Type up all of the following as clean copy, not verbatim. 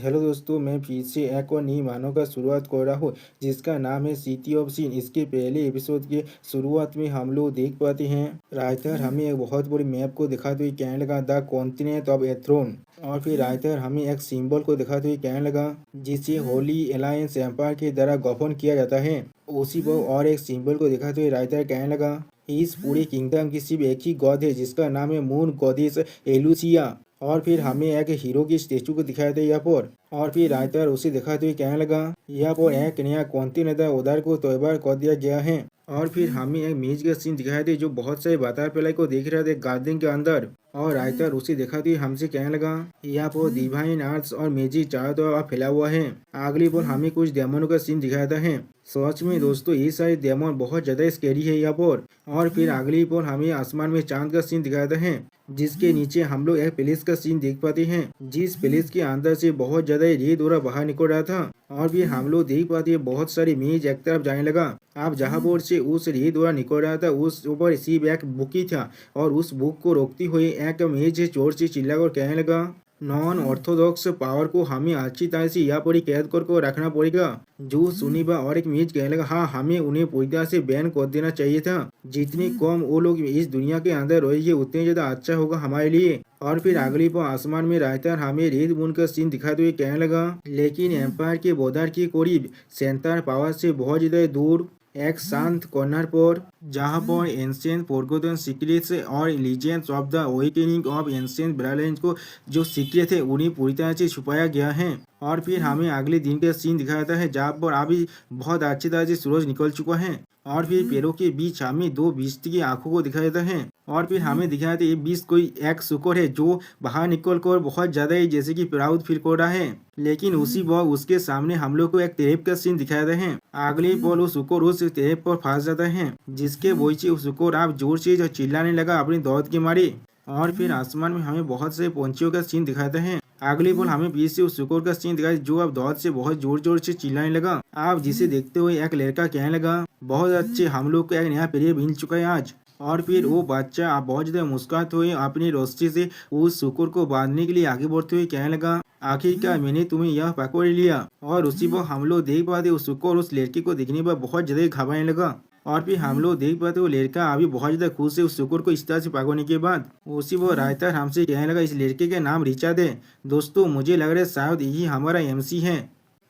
Hello दोस्तों, मैं फिर से एक और नई मानव का शुरुआत कर रहा हूँ जिसका नाम है सिटी ऑफ सीन। इसके पहले एपिसोड के शुरुआत में हम लोग देख पाते हैं राइटर हमें एक बहुत बड़ी मैप को दिखाते हुए कहने लगा द कॉन्टिनेंट ऑफ एथ्रोन। और फिर राइटर हमें एक सिंबल को दिखाते हुए कहने लगा जिसे होली अलायंस एम्पायर के द्वारा गठन किया जाता है। उसी पर और एक सिंबल को दिखाते हुए राइटर कहने लगा इस पूरे किंगडम की सिर्फ एक ही गॉड है जिसका नाम है मून गॉडेस एलुसिया। और फिर हमें एक हीरो की स्टेचू को दिखाया था यहाँ पर। और फिर राइटर उसे दिखाते हुए कहने लगा यहाँ पर एक नया कॉन्टिनेंट उधर को तैयार कर दिया गया है। और फिर हमें एक मेज का सीन दिखाया था जो बहुत सारे बातार पिलाई को देख रहे थे गार्डन के अंदर। और राइटर उसे दिखाते हुए हमसे कहने लगा यहाँ पर डिवाइन आर्ट्स और मैजिक चारों तरफ फैला हुआ है। अगली पर हमें कुछ डेमोनों का सीन दिखाया था है। सच में दोस्तों ये सारे डेमन बहुत ज्यादा स्कैरी है यहाँ पर। और फिर अगली पर हमें आसमान में चांद का सीन दिखाया था है जिसके नीचे हम लोग एक प्लेस का सीन देख पाते हैं जिस प्लेस के अंदर से बहुत ज्यादा रेत और बाहर निकल रहा था। और फिर हम लोग देख पाते हैं बहुत सारी मेज एक तरफ जाने लगा। आप जहाँ पर से उस रेत द्वारा निकल रहा था उस ऊपर सिर्फ एक बुक ही था और उस बुक को रोकते हुए एक मेज चोर से चिल्लाकर कहने लगा नॉन ऑर्थोडॉक्स पावर को हमें अच्छी तरह से यहाँ पर कैद कर रखना पड़ेगा। जो सुनी बा और एक मेज कहने लगा हाँ हमें उन्हें पूरी तरह से बैन कर देना चाहिए था। जितने कम वो लोग इस दुनिया के अंदर रहेंगे उतने ज्यादा अच्छा होगा हमारे लिए। और फिर अगली पर आसमान में राइटर हमें रेड मून का सीन दिखाते हुए कहने लगा लेकिन एम्पायर के बॉर्डर के करीब सेंटर पावर से बहुत ज्यादा दूर एक शांत कॉर्नर पर जहां पर एंशिएंट फॉरगॉटन सीक्रेट्स और legends of the awakening of ancient brotherland को जो सीक्रेट है उन्हें पूरी तरह से छुपाया गया है। और फिर हमें अगले दिन का सीन दिखाता है जहाँ पर अभी बहुत अच्छी तरह से सूरज निकल चुका है। और फिर पेड़ों के बीच हमें दो बीस्ट की आंखों को दिखाया जाता है। और फिर हमें दिखाया था ये बीस्ट कोई एक शुकर है जो बाहर निकल कर बहुत ज्यादा ही जैसे कि प्राउड फील कर रहा है। लेकिन उसी वक्त उसके सामने हम लोग को एक तेरेप का सीन दिखाया जाता है। अगले पल वो शुकर उस तेरेप पर फंस जाता है जिसके वजह से शुकर आप जोर से चिल्लाने लगा अपनी दौड़ के मारे। और फिर आसमान में हमें बहुत से पंछियों का सीन दिखाते हैं। अगली पल हमें बीच से उस शुकर का सीन दिखाया जो अब दौड़ से बहुत जोर जोर से चिल्लाने लगा। आप जिसे देखते हुए एक लड़का कहने लगा बहुत अच्छे हम लोग को एक नया प्रिय मिल चुका है आज। और फिर वो बच्चा आप बहुत ज्यादा मुस्कुराते हुए अपनी रस्सी से उस शुकर को बांधने के लिए आगे बढ़ते हुए कहने लगा आखिरकार मैंने तुम्हें यह पकड़ लिया। और उसी पर हम लोग देख पाते उस शुकर उस लड़के को देखने पर बहुत ज्यादा घबराने लगा। और फिर हम लोग देख पाते वो लड़का अभी बहुत ज्यादा खुश है उस शुकर को इस तरह से पकड़ने के बाद। उसी वो राइटर हमसे कहने लगा इस लड़के का नाम रिचार्ड है। दोस्तों मुझे लग रहा है शायद यही हमारा एमसी है।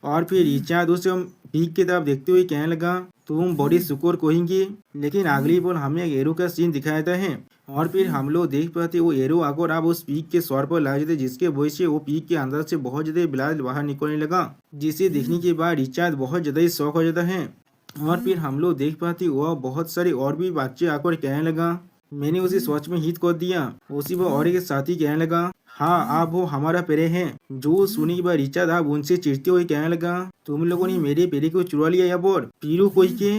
और फिर रिचार्ड उसे पीक की तरफ देखते हुए कहने लगा तुम बड़ी शुक्र कहेंगे। लेकिन अगली बार हमें एक एरो का सीन दिखाया था है। और फिर हम लोग देख पाते वो एरो अगर आप उस पीक के सौर पर लगा देते जिसके वजह से वो पीक के अंदर से बहुत ज्यादा ब्लड बाहर निकलने लगा जिसे देखने के बाद रिचार्ड बहुत ज्यादा ही शौक हो जाता है। और फिर हम लोग देख पाते वह बहुत सारे और भी बच्चे आकर कहने लगा मैंने उसे सोच में हिट कर दिया। उसी वह और एक साथी कहने लगा हाँ आप वो हमारा पेरे हैं। जो सुनी के बाद रिचार्ड आप उनसे चिढ़ते हुए कहने लगा तुम लोगों ने मेरे पेरे को चुरा लिया या बोर पीरू कोई के।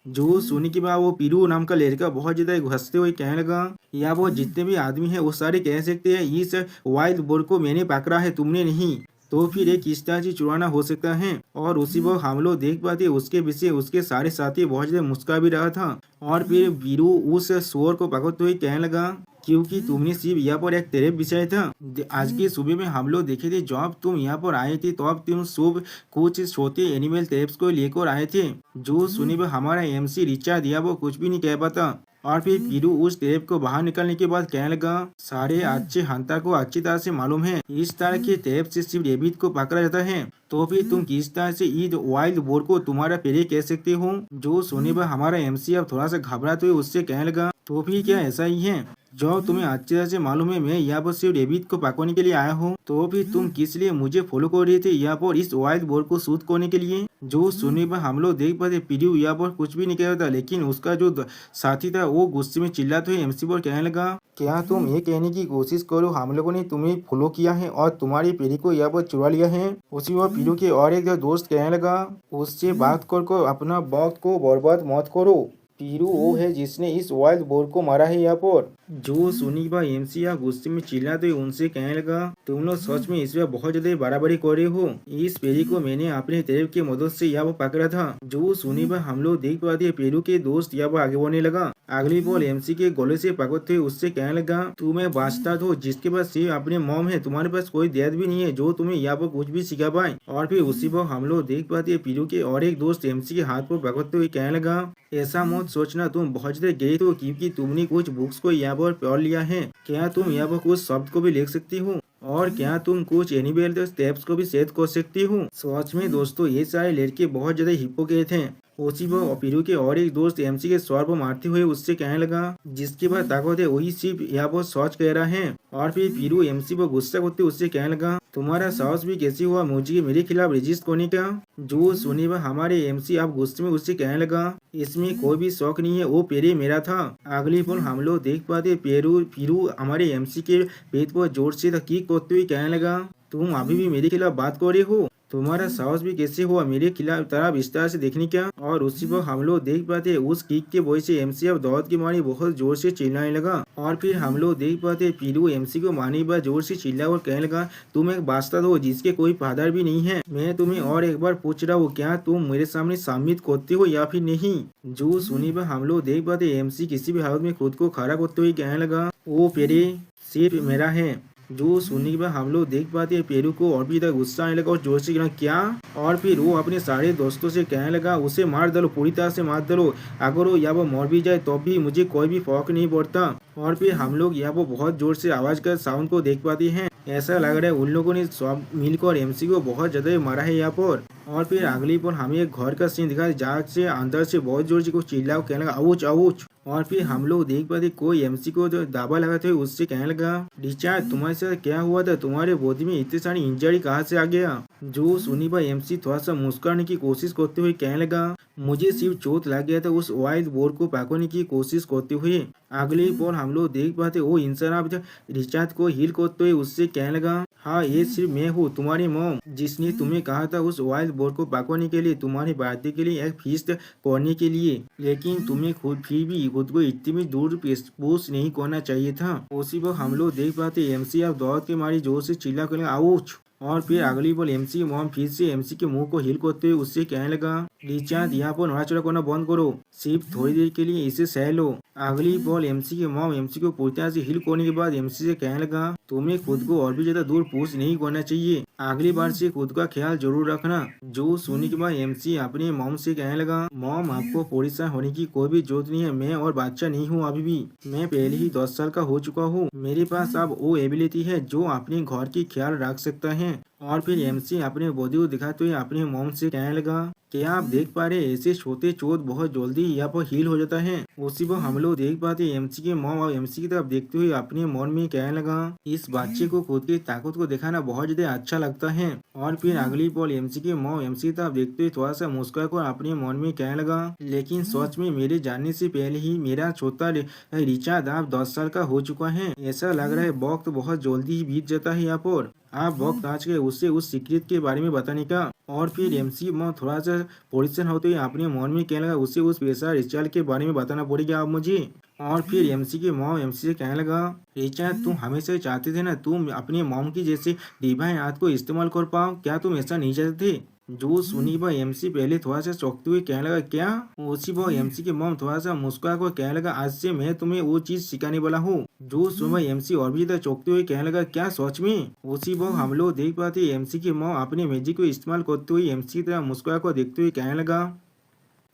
जो सुनी के बाद वो पीरू नाम का लड़का बहुत ज्यादा घुसते हुए कहने लगा या वो जितने भी आदमी हैं वो सारे कह सकते हैं इस वाइल्ड बोर को मैंने पकड़ा है तुमने नहीं। तो फिर एक किस तरह से चुराना हो सकता है। और उसी वक्त हम लोग देख पाते उसके पीछे उसके सारे साथी बहुत ज्यादा मुस्कुरा भी रहा था। और फिर वीरू उस शोर को पकड़ते हुए कहने लगा क्योंकि तुमने सिर्फ यहाँ पर एक तेरे बिछाया था। आज की सुबह में हम लोग देखे थे जब तुम यहाँ पर आए थे तो अब तुम सब कुछ छोटे एनिमल टेप्स को लेकर आए थे। जो सुनी पर हमारा एमसी रिचार्ड दिया वो कुछ भी नहीं कह पाता। और फिर पीरू उस टेप को बाहर निकालने के बाद कहने लगा सारे अच्छे हंता को अच्छी तरह से मालूम है इस तरह के टेप से सिर्फ रेबिट को पकड़ा जाता है। तो फिर तुम किस तरह से ईद वाइल्ड बोर को तुम्हारा पेरे कह सकते हो। जो सुने पर हमारा एमसी अब थोड़ा सा घबराते हुए उससे कहने लगा तो फिर क्या ऐसा ही है जो तुम्हें अच्छी तरह से मालूम है मैं यहाँ पर सिर्फ रेबिट को पकड़ने के लिए आया हूँ। तो फिर तुम किस लिए मुझे फॉलो कर रहे थे यहाँ पर इस वाइल्ड बोर को शूट करने के लिए। जो सुनने पर हम लोग देख पाते पीरू यहाँ पर कुछ भी नहीं कह रहा था लेकिन उसका जो साथी था वो गुस्से में चिल्लाते हुए एमसी पर कहने लगा क्या तुम ये कहने की कोशिश करो हम लोगों ने तुम्हें फॉलो किया है और तुम्हारी पेरी को यहाँ पर चुरा लिया है। उसी वक्त पीरू के और एक दोस्त कहने लगा उससे बात कर अपना वक्त को बर्बाद मत करो। पीरू वो है जिसने इस वाइल्ड बोर को मारा है यहाँ पर। जो सुनी बा एमसी या गुस्से में चिल्लाते हुए उनसे कहने लगा, तुम लोग सच में इस बार बहुत ज्यादा बराबरी कर रहे हो। इस पेरी को मैंने अपने तेरे की मदद से यहाँ पर पकड़ा था। जो सुनी बा हम लोग देख पाते पेरू के दोस्त यहाँ पर आगे बढ़ने लगा। अगली बॉल एमसी के गोले से पकड़ते हुए उससे कहने लगा, तुम एक बास्टार्ड हो जिसके पास सिर्फ अपने मॉम है, तुम्हारे पास कोई डैड भी नहीं है जो तुम्हें यहाँ पर कुछ भी सिखा पाए। और फिर उसी पर हम लोग देख पाते पीरू के और एक दोस्त एमसी के हाथ पर पकड़ते हुए कहने लगा, ऐसा मत सोचना तुम बहुत ज्यादा गई हो क्योंकि तुमने कुछ बुक्स को यहाँ पर पढ़ लिया है। क्या तुम यहाँ पर कुछ शब्द को भी लिख सकती हो और क्या तुम कुछ एनिमल स्टेप्स को भी सेट कर सकती हो। सच में दोस्तों ये सारे लड़के बहुत ज्यादा हिप्पोक्रेट हैं। उसी पर पीरू के और एक दोस्त एमसी के सर पर मारते हुए उससे कहने लगा, जिसके पास ताकत है वही सिर्फ यहाँ पर सच कह रहा है। और फिर पीरू एमसी पर गुस्सा करते उससे कहने लगा, तुम्हारा साहस भी कैसे हुआ मुझे मेरे खिलाफ रजिस्ट करने का। जो सुनी वह हमारे एमसी अब गुस्से में उससे कहने लगा, इसमें कोई भी शौक नहीं है, वो पेरे मेरा था। अगली पल हम लोग देख पाते पीरू हमारे एमसी के पेट पर जोर से किक करते हुए कहने लगा, तुम अभी भी मेरे खिलाफ बात कर रहे हो, तुम्हारा साहस भी कैसे हुआ मेरे खिलाफ तरह विस्तार से देखने का। और उसी पर हम लोग देख पाते उस किक के वजह से एमसी अब दौड़ की मारी बहुत जोर से चिल्लाने लगा। और फिर हम लोग देख पाते पीरू एमसी को मारने के बाद जोर से चिल्ला और कहने लगा, तुम एक बास्ताद हो जिसके कोई फादर भी नहीं है। मैं तुम्हें और एक बार पूछ रहा हूँ, क्या तुम मेरे सामने साबित करते हो या फिर नहीं। जो सुनी पर हम लोग देख पाते एमसी किसी भी हालत में खुद को खड़ा करते हुए कहने लगा, वो पेरे सिर्फ मेरा है। जो सुनने के बाद हम लोग देख पाते हैं पेरू को और भी ज्यादा गुस्सा आने लगा और जोर से कहना क्या। और फिर वो अपने सारे दोस्तों से कहने लगा, उसे मार डालो, पूरी तरह से मार डालो, अगर वो यहाँ पर मर भी जाए तो भी मुझे कोई भी फर्क नहीं पड़ता। और फिर हम लोग यहाँ पर बहुत जोर से आवाज कर साउंड को देख पाते हैं। ऐसा लग रहा है उन लोगों ने सब मिलकर एमसी को बहुत ज्यादा मारा है यहाँ पर। और फिर अगली पर हमें एक घर का सीन दिखा जहाँ से अंदर से बहुत जोर से कुछ चिल्ला कहने लगा, आउच आउच। और फिर हम लोग देख पाते कोई एमसी को जो दावा लगाते हुए उससे कहने लगा, रिचार्ड तुम्हारे साथ क्या हुआ था, तुम्हारे बॉडी में इतनी सारी इंजरी कहाँ से आ गया। जो सुनी पर एमसी थोड़ा सा मुस्कुराने की कोशिश करते हुए कहने लगा, मुझे सिर्फ चोट लग गया था उस वाइल्ड बोर को पकड़ने की कोशिश करते हुए। अगली पर हम लोग देख पाते वो इंसान अब रिचार्ड को हील करते हुए उससे कहने लगा, हाँ ये सिर्फ मैं हूँ तुम्हारी मॉम जिसने तुम्हें कहा था उस वाइल्ड बोर को पकड़ने के लिए तुम्हारे बर्थडे के लिए एक फीस्ट करने के लिए, लेकिन तुम्हें खुद फिर भी खुद को इतनी दूर पुश नहीं करना चाहिए था। उसी पर हम लोग देख पाते एमसी अब दौड़ के मारी जोर से चिल्ला कर आउच। और फिर अगली बॉल एमसी की मॉम फिर से एमसी के मुंह को हिल करते हुए उससे कहने लगा, रिचार्ड यहाँ पर नोड़ा करना बंद करो, सिर्फ थोड़ी देर के लिए इसे सह लो। अगली बॉल एमसी की मॉम एमसी को पूरी तरह से हिल करने के बाद एमसी से कहने लगा, तुम्हें खुद को और भी ज्यादा दूर पुश नहीं करना चाहिए, अगली बार से खुद का ख्याल जरूर रखना। जो सुनने के बाद एमसी अपनी मॉम से कहने लगा, मॉम आपको परेशान होने की कोई भी जरूरत नहीं है, मैं और बच्चा नहीं हूँ अभी भी, मैं पहले ही 10 साल का हो चुका हूँ, मेरे पास अब वो एबिलिटी है जो अपने घर की ख्याल रख सकता है। और फिर एमसी अपने बॉडी को दिखाते हुए अपने मॉम से कहने लगा, क्या आप देख पा रहे ऐसे छोटे चोट बहुत जल्दी यहाँ पर हील हो जाता है। उसी पर हम लोग देख पाते एमसी के मॉम और एमसी की तरफ देखते हुए अपने मन में कहने लगा, इस बच्चे को खुद की ताकत को दिखाना बहुत ज्यादा अच्छा लगता है। और फिर अगली पल एमसी के मॉम एमसी की तरफ देखते हुए थोड़ा सा मुस्कुरा कर अपने मन में कहने लगा, लेकिन सच में मेरे जानने से पहले ही मेरा छोटा रिचार्ड अब 10 साल का हो चुका है। ऐसा लग रहा है वक्त बहुत जल्दी ही बीत जाता है यहाँ पर, आप वक्त आज के उससे उस सीक्रेट के बारे में बताने का। और फिर एमसी में थोड़ा सा परेशान होते हुए अपने मन में कहने लगा, उसे उस पैसा रिचार्ड के बारे में बताना पड़ेगा अब मुझे। और फिर एमसी के मॉम एमसी से कहने लगा, रिचार्ड तुम हमेशा चाहते थे ना तुम अपने मॉम की जैसे डिवाइन हाथ को इस्तेमाल कर पाओ, क्या तुम ऐसा नहीं चाहते थे। जो सुनी वह एमसी पहले थोड़ा सा चौंकते हुए कहने लगा, क्या। उसी वह एमसी के मॉम थोड़ा सा मुस्कुरा कर कहने लगा, आज से मैं तुम्हें वो चीज सिखाने वाला हूँ। जो सुबह एमसी और भी ज्यादा चौंकते हुए कहने लगा, क्या सच में। उसी वह हम लोग देख पाते एमसी के मॉम अपने मैजिक को इस्तेमाल करते हुए एमसी की तरह मुस्कुरा कर देखते हुए कहने लगा,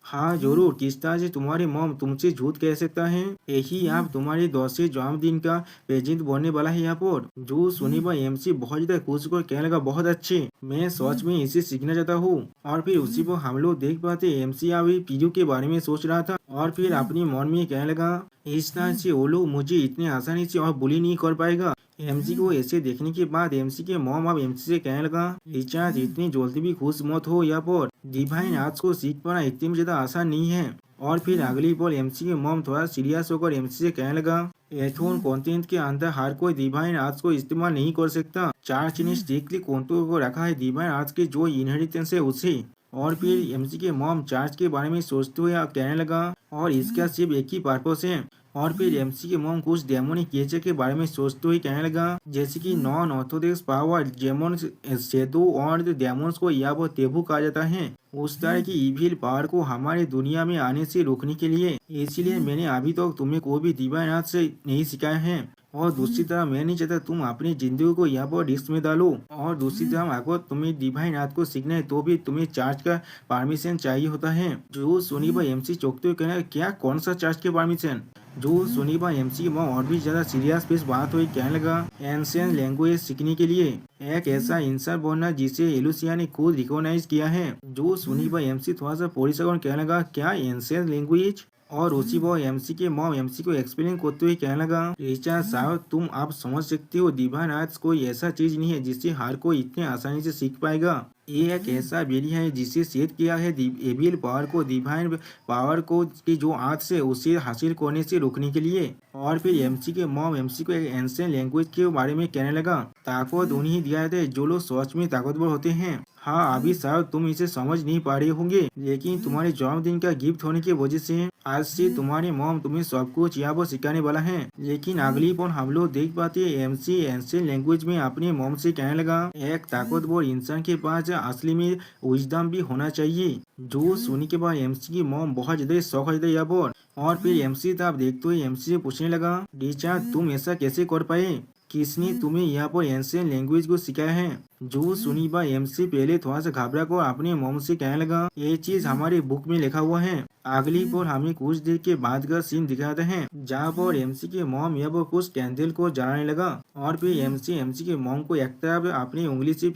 हाँ जरूर, किस तरह से तुम्हारी मॉम तुमसे झूठ कह सकता है, यही आप तुम्हारे 10वें जन्मदिन का प्रेजेंट बनने वाला है यहाँ पर। जो सुनी पर एमसी बहुत ज्यादा खुश होकर कहने लगा, बहुत अच्छे, मैं सच में इसे सीखना चाहता हूँ। और फिर उसी पर हम लोग देख पाते एमसी अभी पीरू के बारे में सोच रहा था और फिर अपनी मन में कहने लगा, इस तरह से वो लोग मुझे इतनी आसानी से और बुली नहीं कर पाएगा। एमसी को ऐसे देखने के बाद एमसी के मॉम अब एमसी से कहने लगा, रिचार्ड इतनी जल्दी भी खुश मत हो यहाँ पर, डिवाइन आर्ट्स को सीख पाना इतनी ज्यादा आसान नहीं है। और फिर अगली पल एमसी के मॉम थोड़ा सीरियस होकर एमसी से कहने लगा, एथोन कॉन्टिनेंट के अंदर हर कोई डिवाइन आर्ट्स को इस्तेमाल नहीं कर सकता, चर्च ने स्ट्रिक्टली कंट्रोल को रखा है डिवाइन आर्ट्स के जो इनहेरिटेंस है उसे। और फिर एमसी के मॉम चर्च के बारे में सोचते हुए कहने लगा, और इसका सिर्फ एक ही पर्पस है। और फिर एमसी के मॉम कुछ डेमोनिक क्रिएचर के बारे में सोचते हुए कहने लगा, जैसे कि नॉन ऑर्थोडॉक्स पावर जेमन शेडो और डेमोन्स को या वो तेबू कहा जाता है, उस तरह की इविल पावर को हमारे दुनिया में आने से रोकने के लिए। इसलिए मैंने अभी तक तुम्हें कोई भी दिव्य हाथ से नहीं सिखाया है। और दूसरी तरफ मैं नहीं चाहता तुम अपनी जिंदगी को यहाँ पर रिस्क में डालो। और दूसरी तरफ अगर तुम्हें डिवाइन आर्ट को सीखना है तो भी तुम्हें चर्च का परमिशन चाहिए होता है। जो सुनी भाई एमसी चौकते हुए कहना, क्या कौन सा चर्च के परमिशन? जो सुनी भाई एमसी की माँ और भी ज्यादा सीरियस पेश बात हुई कहने लगा, एंशियंट लैंग्वेज सीखने के लिए एक ऐसा इंसान बनना जिसे एलुसिया ने खुद रिकॉग्नाइज किया है। जो सुनी भाई एमसी थोड़ा सा परिसर कहने लगा, क्या एंशियंट लैंग्वेज? और उसी वह एमसी के मॉम एमसी को एक्सप्लेन करते हुए कहने लगा, रिचा साहब तुम आप समझ सकते हो डिवाइन आर्ट्स कोई ऐसा चीज नहीं है जिसे हर कोई इतने आसानी से सीख पाएगा। ये एक ऐसा बेली है जिसे सेट किया है एविल पावर को डिवाइन पावर को की जो आज से उसे हासिल करने से रोकने के लिए। और फिर एमसी के मॉम एमसी को एक एंशिएंट लैंग्वेज के बारे में कहने लगा, ताकत उन्हीं दिया जाता है जो लोग सच में ताकतवर होते हैं। हाँ अभी साहब तुम इसे समझ नहीं पा रहे होंगे, लेकिन तुम्हारे जन्मदिन का गिफ्ट होने की वजह से आज से तुम्हारे मॉम तुम्हें सब कुछ यहाँ पर सिखाने वाला है। लेकिन अगली पल हम लोग देख पाते एमसी एंशिएंट लैंग्वेज में अपने मॉम से कहने लगा, एक ताकतवर इंसान के पास असली में विजडम भी होना चाहिए। जो सुनी के बाद एमसी की मॉम बहुत ज्यादा शौक हो जाता है यहाँ पर। और फिर एमसी तब देखते हुए एमसी से पूछने लगा, रिचर्ड तुम ऐसा कैसे कर पाए? किसने तुम्हें यहाँ पर एंशिएंट लैंग्वेज को सिखाया है? जो सुनी बा एमसी पहले थोड़ा सा घबरा कर अपने मॉम से कहने लगा, ये चीज हमारे बुक में लिखा हुआ है। अगली पर हमें कुछ देर के बाद का सीन दिखाते हैं जहाँ पर एमसी के मॉम यहाँ पर कुछ कैंडल को जलाने लगा। और फिर एमसी के मॉम को एक तरफ अपनी उंगली से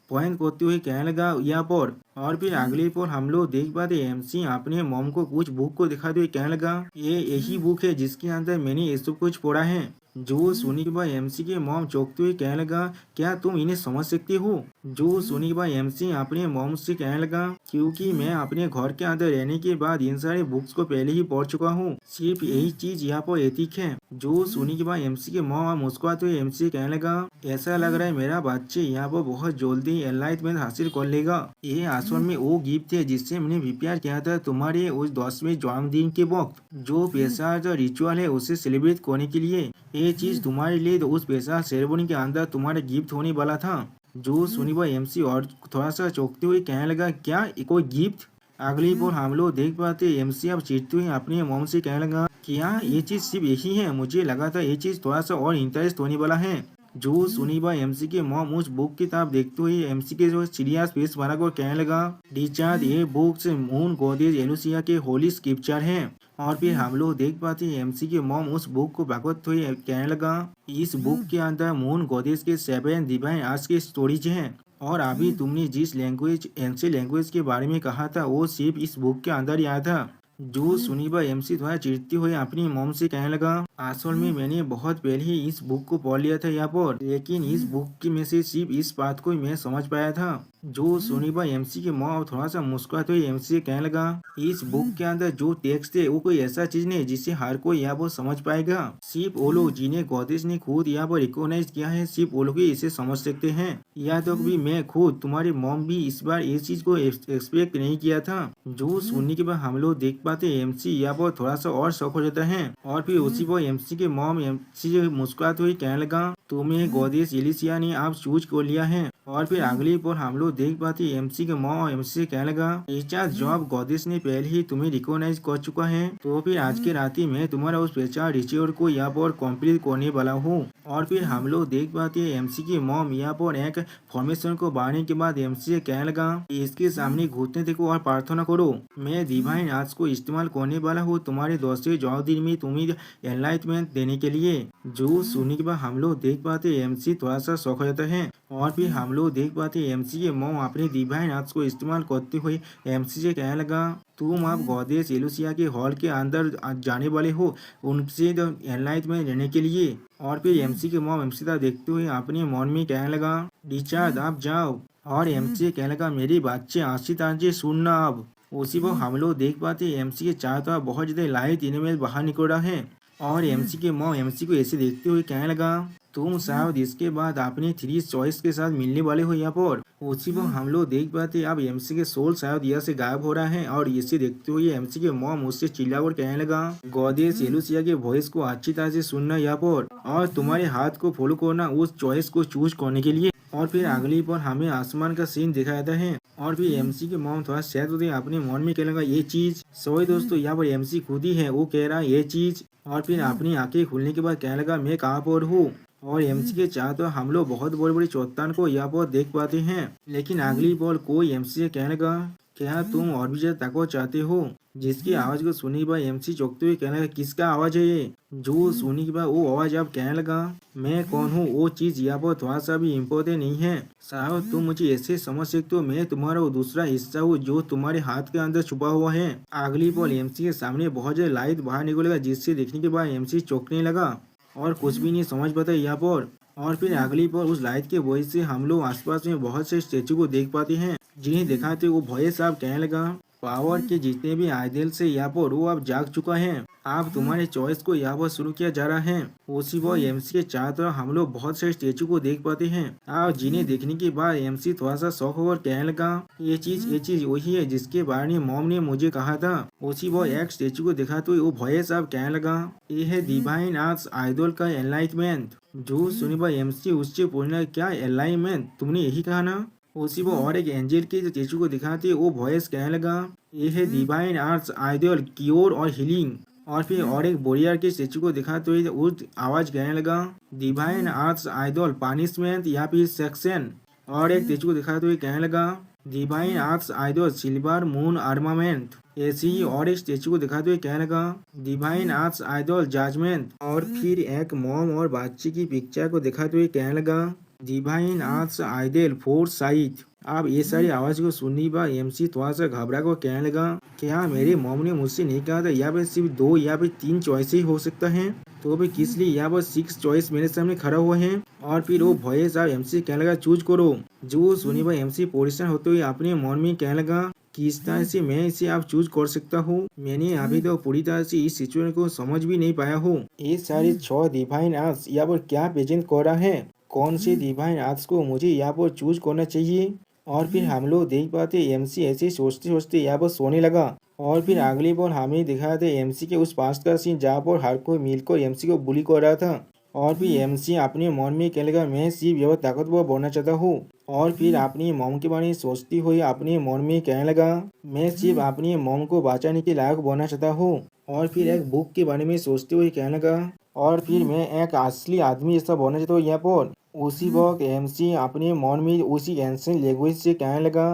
पॉइंट करते हुए कहने लगा यहाँ पर। और फिर अगले पर हम लोग देख पाते एमसी अपने मॉम को कुछ बुक को दिखाते हुए कहने लगा, ये यही बुक है जिसके अंदर मैंने ये सब कुछ पढ़ा है। जो सुनी के बाद एमसी के मॉम चौंकते हुए कहने लगा, क्या तुम इन्हें समझ सकते हो? जो सुनी के बाद एमसी अपने मॉम से कहने लगा, क्योंकि मैं अपने घर के अंदर रहने के बाद इन सारे बुक्स को पहले ही पढ़ चुका हूँ, सिर्फ यही चीज यहाँ पर एथिक है। जो सुनी के बाद एमसी के मॉम मुस्कुराते हुए एमसी कहने लगा, ऐसा लग रहा है मेरा बच्चे यहाँ पर बहुत जल्दी एनलाइटमेंट हासिल कर लेगा। ये असल में वो गिफ्ट है जिससे मैंने भी प्यार किया था तुम्हारे उस 10वें जन्मदिन के वक्त। जो पैसा जो रिचुअल है उसे सेलिब्रेट करने के लिए ये चीज तुम्हारे लिए उस पैसा सेरेमनी के अंदर तुम्हारा गिफ्ट होने वाला था। जो सुनी वह एमसी और थोड़ा सा चौंकते हुए कहने लगा, क्या कोई गिफ्ट? अगली बार हम लोग देख पाते एमसी अब चिढ़ते हुए अपने मॉम से कहने लगा, क्या ये चीज सिर्फ यही है? मुझे लगा था ये चीज थोड़ा सा और इंटरेस्ट होने वाला है। जो सुनी बा एमसी के मॉम उस बुक की तरफ देखते हुए एमसी के जो सीरियस फेस बनाकर कहने लगा, रिचर्ड ये बुक्स मून गॉडेस एलुसिया के होली स्क्रिप्चर है। और फिर हम लोग देख पाते हैं एमसी के मॉम उस बुक को पकड़ते हुए कहने लगा, इस बुक के अंदर मून गॉडेस के 7 डिवाइन आर्ट्स के स्टोरीज हैं। और अभी तुमने जिस लैंग्वेज एंशिएंट लैंग्वेज के बारे में कहा था वो सिर्फ इस बुक के अंदर ही आया था। जो सुनी बा एमसी थोड़ा चिढ़ते हुए अपनी मॉम से कहने लगा, असल में मैंने बहुत पहले ही इस बुक को पढ़ लिया था यहाँ पर, लेकिन इस बुक की में से सिर्फ इस बात को ही मैं समझ पाया था। जो सुनी बा एमसी के मॉम थोड़ा सा मुस्कुराते हुए एमसी से कहने लगा, इस बुक के अंदर जो टेक्स्ट है वो कोई ऐसा चीज नहीं जिसे हर कोई यहाँ पर समझ पाएगा। सिर्फ वो लोग जिन्हें गॉडेस ने खुद यहाँ पर रिकॉग्नाइज किया है, सिर्फ वो लोग ही इसे समझ सकते हैं। यहाँ तक भी मैं खुद तुम्हारी मॉम भी इस बार इस चीज को एक्सपेक्ट नहीं किया था। जो सुनने के बाद हम लोग देख पाते एमसी यहाँ पर थोड़ा सा और शौक हो जाता है। और फिर उसी पर एमसी के मॉम एमसी से मुस्कुराते हुए कहने लगा, तुम्हें गॉडेस एलिसिया ने आप चूज कर लिया है। और फिर अगली पर हम लोग देख पाते एमसी के मॉम एमसी से कहने लगा, रिचर्ड जॉब गॉडेस ने पहले ही तुम्हें रिकॉग्नाइज कर चुका है, तो फिर आज के रात ही मैं तुम्हारा उस पेचा रिचुअल को यहाँ पर कंप्लीट करने वाला हूँ। और फिर हम लोग देख पाते हैं एमसी की मॉम यहाँ पर एक फॉर्मेशन को बांधने के बाद एमसी से कहने लगा, इसके सामने घुटने देखो और प्रार्थना करो। मैं डिवाइन आर्ट्स को इस्तेमाल करने वाला हूँ तुम्हारे 10वें जन्मदिन में तुम्हें एनलाइटमेंट देने के लिए। जो सुनने के बाद हम लोग देख पाते एमसी थोड़ा सा शौक हो जाता है। और फिर हम लोग देख पाते एमसी के मॉम अपने डिवाइन आर्ट्स को इस्तेमाल करते हुए एमसी से कहने लगा, तुम अब गॉडेस एलुसिया के हॉल के अंदर जाने वाले हो उनसे एनलाइटमेंट लेने के लिए। और फिर एमसी के मॉम एमसी का देखते हुए अपने मन में कहने लगा, रिचर्ड आप जाओ। और एमसी कहने लगा, मेरी बच्चे आशी ताजे सुनना अब। उसी पर हम लोग देख पाते एमसी के चारों तरफ बहुत ज्यादा लाइट इनमें बाहर निकल रहा है। और एमसी के मॉम एमसी को ऐसे देखते हुए कहने लगा, तुम शायद इसके बाद अपनी थ्री चॉइस के साथ मिलने वाले हो यहाँ पर। उसी पर हम लोग देख पाते अब एमसी के सोल शायद यहाँ से गायब हो रहा है और इसे देखते हुए एमसी के मॉम उससे चिल्लाकर कहने लगा, गॉडेस एलुसिया के वॉइस को अच्छी तरह से सुनना यहाँ पर और तुम्हारे हाथ को फॉलो करना उस चॉइस को चूज करने के लिए। और फिर अगली पर हमें आसमान का सीन दिखाया जाता है और फिर एमसी के मॉम थोड़ा सैड होते हैं, अपने मन में कहने लगा ये चीज। सॉरी दोस्तों, यहाँ पर एमसी खुद ही है, वो कह रहा है ये चीज और फिर अपनी आंखें खुलने के बाद कहने लगा मैं कहाँ पर हूँ। और एमसी के चाह तो हम लोग बहुत बड़ी बड़ी चट्टान को यहाँ पर देख पाते हैं, लेकिन अगली बॉल कोई एमसी से कहने लगा क्या तुम और भी ज्यादा ताकत चाहते हो। जिसकी आवाज को सुनने के बाद एमसी चौंकते हुए कहने लगा किसका आवाज है ये। जो सुनने के बाद वो आवाज अब कहने लगा मैं कौन हूँ, वो चीज यहाँ पर थोड़ा सा भी इम्पोर्टेंट नहीं है। शायद तुम मुझे ऐसे समझ सकते हो मैं तुम्हारा वो दूसरा हिस्सा हूँ जो तुम्हारे हाथ के अंदर छुपा हुआ है। अगली बॉल एमसी के सामने बहुत ज्यादा लाइट बाहर निकलेगा, जिससे देखने के बाद एमसी चौंकने लगा और कुछ भी नहीं समझ पाता यहाँ पर। और फिर अगली पर उस लाइट के वजह से हम लोग आसपास में बहुत से स्टेचू को देख पाते हैं, जिन्हें दिखाते वो भय साहब कहने लगा पावर के जितने भी आइडियल से यहाँ पर वो अब जाग चुका है, आप तुम्हारे चॉइस को यहाँ पर शुरू किया जा रहा है। उसी वो एमसी के चारों तरफ हम लोग बहुत सारे स्टेचू को देख पाते हैं और जिन्हें देखने के बाद एमसी थोड़ा सा शौक होकर कहने लगा ये चीज वही है जिसके बारे में मॉम ने मुझे कहा था। उसी वो एक स्टेचू को दिखाते हुए वो भय साहब कहने लगा ये है डिवाइन आर्ट्स आइडल का एनलाइटमेंट। जो सुनी बार एमसी उससे पूछना क्या एनलाइटमेंट, तुमने यही कहा ना। उसी वो और एक एंजल के स्टेचू को दिखाते वो वॉइस कहने लगा ये है डिवाइन आर्ट्स आइडल क्योर और हीलिंग। और फिर और एक बोरियर के स्टेचू को दिखाते हुए उस आवाज कहने लगा डिवाइन आर्ट्स आइडल पनिशमेंट या फिर सेक्शन। और एक स्टेचू को दिखाते हुए कहने लगा divine arts idol silver moon armament. ऐसे ही और एक स्टेचू को दिखाते हुए कहने लगा डिवाइन आर्ट्स आइडल जजमेंट। और फिर एक मॉम और बच्चे की पिक्चर को दिखाते हुए कहने लगा divine arts idol foresight. अब ये सारी आवाज को सुनने पर एमसी थोड़ा सा घबरा को कहने लगा क्या मेरे मॉम ने मुझसे नहीं कहा था यहाँ पे सिर्फ 2 या फिर 3 चॉइस ही हो सकता है, तो भी किस लिए यहाँ पर 6 चॉइस मेरे सामने खड़ा हुआ है। और फिर वो भय साहब एमसी कहने लगा चूज करो। जो सुनी पर एमसी परेशान होते हुए अपने मन में कहने लगा किस तरह से मैं इसे आप चूज कर सकता हूँ, मैंने अभी तो पूरी तरह से इस सिचुएशन को समझ भी नहीं पाया हूँ। ये सारे 6 डिवाइन आर्ट्स यहाँ पर क्या प्रेजेंट कर रहा है, कौन से डिवाइन आर्ट्स को मुझे यहाँ पर चूज करना चाहिए। और फिर हम लोग देख पाते एमसी ऐसे सोचते सोचते यहाँ पर सोने लगा। और फिर अगली बार हमें दिखाया था एमसी के उस पास का सीन जहाँ पर हर कोई मिलकर एमसी को बुली कर रहा था। और फिर एमसी अपने मन में कहने लगा मैं सिर्फ यह ताकतवर बनना चाहता हूँ। और फिर अपनी मॉम के बारे में सोचती हुई अपने मन में कहने लगा मैं सिर्फ अपनी मॉम को बचाने के लायक बनना चाहता हूँ। और फिर एक बुक के बारे में सोचते हुए कहने लगा और फिर मैं एक असली आदमी जैसा बनना चाहता हूँ यहाँ पर। उसी वक्त एमसी अपने मन में उसी एंशिएंट लैंग्वेज से कहने लगा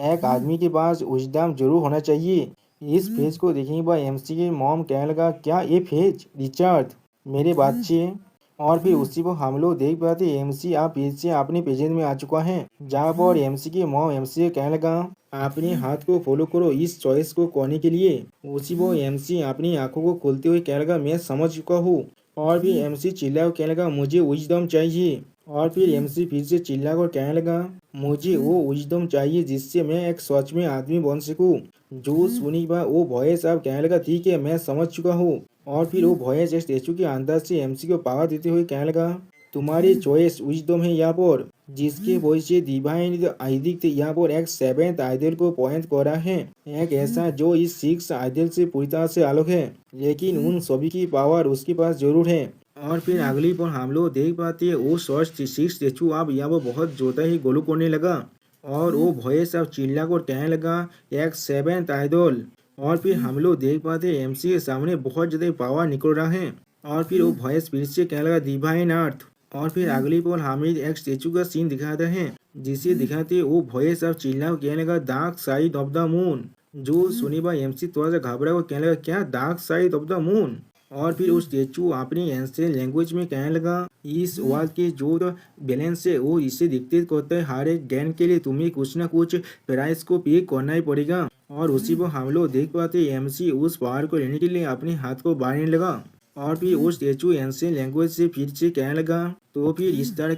एक आदमी के पास विजडम जरूर होना चाहिए। इस फेज को देखने के बाद एमसी के मॉम कहने लगा क्या ये फेज रिचर्ड मेरे बच्चे। और फिर उसी को हम लोग देख पाते एमसी आप फिर से अपने पेजेंट में आ चुका है, जहाँ पर एमसी के मॉम एमसी से कहने लगा अपने हाथ को फॉलो करो इस चॉइस को करने के लिए। उसी वो एमसी अपनी आंखों को खोलते हुए कहने लगा मैं समझ चुका हूँ। और फिर एमसी चिल्ला कहने लगा मुझे विजडम चाहिए। और फिर एमसी फिर से चिल्ला कर कहने लगा मुझे वो विजडम चाहिए जिससे मैं एक सच में आदमी बन सकूं। जो सुनी के बाद वो भय साहब कहने लगा ठीक है मैं समझ चुका हूँ। और फिर वो भय स्टेचू के अंदर से एमसी को पावर देते हुए कहने लगा तुम्हारी चॉइस विजडम है यहाँ पर, जिसके वजह से डिवाइन आइडिक यहाँ पर एक 7th आइडल को पॉइंट कर रहा है, एक ऐसा जो इस 6 आइडल से पूरी तरह से अलग है, लेकिन उन सभी की पावर उसके पास जरूर है। और फिर अगली पर हम लोग देख पाते हैं वो 6 स्टेचू अब यहाँ पर बहुत जोता ही गोलू करने लगा। और वो भय साहब चिल्ला कर कहने लगा एक 7th आइडल। और फिर हम लोग देख पाते हैं एमसी के सामने बहुत ज्यादा पावर निकल रहा है। और फिर वो भय फिर से कहने लगा डिवाइन अर्थ। और फिर अगली पर हमें एक स्टेचू का सीन दिखाते हैं, जिसे दिखाते वो भय साहब चिल्ला कहने लगा dark side of the moon. जो सुनी बार एमसी थोड़ा सा घबरा कर कहने लगा क्या dark side of the moon. और फिर उस स्टेचू अपनी एंशिएंट लैंग्वेज में कहने लगा इस वर्ल्ड के जो बैलेंस है वो इसे डिक्टेट करता है, हर एक गेम के लिए तुम्हें कुछ ना कुछ प्राइस को पे करना ही पड़ेगा। और उसी पर हम लोग देख पाते एमसी उस पावर को लेने के लिए अपने हाथ को बांधने लगा। और फिर वो स्टेचू एंशिएंट लैंग्वेज से फिर से कहने लगा तो फिर इस तरह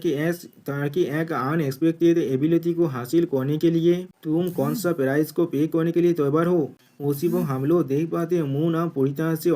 की एक अनएक्सपेक्टेड एबिलिटी को हासिल करने के लिए तुम कौन सा प्राइस को पे करने के लिए तैयार हो। उसी पर हम लोग देख पाते मून अब पूरी तरह से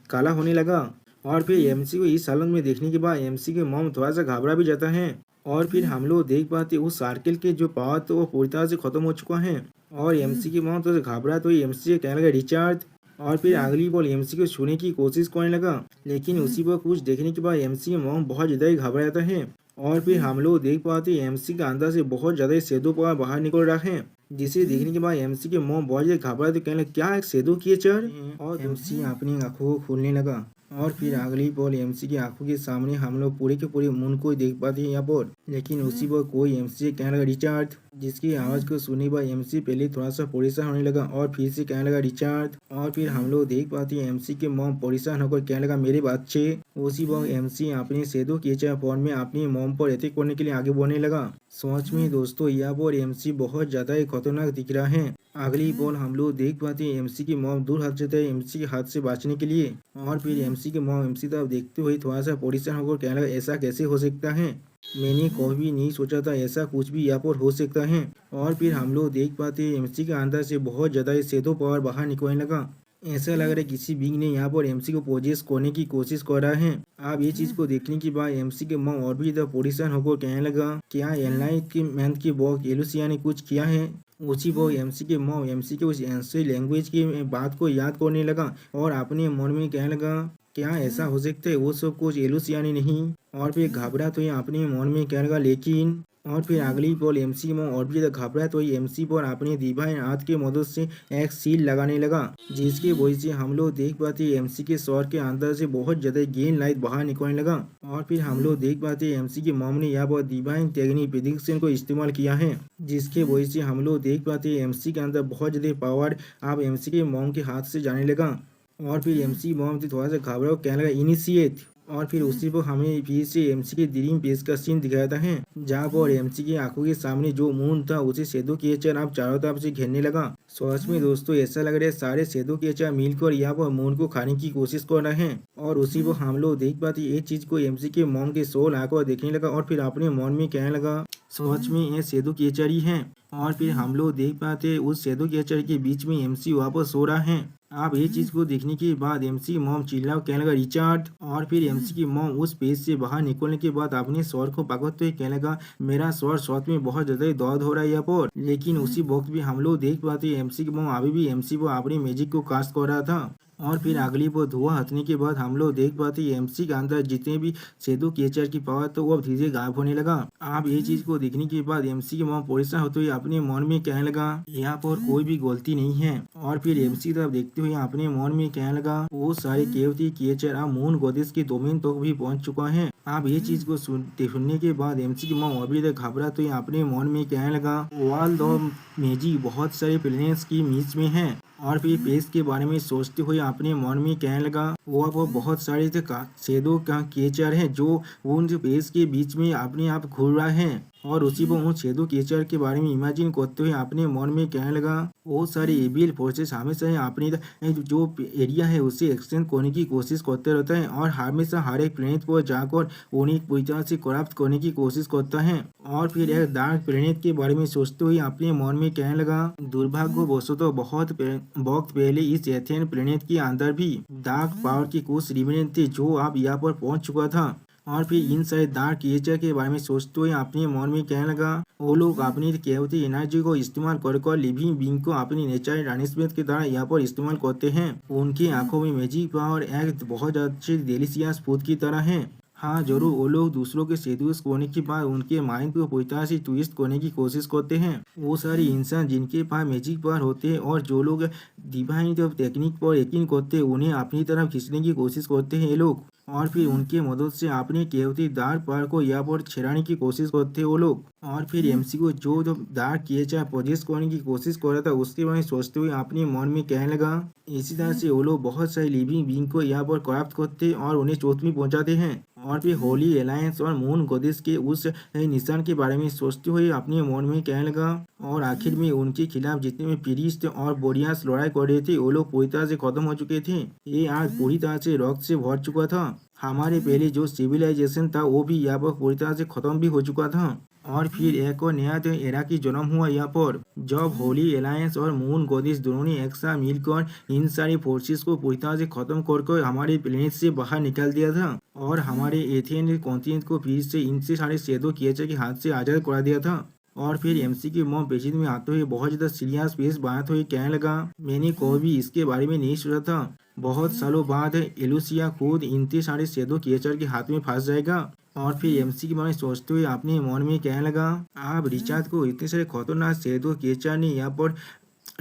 काला होने लगा। और फिर एमसी को इस हालत में देखने के बाद एमसी के मॉम थोड़ा सा घबरा भी जाता है। और फिर हम लोग देख पाते उस सर्किल के जो पावर तो वो पूरी तरह से खत्म हो चुका है। और एमसी की मॉम तो घबरा तो एमसी से कहने लगा रिचार्ज। और फिर अगली बॉल एमसी को छूने की कोशिश करने लगा, लेकिन उसी पर कुछ देखने के बाद एमसी के मॉम बहुत ज्यादा ही घबरा जाता है। और फिर हम लोग देख पाते एमसी के अंदर से बहुत ज्यादा शैडो पावर बाहर निकल रहा है, जिसे देखने के बाद एमसी के मॉम बहुत ज्यादा घबरा तो कहने लगा क्या एक शैडो क्रिएचर। और एमसी अपनी आंखों को खोलने लगा। और फिर अगली बॉल एमसी की आंखों के सामने हम लोग पूरे के पूरे मून को देख पाते हैं यहाँ पर, लेकिन उसी पर कोई एमसी से कहने लगा रिचार्ज, जिसकी आवाज को सुनने पर एमसी पहले थोड़ा सा परेशान होने लगा और फिर से कहने लगा रिचार्ज। और फिर हम लोग देख पाते हैं एमसी के मॉम परेशान होकर कहने लगा मेरे बच्चे। उसी वक्त एमसी अपने शैडो क्रिएचर फॉर्म में अपनी मॉम पर अटैक करने के लिए आगे बढ़ने लगा। सोच में दोस्तों यहाँ पर एमसी बहुत ज्यादा ही खतरनाक दिख रहा है। अगली बॉल हम लोग देख पाते हैं एमसी की मॉम दूर हट जाता है एमसी के हाथ से बचने के लिए। और फिर एमसी के मॉम एमसी तरफ देखते हुए थोड़ा सा परेशान होकर कहने लगा ऐसा कैसे हो सकता है, मैंने कभी नहीं सोचा था ऐसा कुछ भी यहाँ पर हो सकता है। और फिर हम लोग देख पाते हैं एमसी के अंदर से बहुत ज्यादा शैडो पावर बाहर निकलने लगा। ऐसा लग रहा है किसी बिंग ने यहाँ पर एमसी को पोजेस करने की कोशिश कर रहा है। अब ये चीज को देखने के बाद एमसी के मॉम और भी ज्यादा परेशान होकर कहने लगा क्या एनलाइटमेंट के बॉक्स एलुसिया ने कुछ किया है। उसी वो एमसी के मॉम एमसी के उस एंशियंट लैंग्वेज की बात को याद करने लगा और अपने मन में कहने लगा क्या ऐसा हो सकता है वो सब कुछ एलुसिया ने नहीं। और फिर घबरा तो अपने मन में कहने लगा लेकिन। और फिर अगली बॉल एमसी में और भी ज्यादा घबरा तो एमसी पर अपने डिवाइन हाथ की मदद से एक सील लगाने लगा, जिसकी वजह से हम लोग देख पाते एमसी के सर के अंदर से बहुत ज्यादा ग्रीन लाइट बाहर निकलने लगा। और फिर हम लोग देख पाते एमसी की मॉम ने यहाँ पर डिवाइन टेक्निक प्रेडिक्शन को इस्तेमाल किया है, जिसके वजह से हम लोग देख पाते एमसी के अंदर बहुत ज्यादा पावर अब एमसी के मॉम के हाथ से जाने लगा। और फिर एमसी मॉम से थोड़ा सा घबरा कहने लगा इनिशिएट। और फिर उसी पर हमें फिर से एमसी के ड्रीम पेज का सीन दिखाता है, जहाँ पर एमसी की आंखों के सामने जो मून था उसे शैडो क्रिएचर अब चारों तरफ से घेरने लगा। सच में दोस्तों ऐसा लग रहा है सारे शैडो क्रिएचर मिलकर यहाँ पर मून को खाने की कोशिश कर रहे हैं। और उसी पर हम लोग देख पाते ये चीज को एमसी के मॉम के सोल आकर देखने लगा और फिर अपने मन में कहने लगा सच में ये शैडो क्रिएचर ही है। और फिर हम लोग देख पाते उस शैडो क्रिएचर के बीच में एमसी वापस सो रहा है। अब ये चीज को देखने के बाद एमसी मॉम चिल्ला कहने लगा रिचार्ड। और फिर एमसी की मॉम उस पेज से बाहर निकलने के बाद अपने स्वर को पकड़ते हुए कहने लगा मेरा स्वर सच में बहुत ज्यादा दर्द हो रहा है यहाँ पर। लेकिन उसी वक्त भी हम लोग देख पाते एमसी की मॉम अभी भी एमसी पर अपनी मैजिक को कास्ट कर रहा था। और फिर अगली बार धुआं हटने के बाद हम लोग देख पाते एमसी के अंदर जितने भी शैडो क्रिएचर की पावर तो वो धीरे गायब होने लगा। आप ये चीज को देखने के बाद एमसी के मॉम परेशान होते हुए अपने मन में कहने लगा यहाँ पर कोई भी गलती नहीं है। और फिर एमसी की तरफ देखते हुए अपने मन में कहने लगा वो सारे केवती क्रिएचर अब मून गॉडेस के डोमेन तक भी पहुंच चुका है। आप ये चीज को सुनने के बाद एमसी की मॉम अभी तक घबरा तो अपने मन में कहने लगा वर्ल्ड ऑफ मैजिक बहुत सारे प्लैनेट्स की बीच में है। और फिर पेज के बारे में सोचते हुए अपने मन में कहने लगा वो बहुत सारे शैडो का क्रिएचर है जो उन पेज के बीच में अपने आप घूर रहा है। और उसी पर उस शैडो क्रिएचर के बारे में इमेजिन करते हुए अपने मन में कहने लगा वो सारे एविल फोर्सेस हमेशा अपनी जो एरिया है उसे एक्सटेंड करने की कोशिश करते रहता है और हमेशा हर एक प्लेनेट पर जाकर उन्हें पूरी तरह से करप्ट करने की कोशिश करता है। और फिर एक डार्क प्लेनेट के बारे में सोचते हुए अपने मन में कहने लगा दुर्भाग्यवशतः बहुत वक्त पहले इस एथेन प्लेनेट के अंदर भी डार्क पावर की कुछ रिमेनेंट थे जो अब यहाँ पर पहुंच चुका था। और फिर इन सारे डार्क क्रिएचर के बारे में सोचते हुए अपने मन में कहने लगा वो लोग अपनी केवती एनर्जी को इस्तेमाल कर लिविंग बींग को अपनी नेचर ट्रांसमिट के द्वारा यहाँ पर इस्तेमाल करते हैं। उनकी आंखों में मैजिक पावर एक बहुत अच्छे डेलिशियस फूड की तरह है। हाँ जरूर वो लोग दूसरों के सेड्यूस करने के बाद उनके माइंड को पूरी तरह से ट्विस्ट करने की कोशिश करते हैं। वो सारे इंसान जिनके पास मैजिक पावर होते हैं और जो लोग डिवाइन टेक्निक पर यकीन करते हैं उन्हें अपनी तरफ खींचने की कोशिश करते हैं ये लोग। और फिर उनके मदद से अपने केवती डार्क पावर को यहाँ पर छिड़ाने की कोशिश करते हैं वो लोग। और फिर एमसी को जो डार्क क्रिएचर पोजेस करने की कोशिश कर रहा था उसके बारे में सोचते हुए अपने मन में कहने लगा इसी तरह से वो लोग बहुत सारे लिविंग बींग को यहाँ पर करप्ट करते और उन्हें चोट में पहुंचाते हैं। और फिर होली अलायंस और मून गॉडेस के उस निशान के बारे में सोचते हुए अपने मन में कहने लगा और आखिर में उनके खिलाफ जितने भी प्रीस्ट और बोरियास लड़ाई कर रहे थे वो लोग पूरी तरह से खत्म हो चुके थे। ये आज पूरी तरह से रक्त से भर चुका था। हमारे पहले जो सिविलाइजेशन था वो भी यहाँ पर पूरी तरह से खत्म भी हो चुका था। और फिर एक और नया तो एरा की जन्म हुआ यहाँ पर, जब होली अलायंस और मून गोदिस दोनों ने एक साथ मिलकर इन सारी फोर्सेस को पूरी तरह से खत्म कर हमारे प्लेनेट से बाहर निकाल दिया था और हमारे एथियन कॉन्टिनेंट को फिर से इनसे सारे शेडो क्रिएचर के हाथ से आजाद करा दिया था। और फिर एमसी की मॉम पेशिंग में आते हुए बहुत ज्यादा सीरियस फेस बात हुई, कहने लगा मैंने कोई भी इसके बारे में नहीं सोचा था, बहुत सालों बाद एलुसिया खुद इनते सारे शेडो क्रिएचर के हाथ में फंस जाएगा। और फिर एमसी के बारे में सोचते हुए अपने मन में कहने लगा आप रिचार्ड को इतने सारे खतरनाक शेडो क्रिएचर ने यहाँ पर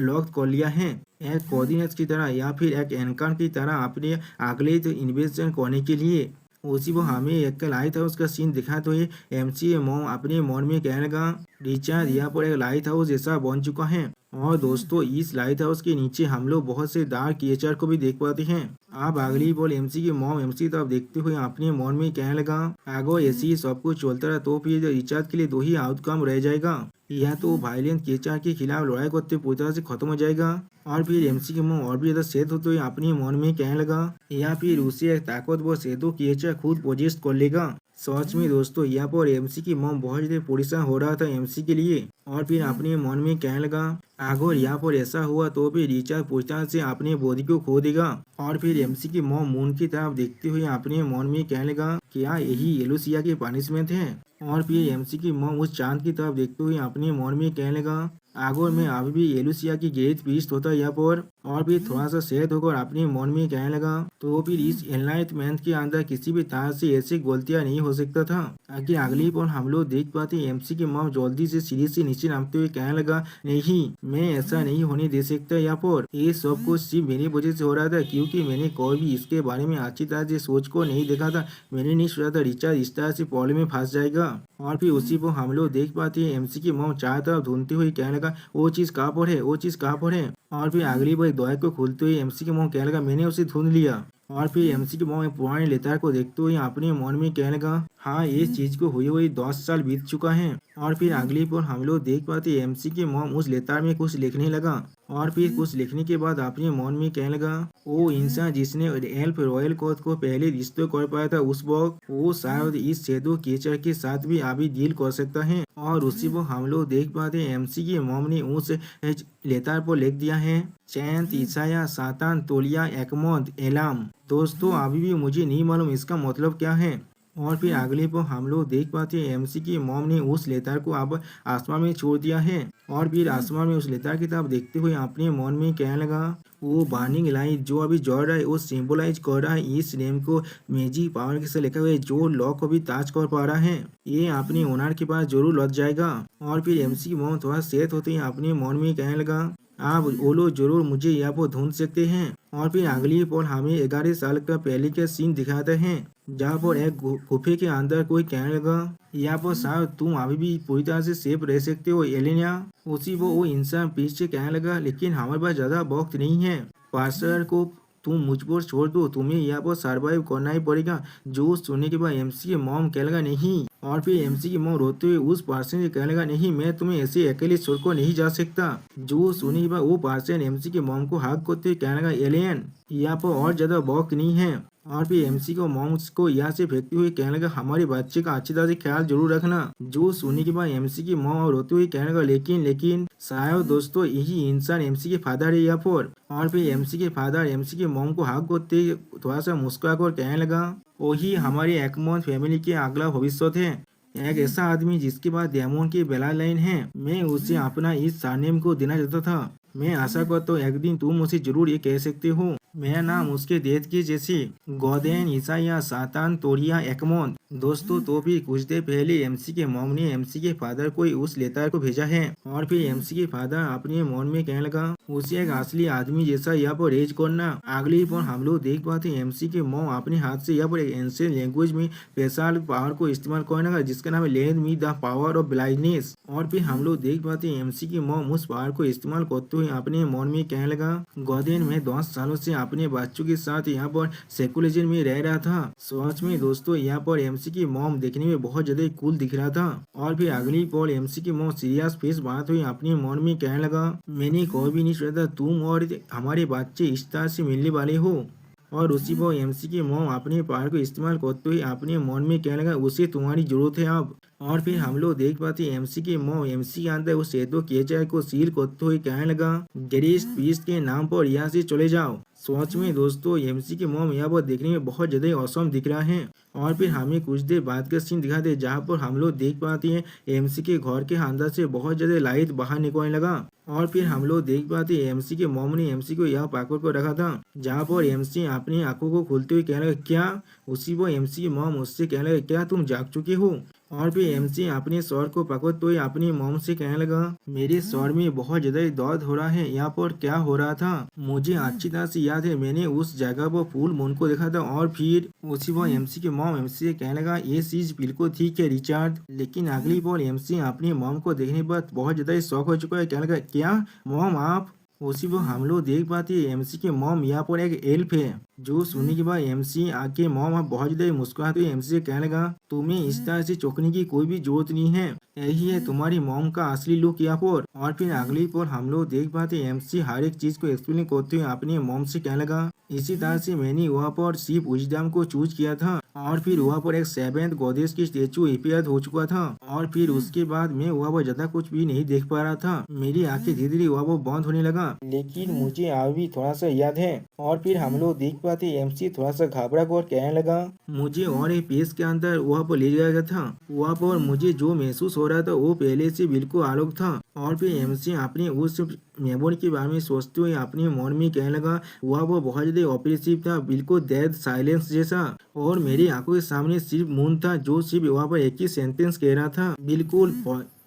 लॉक कर लिया है, एक कोऑर्डिनेट्स की तरह या फिर एक एनकाउंटर की तरह अपने अगले तो इन्वेस्टमेंट करने के लिए। उसी वो हमें एक लाइट हाउस का सीन दिखा तो ये एमसी मॉम अपने मन में कहने लगा रिचार्ड यहाँ पर एक लाइट हाउस जैसा बन चुका है और दोस्तों इस लाइट हाउस के नीचे हम लोग बहुत से डार्क क्रिएचर को भी देख पाते हैं। आप अगली बोल एमसी की मॉम एमसी तरफ देखते हुए अपने मन में कहने लगा अगर ऐसे ही सब कुछ चलता रहा तो फिर रिचार्ड के लिए दो ही आउटकम रह जाएगा, या तो वायलेंट क्रिएचर के खिलाफ लड़ाई करते पूरी तरह से खत्म हो जाएगा और फिर एमसी की मॉम और भी ज्यादा सेहत होते हुए अपने मन में कहने लगा या फिर उसे एक ताकतवर सेहतों क्रिएचर खुद पोजेस्ट कर लेगा। सच में दोस्तों यहाँ पर एमसी की मॉम बहुत ज्यादा परेशान हो रहा था एमसी के लिए और फिर अपने मन में कहने लगा अगर यहाँ पर ऐसा हुआ तो फिर रिचार्ड पूछताछ से अपने बॉडी को खो देगा। और फिर एमसी की मॉम मून की तरफ देखते हुए अपने मन में कहने लगा क्या यही एलुसिया की पनिशमेंट है। और फिर एमसी की मॉम उस चांद की तरफ देखते हुए अपने मन में कहने लगा अगर मैं अभी भी एलुसिया की गेट पीस होता यहाँ पर और फिर थोड़ा सा सेहत होकर अपने मन में कहने लगा तो फिर इस एनलाइटमेंट के अंदर किसी भी तरह से ऐसी गलतियां नहीं हो सकता था। आगे अगली पर हम लोग देख पाते एमसी की मॉम जल्दी से सीढ़ी से नीचे नामते हुए कहने लगा नहीं मैं ऐसा नहीं होने दे सकता यहाँ पर, ये सब कुछ सिर्फ मेरी वजह से हो रहा था क्योंकि मैंने कोई भी इसके बारे में अच्छी तरह से सोच को नहीं देखा था, मैंने नहीं सोचा था रिचार्ड इस तरह से प्रॉब्लम में फंस जाएगा। और फिर उसी पर हम लोग देख पाते हैं एमसी की मॉम चारों तरफ ढूंढते हुए कहने लगा वो चीज कहाँ पर है, वो चीज कहाँ पर है। और फिर अगली बार दवाई को खोलते हुए एमसी की मॉम कहने लगा मैंने उसे ढूंढ लिया। और फिर एमसी की मॉम पुराने लेतार को देखते हुए अपने मन में कहने लगा हाँ ये चीज को हुए हुए 10 साल बीत चुका है। और फिर अगली पर हम लोग देख पाते एमसी की मॉम उस लेतार में कुछ लिखने लगा और फिर कुछ लिखने के बाद अपने मन में कहने लगा वो इंसान जिसने एल्फ रॉयल कोथ को पहले रिश्ते कर पाया था उस वक्त वो शायद इस शेडो क्रिएचर के साथ भी अभी डील कर सकता है। और उसी को हम लोग देख पाते एमसी की मॉम ने उस लेतार पर लिख दिया है चैंत ईसाया सातान तोलिया एकमोद एलाम। दोस्तों अभी भी मुझे नहीं मालूम इसका मतलब क्या है। और फिर अगले पर हम लोग देख पाते हैं एमसी की मॉम ने उस लेतार को अब आसमान में छोड़ दिया है और फिर आसमान में उस लेतार की तरफ देखते हुए अपने मन में कहने लगा वो बर्निंग लाइट जो अभी जल रहा है वो सिंबलाइज कर रहा है इस नेम को मैजिक पावर के साथ लिखा हुआ है जो लॉक को भी ताज कर पा रहा है, ये अपने ओनर के पास जरूर लग जाएगा। और फिर एमसी की मॉम थोड़ा सेहत होते ही अपने मन में कहने लगा आप वो लोग जरूर मुझे यहाँ पर ढूंढ सकते हैं। और फिर अगली पल हमें 11 साल का पहले का सीन दिखाते हैं जहाँ पर एक गुफे के अंदर कोई कहने लगा यहाँ पर शायद तुम अभी भी पूरी तरह से सेफ रह सकते हो एलेनिया। उसी वो इंसान पीछे कहने लगा लेकिन हमारे पास ज्यादा वक्त नहीं है, पार्सर को तुम मुझ पर छोड़ दो, तुम्हें यहाँ पर सर्वाइव करना ही पड़ेगा। जो सुनने के बाद एमसी की मॉम कहने लगा नहीं। और फिर एमसी की मॉम रोते हुए उस पर्सन से कहने लगा नहीं मैं तुम्हें ऐसे अकेले छोड़कर नहीं जा सकता। जो सुनने के बाद वो पर्सन एमसी की मॉम को हाथ करते हुए कहने लगा एलियन यहाँ पर और ज्यादा वक्त नहीं है। और फिर एमसी को मॉम्स को यहाँ से फेंकते हुए कहने लगा हमारे बच्चे का अच्छी तरह से ख्याल जरूर रखना। जो सुनने के बाद एमसी की मॉम रोते हुए कहने लगा लेकिन शायद दोस्तों यही इंसान एमसी के फादर है यहाँ पर। और फिर एमसी के फादर एमसी की मॉम को हाथ करते थोड़ा सा मुस्कुरा कर कहने लगा वही हमारे एकमोन फैमिली के अगला भविष्य है, एक ऐसा आदमी जिसके पास डेमोन की बेला लाइन है, मैं उसे अपना इस सरनेम को देना चाहता था। मैं आशा करता हूँ एक दिन तुम उसे जरूर ये कह सकते हो मेरा नाम उसके देश की जैसी गोदेन ईसाया सातान तोरिया एकमोन। दोस्तों तो भी कुछ देर पहले एमसी के मॉम ने एमसी के फादर को उस लेटर को भेजा है। और फिर एमसी के फादर अपने मन में कहने लगा उसे एक असली आदमी जैसा यहाँ पर रेज करना। अगली पर हम लोग देख पाते हैं एमसी के मॉम अपने हाथ से यहाँ पर एक एंशिएंट लैंग्वेज में स्पेशल पावर को इस्तेमाल करने लगा जिसका नाम है lend me the power of blindness. और फिर हम लोग देख पाते हैं एमसी की मॉम उस पावर को इस्तेमाल करते हुए अपने मन में कहने लगा गोदेन में 10 सालों से अपने बच्चों के साथ यहाँ पर सेकुलरिज्म में रह रहा था। सच में दोस्तों यहाँ पर एमसी की मॉम देखने में बहुत ज्यादा कूल दिख रहा था। और फिर अगली पल एमसी की मॉम सीरियस फेस बात हुई अपने मन में कहने लगा मैंने कोई भी नहीं सोचा था तुम और हमारे बच्चे इस तरह से मिलने वाले हो। और उसी पर एमसी की मॉम अपने पावर को इस्तेमाल करते हुए अपने मन में कहने लगा उसे तुम्हारी जरूरत है अब। और फिर हम लोग देख पाते एमसी की मॉम एमसी के अंदर उस सेतु केचाई को सील करते हुए कहने लगा ग्रीस पीस के नाम पर यहाँ से चले जाओ। सोच में दोस्तों एमसी की मॉम यहाँ पर देखने में बहुत ज्यादा औसम दिख रहा है। और फिर हमें कुछ देर बाद का सीन दिखाते हैं जहाँ पर हम लोग देख पाते हैं एमसी के घर के अंदर से बहुत ज्यादा लाइट बाहर निकलने लगा। और फिर हम लोग देख पाते हैं एमसी के मॉम ने एमसी को यहाँ पाकड़ को रखा था जहाँ पर एमसी अपनी आंखों को खोलते हुए कहने लगा क्या। उसी पर एमसी की मॉम उससे कहने लगा क्या तुम जाग चुके हो। और फिर एमसी अपने सर को पकड़ते हुए अपनी मॉम से कहने लगा मेरे सर में बहुत ज्यादा दर्द हो रहा है। यहाँ पर क्या हो रहा था मुझे अच्छी तरह से याद है, मैंने उस जगह पर फुल मून को देखा था। और फिर उसी पर एमसी के मॉम एमसी से कहने लगा ये चीज बिल्कुल ठीक है रिचार्ड। लेकिन अगली बार एमसी अपनी मॉम को देखने पर बहुत ज्यादा शौक हो चुका है, कहने लगा क्या मॉम आप। उसी पर हम लोग देख पाते हैं एमसी के मॉम यहाँ पर एक एल्फ है जो सुनने के बाद एमसी आके मॉम बहुत ज्यादा मुस्कुराते हुए एमसी से कहने लगा तुम्हें इस तरह से चौंकने की कोई भी जरूरत नहीं है, यही है तुम्हारी मॉम का असली लुक यहाँ पर। और फिर अगली पर हम लोग देख पाते एमसी हर एक चीज को एक्सप्लेन करते हुए अपने मॉम से कहने लगा इसी तरह से मैंने वहाँ पर सिर्फ विजडम को चूज किया था और फिर वहाँ पर एक 7th गॉडेस की स्टेचू रिपेयर हो चुका था और फिर उसके बाद मैं वहाँ पर ज्यादा कुछ भी नहीं देख पा रहा था। मेरी आंखें धीरे धीरे वहाँ पर बंद होने लगा लेकिन मुझे अभी भी थोड़ा सा याद है। और फिर हम लोग देख पाते एमसी थोड़ा सा घबरा कर कहने लगा मुझे और एक पेज के अंदर वहाँ पर ले जाया गया था, वहाँ पर मुझे जो महसूस हो रहा था वो पहले से बिल्कुल अलग था। और फिर एमसी अपने उस मेमोरी के बारे में सोचते हुए अपने मन में कहने लगा वह बहुत ज्यादा ऑपरेसिव था, बिल्कुल डेड साइलेंस जैसा। और मेरी आंखों के सामने सिर्फ मून था जो सिर्फ वहाँ पर एक ही सेंटेंस कह रहा था, बिल्कुल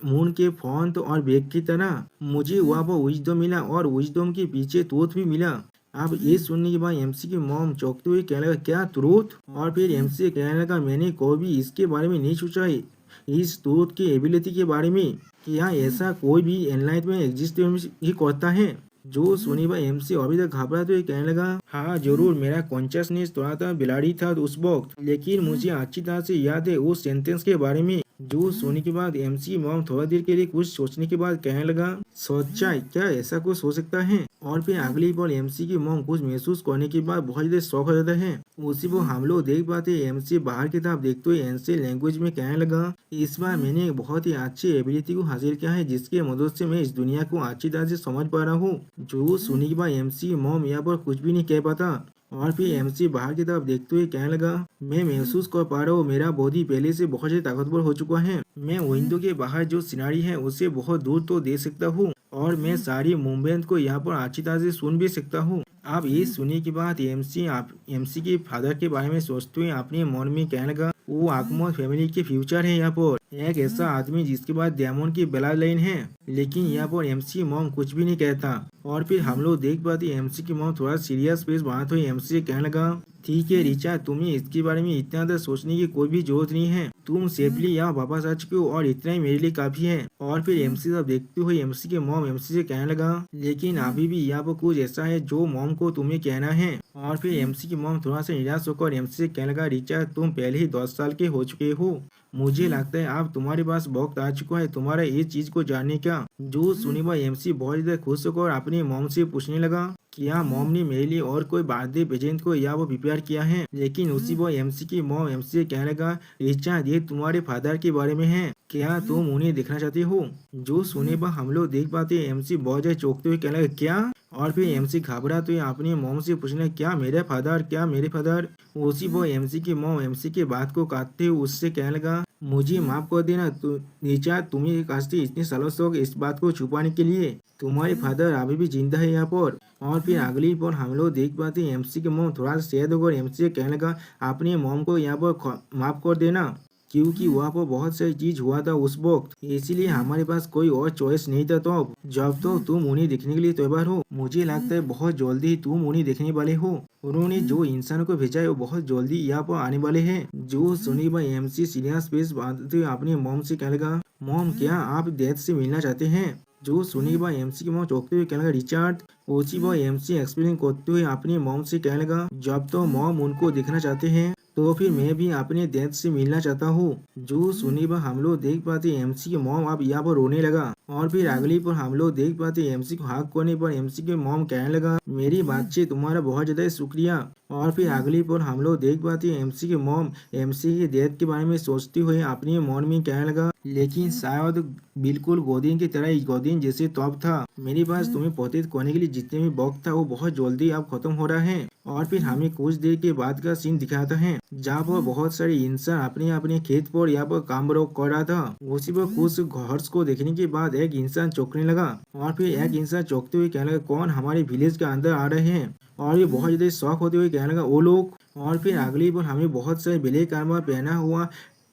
मून के फॉन्ट और बेग की तरह। मुझे वहाँ पर विजडम मिला और विजडम के पीछे ट्रूथ भी मिला। अब ये सुनने के बाद एमसी की मॉम चौंकते हुए कहने लगा क्या ट्रूथ। और फिर एमसी कहने लगा मैंने कभी इसके बारे में नहीं सोचा है, इस ट्रूथ की एबिलिटी के बारे में कि हाँ ऐसा कोई भी एनलाइटमेंट एग्जिस्ट ही करता है। जो सुनी भाई एमसी अभी तक घबरा तो कहने लगा हाँ जरूर मेरा कॉन्शियसनेस थोड़ा सा बिलाड़ी था उस वक्त, लेकिन मुझे अच्छी तरह से याद है उस सेंटेंस के बारे में। जो सुनने के बाद एमसी मॉम थोड़ा देर के लिए कुछ सोचने के बाद कहने लगा सच्चाई क्या ऐसा कुछ हो सकता है। और फिर अगली बार एमसी की मॉम कुछ महसूस करने के बाद बहुत ज्यादा शौक हो जाता है। उसी को हम लोग देख पाते एमसी बाहर की तरफ देखते हुए एंशियंट लैंग्वेज में कहने लगा इस बार मैंने एक बहुत ही अच्छी एबिलिटी को हासिल किया है जिसकी मदद से मैं इस दुनिया को अच्छी तरह से समझ पा रहा हूँ। जो सुनने के बाद एमसी मॉम यहाँ पर कुछ भी नहीं कह पाता। और फिर एमसी बाहर की तरफ देखते हुए कहने लगा मैं महसूस कर पा रहा हूँ मेरा बॉडी पहले से बहुत ज्यादा ताकतवर हो चुका है, मैं विंडो के बाहर जो सिनारी है उसे बहुत दूर तो दे सकता हूँ और मैं सारी मूवमेंट को यहाँ पर अच्छी तरह से सुन भी सकता हूँ। अब ये सुनने के बाद एमसी के फादर के बारे में सोचते हुए अपने मन में कहने लगा वो आकमोद फैमिली के फ्यूचर है, यहाँ पर एक ऐसा आदमी जिसके बाद डेमन की ब्लड लाइन है। लेकिन यहाँ पर एमसी मॉम कुछ भी नहीं कहता। और फिर हम लोग देख पाते एमसी की मॉम थोड़ा सीरियस फेस बनाते हुए एमसी से कहने लगा ठीक है रिचा तुम्हें इसके बारे में इतना ज्यादा सोचने की कोई भी जरूरत नहीं है, तुम सेफली यहाँ वापस आ चुके हो और इतना ही मेरे लिए काफी है। और फिर एमसी सब देखते हुए एमसी के मॉम एमसी से कहने लगा लेकिन अभी भी यहाँ पर कुछ ऐसा है जो मॉम को तुम्हें कहना है। और फिर एमसी की मॉम थोड़ा सा निराश होकर एमसी से कहने लगा रिचा तुम पहले ही 10 साल के हो चुके हो, मुझे लगता है अब तुम्हारे पास वक्त आ चुका है तुम्हारा ये चीज को जानने का। जो सुनी बात एमसी बहुत ज्यादा खुश होकर अपनी मॉम से पूछने लगा क्या मॉम ने मेरे लिए और कोई बर्थडे प्रेजेंट को या वो प्रिपेयर किया है। लेकिन उसी वो एमसी की मॉम एमसी से कहने लगा रिचा ये तुम्हारे फादर के बारे में है, क्या तुम उन्हें देखना चाहते हो। जो सुने पर हम लोग देख पाते एमसी बहुत ज्यादा चौंकते हुए कहने लगा क्या। और फिर एमसी घबरा तो अपनी मॉम से पूछने क्या मेरे फादर। उसी वो एमसी की मॉम एमसी के बात को काटते हुए उससे कहने लगा मुझे माफ कर देना रिचा, तुम्हें कास्ती इतने सालों से इस बात को छुपाने के लिए, तुम्हारे फादर अभी भी जिंदा है यहाँ पर। और फिर अगली पर हम लोग देख पाते एमसी के मॉम थोड़ा सा सैड होकर एमसी से कहने लगा अपने मॉम को यहाँ पर माफ कर देना क्योंकि वहाँ पर बहुत सारी चीज हुआ था उस वक्त, इसीलिए हमारे पास कोई और चॉइस नहीं था। तो जब तो तुम उन्हें देखने के लिए तैयार हो, मुझे लगता है बहुत जल्दी तुम उन्हें देखने वाले हो। उन्होंने जो इंसानों को भेजा है वो बहुत जल्दी यहाँ पर आने वाले हैं। जो सुनी भाई एमसी सीरियस फेस बांधते हुए अपनी मॉम से कहने लगा मॉम क्या आप डेथ से मिलना चाहते हैं। जो सुनी भाई एमसी की मॉम चौंकते हुए कहने लगा रिचार्ड। ओची भाई एमसी एक्सप्लेन करते हुए अपनी मॉम से कहने लगा जब तो मॉम उनको देखना चाहते हैं तो फिर मैं भी अपने डेथ से मिलना चाहता हूँ। जो सुनी पर हम लोग देख पाते एमसी की मॉम अब यहाँ पर रोने लगा। और फिर अगली पर हम लोग देक पाते एमसी को हाक करने पर एमसी के मॉम कहने लगा मेरी बातचीत तुम्हारा बहुत ज़्यादा शुक्रिया। और फिर अगली पल हम लोग देख पाते हैं एमसी की मॉम एमसी की डेथ के बारे में सोचती हुई अपने मन में कहने लगा, लेकिन शायद बिल्कुल गोदीन की तरह गोदीन जैसे तब था। मेरे पास तुम्हें पोतित करने के लिए जितने भी वक्त था वो बहुत जल्दी अब खत्म हो रहा है। और फिर हमें कुछ देर के बाद का सीन दिखाता है जहाँ पर बहुत सारे इंसान अपने अपने खेत पर यहाँ पर काम कर रहा था। उसी पर कुछ घर्ष को देखने के बाद एक इंसान चौंकने लगा और फिर एक इंसान चौंकते हुए कहने लगा, कौन हमारे विलेज के अंदर आ रहे हैं? और ये बहुत ज्यादा शौक होते हुए कहने लगा, वो लोग। और फिर अगली बार हमें बहुत सारे ब्लैक आर्मर पहना हुआ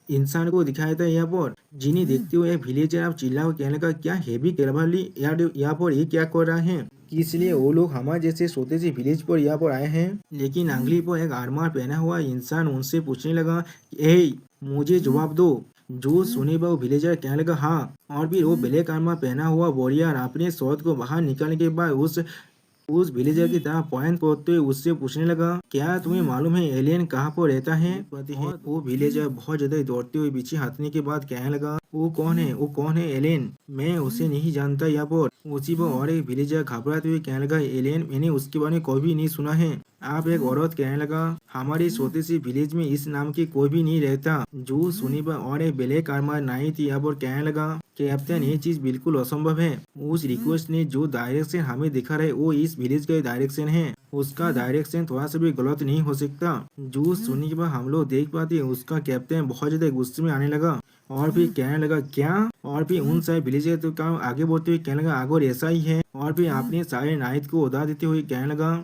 इंसान को दिखाया था यहाँ पर, जिन्हें देखते हुए एक विलेजर आप चिल्ला हुआ कहने लगा, क्या हेवी कैvalry यार यहाँ पर ये क्या कर रहा है? इसलिए वो लोग हमारे जैसे छोटे से विलेज पर यहाँ पर आए हैं। लेकिन अगली पर एक आर्मर पहना हुआ इंसान उनसे पूछने लगा, ए मुझे जवाब दो। जो सुने वो विलेजर कहने लगा, हाँ। और फिर वो ब्लैक आर्मर पहना हुआ वॉरियर अपने शॉट को बाहर निकालने के बाद उस विलेजर की तरह पॉइंट करते हुए उससे पूछने लगा, क्या तुम्हें मालूम है एलियन कहाँ पर रहता है? और वो विलेजर बहुत ज्यादा दौड़ते हुए पीछे हटने के बाद कहने लगा, वो कौन है? वो कौन है एलियन? मैं उसे नहीं जानता यहाँ पर। उसी पर और एक विलेजर घबराते हुए कहने लगा, एलियन मैंने उसके बारे में कभी नहीं सुना है। आप एक औरत कहने लगा, हमारे छोटे से विलेज में इस नाम की कोई भी नहीं रहता। जो सुनी पर और एक ब्लैक आर्मर नाइट यहाँ पर कहने लगा, कैप्टन ये चीज बिल्कुल असंभव है। उस रिक्वेस्ट ने जो डायरेक्शन हमें दिखा रहे वो इस विलेज का डायरेक्शन है। उसका डायरेक्शन थोड़ा सा भी गलत नहीं हो सकता। जो सुनने के बाद हम लोग देख पाते हैं उसका कैप्टन बहुत ज्यादा गुस्से में आने लगा और फिर कहने लगा, क्या? और फिर उन सारे विलेजर तो काम आगे बढ़ते हुए कहने लगा, अगर ऐसा ही है। और फिर अपने सारे नाइट को उड़ा देते हुए कहने लगा,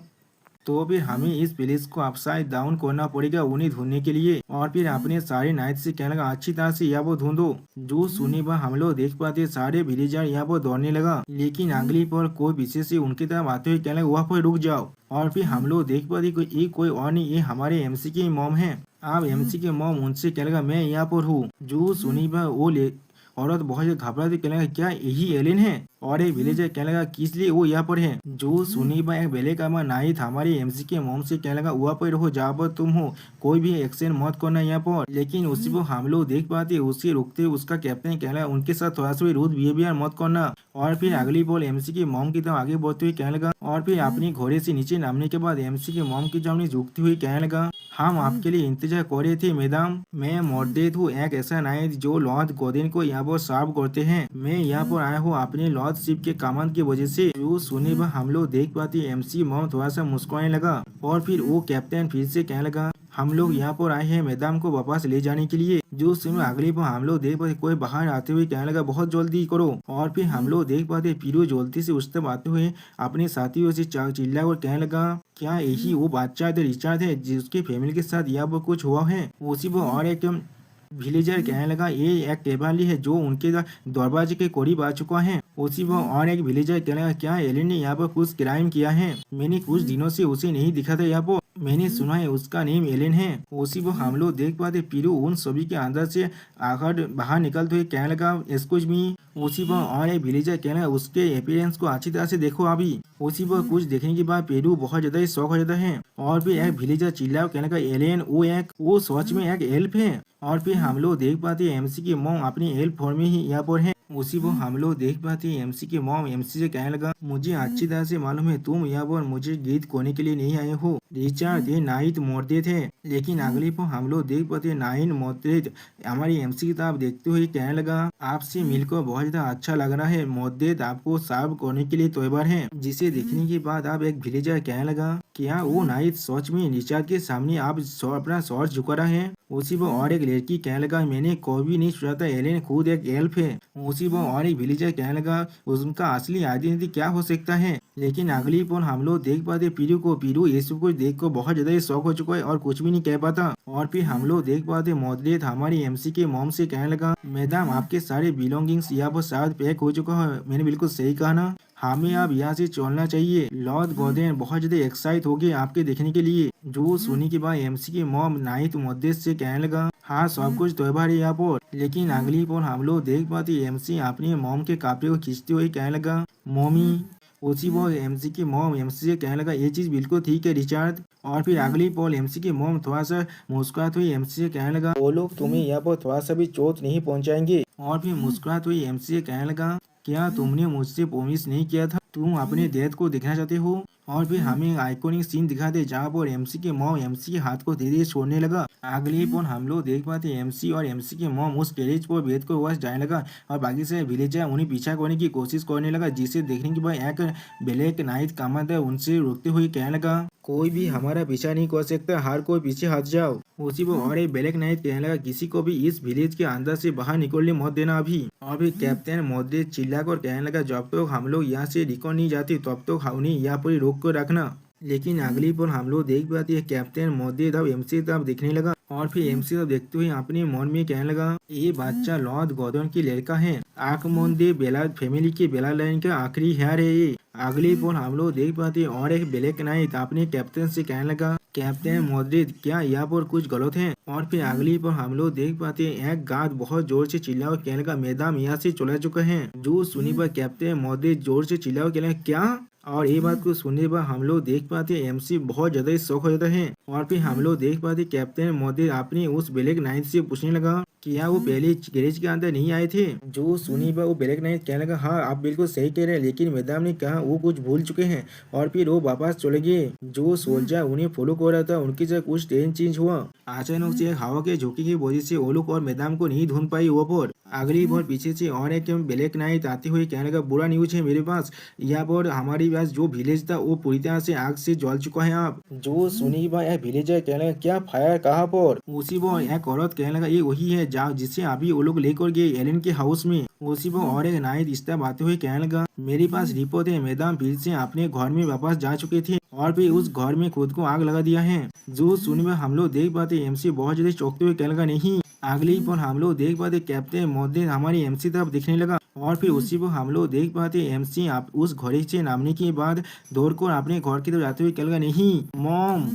तो फिर हमें इस विलेज को अपसाइड डाउन करना पड़ेगा उन्हें ढूंढने के लिए। और फिर अपने सारे नाइट से कहने लगा, अच्छी तरह से यहाँ पर ढूंढो। जो सुने पर हम लोग देख पाते सारे विलेजर यहाँ पर दौड़ने लगा, लेकिन अगली पर कोई पीछे से उनकी तरफ आते हुए कहने लगा, वहाँ पर रुक जाओ। और फिर हम लोग देख पाते कोई और नहीं, ये हमारे एमसी की मॉम है। आप एमसी के मॉम उनसे कहने लगा, मैं यहाँ पर हूँ। जो सुनी पर वो औरत बहुत घबराती कहने लगा, क्या यही एलियन है? और एक विलेजर कहने लगा, किस लिए वो यहाँ पर है? जो सुनी पर एक ब्लैक आर्मर नाइट हमारी एमसी के मॉम से कहने लगा, वहाँ पर रहो जहाँ पर तुम हो, कोई भी एक्शन मत करना यहाँ पर। लेकिन उसी को हम लोग देख पाते उसके रुकते उसका कैप्टन कहने लगा, उनके साथ थोड़ा सा भी रूड बिहेवियर मत करना। और फिर अगली बॉल एमसी की मॉम की तरफ आगे बढ़ते हुए कहने लगा। और फिर अपनी घोड़े से नीचे नामने के बाद एमसी की मॉम की सामने झुकती हुई कहने लगा, हम आपके लिए इंतजार कर रहे थे मैडम। मैं मॉर्डेट हूँ, एक ऐसा नाइट जो लॉर्ड गोदेन को यहाँ पर सर्व करते हैं। मैं यहाँ पर आया हूँ अपने लॉर्डशिप के कमांड की वजह से। जो सुने पर हम लोग देख पाते एमसी मॉम थोड़ा सा मुस्कुराने लगा और फिर वो कैप्टन फिर से कहने लगा, हम लोग यहाँ पर आए हैं मैदान को वापस ले जाने के लिए। जो समय अगले पर हम लोग देख पाते कोई बाहर आते हुए कहने लगा, बहुत जल्दी करो। और फिर हम लोग देख पाते पीरू जल्दी से उस तरफ आते हुए अपने साथियों से चिल्ला कर कहने लगा, क्या यही वो बच्चा रिचार्ड है जिसकी फैमिली के साथ यहाँ पर कुछ हुआ है? उसी पर और एक विलेजर कहने लगा, ये एक कैवाली है जो उनके दरवाजे के करीब आ चुका है। उसी पर और एक विलेजर कहने लगा, क्या एलियन ने यहाँ पर कुछ क्राइम किया है? मैंने कुछ दिनों से उसे नहीं दिखा था यहाँ पर, मैंने सुना है उसका नेम एलियन है। उसी पर हम लोग देख पाते पीरू उन सभी के अंदर से आकर बाहर निकलते हुए कहने लगा, एक्सक्यूज मी। उसी पर और एक विलेजर कहने लगा, उसके अपीयरेंस को अच्छी तरह से देखो अभी। उसी पर कुछ देखने के बाद पीरू बहुत ज्यादा शौक हो जाता है और फिर एक विलेजर चिल्ला कहने का, एलियन वो सच में एक एल्फ है। और फिर हम लोग देख पाते हैं एमसी की मॉम अपनी एल्फ फॉर्म में ही यहाँ पर है। उसी को हम लोग देख पाते हैं एमसी की मॉम एमसी से कहने लगा, मुझे अच्छी तरह से मालूम है तुम यहाँ पर मुझे गीत गाने के लिए नहीं आए हो। रिचार्ड ये नाइट मॉर्डे थे। लेकिन अगले पर हम लोग देख पाते हैं नाइन मॉर्डे हमारी एमसी की तरफ देखते हुए कहने लगा, आपसे मिलकर बहुत ज्यादा अच्छा लग रहा है। मॉर्डे आपको सर्व करने के लिए तैयार है। जिसे देखने के बाद आप एक विलेजर कहने लगा, क्या वो नाइट सच में रिचार्ड के सामने आप अपना सर झुका रहा है? उसी पर और एक लड़की कहने लगा, मैंने कभी नहीं सोचा था एलियन खुद एक एल्फ है। उसी पर और एक विलेजर कहने लगा, उनका असली आइडेंटिटी क्या हो सकता है? लेकिन अगली पर हम लोग देख पाते पीरू ये सब कुछ देख कर बहुत ज्यादा शौक हो चुका है और कुछ भी नहीं कह पाता। और फिर हम लोग देख पाते मॉडरेट हमारी एमसी के मॉम से कहने लगा, मैडम आपके सारे बिलोंगिंग्स यहाँ पर शायद पैक हो चुका है। मैंने बिल्कुल सही कहा ना? हमें अब यहाँ से चलना चाहिए। लॉर्ड गोदेन बहुत ज्यादा एक्साइट हो गए आपके देखने के लिए। जो सुनी के बाद एमसी की मॉम नाइट मुद्दे से कहने लगा, हाँ सब कुछ त्योहार है यहाँ पर। लेकिन अगली पर हम लोग देख पाते एमसी अपनी मॉम के कपड़े को खींचते हुए कहने लगा, मॉमी। उसी पर एमसी की मॉम एमसी से कहने लगा, ये चीज बिल्कुल ठीक है रिचार्ड। और फिर अगली पॉल एमसी की मॉम थोड़ा सा मुस्कुराती हुई एमसी से कहने लगा, वो लोग तुम्हें यहाँ पर थोड़ा सा भी चोट नहीं पहुँचाएंगे। और फिर मुस्कुराती हुई एमसी से कहने लगा, क्या तुमने मुझसे प्रॉमिस नहीं किया था तुम अपने डेथ को देखना चाहते हो? और फिर हमें आइकॉनिक सीन दिखाते जहाँ पर एमसी के मॉम एमसी के हाथ को धीरे धीरे छोड़ने लगा। अगले पल हम लोग देख पाते एमसी और एमसी के मॉम उस कैरेज पर बैठ कर वापस जाने लगा और बाकी से विलेजर उन्हें पीछा करने की कोशिश करने लगा, जिसे देखने के बाद एक ब्लैक नाइट कमांडर उनसे रोकते हुए कहने लगा, कोई भी हमारा पीछा नहीं कर सकता, हर कोई पीछे हट जाओ। उसी पर और एक ब्लैक नाइट कहने लगा, किसी को भी इस विलेज के अंदर से बाहर निकलने मत देना अभी। और फिर कैप्टन मोदी चिल्लाकर कहने लगा, जब तक हम लोग यहाँ से निकल नहीं जाते तब तक उन्हें यहाँ पर रोक कर रखना। लेकिन अगली पल हम लोग देख पाते हैं कैप्टन मोदी तब एमसी तब दिखने लगा और फिर एमसी तब देखते हुए अपने मन में कहने लगा, ये बच्चा लॉर्ड गॉर्डन की लड़का है, आंख मूंद दे बेला फैमिली के बेला लाइन का आखिरी हेयर है ये। अगली पल हम लोग देख पाते हैं और एक ब्लैक नाइट अपने कैप्टन से कहने लगा, कैप्टन मोद्रिक क्या यहाँ पर कुछ गलत है? और फिर अगली पर हम लोग देख पाते हैं एक गार्ड बहुत जोर से चिल्ला और कहने लगा, मैदान यहाँ से चला चुका है। जो सुनी पर कैप्टन मोद्रिक जोर से चिल्ला और कहने लगा, क्या? और ये बात को सुनने पर हम लोग देख पाते हैं एमसी बहुत ज्यादा शौक हो जाता है। और फिर हम लोग देख पाते कैप्टन मोदी अपनी उस ब्लैक नाइट से पूछने लगा, क्या वो पहले गैरेज के अंदर नहीं आए थे? जो सुनी पर वो ब्लैक नाइट कहने लगा, हाँ आप बिल्कुल सही कह रहे हैं, लेकिन मैदान ने कहा वो कुछ भूल चुके हैं और फिर वो वापस चले गए। जो सोल्जर उन्हें फॉलो कर रहा था उनकी जगह कुछ ट्रेन चेंज हुआ। अचानक से हवा के झोंके की वजह से वो लोग और मैदान को नहीं ढूंढ पाई वो पर। अगली बार पीछे से और एक ब्लैक नाइट आते हुए कहने लगा, बुरा न्यूज है मेरे पास, यहाँ पर हमारे पास जो विलेज था वो पूरी तरह से आग से जल चुका है। आप जो सुनी पर विलेजर कहने लगा, क्या फायर कहाँ पर? उसी पर एक औरत कहने लगा, ये वही है जाओ जिसे अभी वो लोग लेकर गए एलन के हाउस में। उसी पर और एक नाइट इस्ता बातें हुए कहने लगा, मेरे पास रिपोर्ट है, मैदान फिर से अपने घर में वापस जा चुके थे और फिर उस घर में खुद को आग लगा दिया है। जो सुनी में हम लोग देख पाते एमसी बहुत ज्यादा चौंकते हुए कहने लगा, नहीं। अगली पर हम लोग देख पाते कैप्टन मोदी हमारी एमसी तरफ दिखने लगा और फिर उसी पर हम लोग देख पाते एमसी आप उस घड़ी से नामने के बाद दौड़कर अपने घर की तरफ जाते हुए कहने लगा, नहीं मॉम।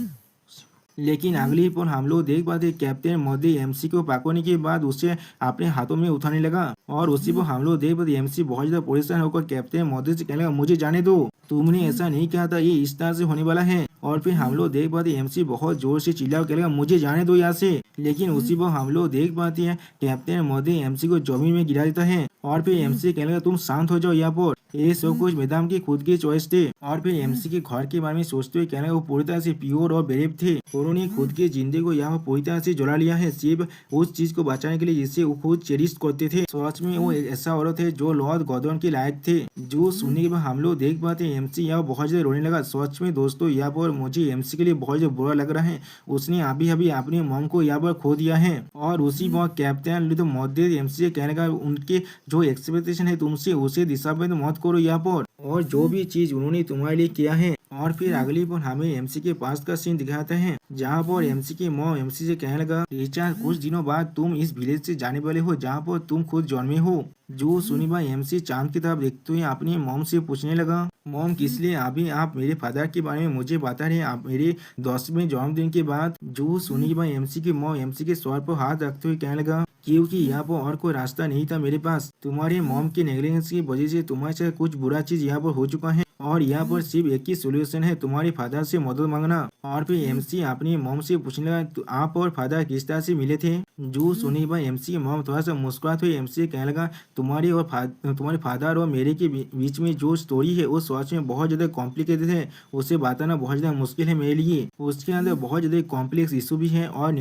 लेकिन अगली पर हम लोग देख पाते कैप्टन मोदी एमसी को पकड़ने के बाद उसे अपने हाथों में उठाने लगा और उसी पर हम लोग देख पाते एमसी बहुत ज्यादा परेशान होकर कैप्टन मोदी से कहने लगा, मुझे जाने दो, तुमने ऐसा नहीं कहा था, ये इस तरह से होने वाला है। और फिर हम लोग देख पाते एमसी बहुत जोर से चिल्ला कहने लगा, मुझे जाने दो यहाँ से। लेकिन उसी पर हम लोग देख पाते हैं कैप्टन मोदी एमसी को जमीन में गिरा देता है और फिर एमसी कहने लगा, तुम शांत हो जाओ यहाँ पर, ये सब कुछ मैदान की खुद की चॉइस थे। और फिर एमसी के घर के बारे में सोचते हुए कहने लगा, वो पूरी तरह से प्योर और ब्रेव थे, उन्होंने खुद की जिंदगी को यहाँ पूरी तरह से जला लिया है सिर्फ उस चीज को बचाने के लिए जिसे वो खुद चेरिश करते थे। सच में वो ऐसा औरत है जो लॉर्ड गॉर्डन के लायक थे। जो सुनने के बाद हम लोग देख पाते हैं एमसी यहाँ बहुत ज्यादा रोने लगा। सच में दोस्तों यहाँ पर मुझे एमसी के लिए बहुत ज्यादा बुरा लग रहा है, उसने अभी अभी अपने मॉम को यहाँ पर खो दिया है। और उसी बार कैप्टन तो मोदी एमसी से कहने का उनके जो एक्सपेक्टेशन है तुमसे उसे दिशाबद्ध मत करो यहाँ पर, और जो भी चीज उन्होंने तुम्हारे लिए किया है। और फिर अगली पर हमें एमसी के पास का सीन दिखाते हैं जहाँ पर एमसी की मॉम एमसी से कहने लगा, टीचर कुछ दिनों बाद तुम इस विलेज से जाने वाले हो जहाँ पर तुम खुद जन्मे हो। जो सुनी भाई एमसी चांद की तरफ देखते हुए अपनी मॉम से पूछने लगा, मॉम किस लिए अभी आप मेरे फादर के बारे में मुझे बता रहे हैं आप मेरे 10वें जन्मदिन के बाद? जो सुनी भाई एमसी की मॉम एमसी के सर पर हाथ रखते हुए कहने लगा, क्योंकि यहाँ पर और कोई रास्ता नहीं था मेरे पास, तुम्हारे मॉम की नेग्लिजेंस की वजह से तुम्हारे साथ कुछ बुरा चीज यहाँ पर हो चुका है और यहाँ पर सिर्फ एक ही सोल्यूशन है, तुम्हारे फादर से मदद मांगना। और फिर एमसी अपनी मॉम से पूछने लगा, आप और फादर किस तरह से मिले थे? जो सुनी भाई एमसी की मॉम थोड़ा सा मुस्कुराते हुए एमसी कहने लगा, तुम्हारे फादर और मेरे के बीच में जो स्टोरी है वो सच में बहुत ज्यादा कॉम्प्लिकेटेड है, उसे बताना बहुत ज्यादा मुश्किल है मेरे लिए, उसके अंदर बहुत ज्यादा कॉम्प्लेक्स इशू भी है और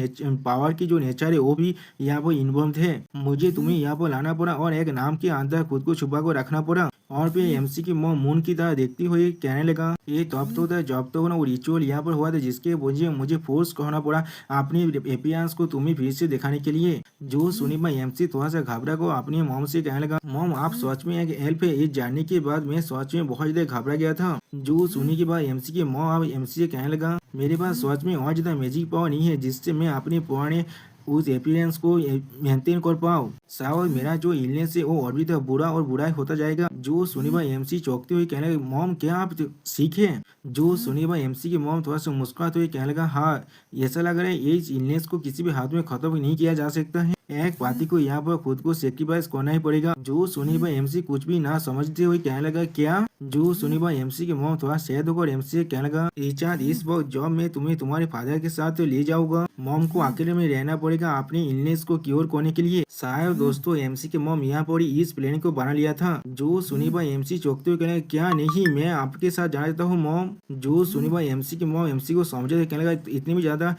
पावर की जो नेचर है वो भी यहाँ पर इन्वॉल्व है। मुझे तुम्हें यहाँ पर लाना पड़ा और एक नाम के अंदर खुद को छुपा कर रखना पड़ा। और फिर एमसी की मॉम मून की तरह देखती हुई कहने लगा, ये तब तो था जब तो ना वो रिचुअल यहाँ पर हुआ था जिसके वजह मुझे फोर्स करना पड़ा अपने एपियंस को तुम्हें फिर से दिखाने के लिए। जो सुनी मैं एमसी थोड़ा सा घबरा को अपनी मॉम से कहने लगा, मॉम आप सच में एक हेल्प है, ये जानने के बाद मैं सच में बहुत ज्यादा घबरा गया था। जो सुनी के बाद एमसी की मॉम अब एमसी से कहने लगा, मेरे पास सच में और ज्यादा मैजिक पावर नहीं है जिससे मैं अपने पुराने उस अपीयरेंस को मेंटेन कर पाऊँ। शायद मेरा जो इलनेस है वो और भी बुरा और बुरा होता जाएगा। जो सुनी भाई एमसी चौंकते हुए कहने लगे, मॉम क्या आप सीखे? जो सुनी भाई एमसी की मॉम थोड़ा सा मुस्कुराते हुए कहने लगा, हाँ ऐसा लग रहा है ये इलनेस को किसी भी हाथ में खत्म नहीं किया जा सकता है। एक पार्टी को यहाँ पर खुद को सेक्रीफाइस करना ही पड़ेगा। जो सुनी पर एमसी कुछ भी ना समझते हुए कहने लगा, क्या? जो सुनी पर एमसी के मॉम थोड़ा सैड होकर एमसी से कहने लगा, रिचार्ड इस वक्त जॉब में तुम्हें तुम्हारे फादर के साथ ले जाऊंगा। मॉम को अकेले में रहना पड़ेगा अपने इलनेस को क्योर करने के लिए। शायद दोस्तों एमसी के मॉम यहाँ पर इस प्लान को बना लिया था। जो सुनी पर एमसी चौंकते हुए कहने लगा, क्या नहीं, मैं आपके साथ जाना चाहता हूँ मॉम। जो सुनी पर एमसी के मॉम एमसी को समझे कहने लगा, इतनी भी ज्यादा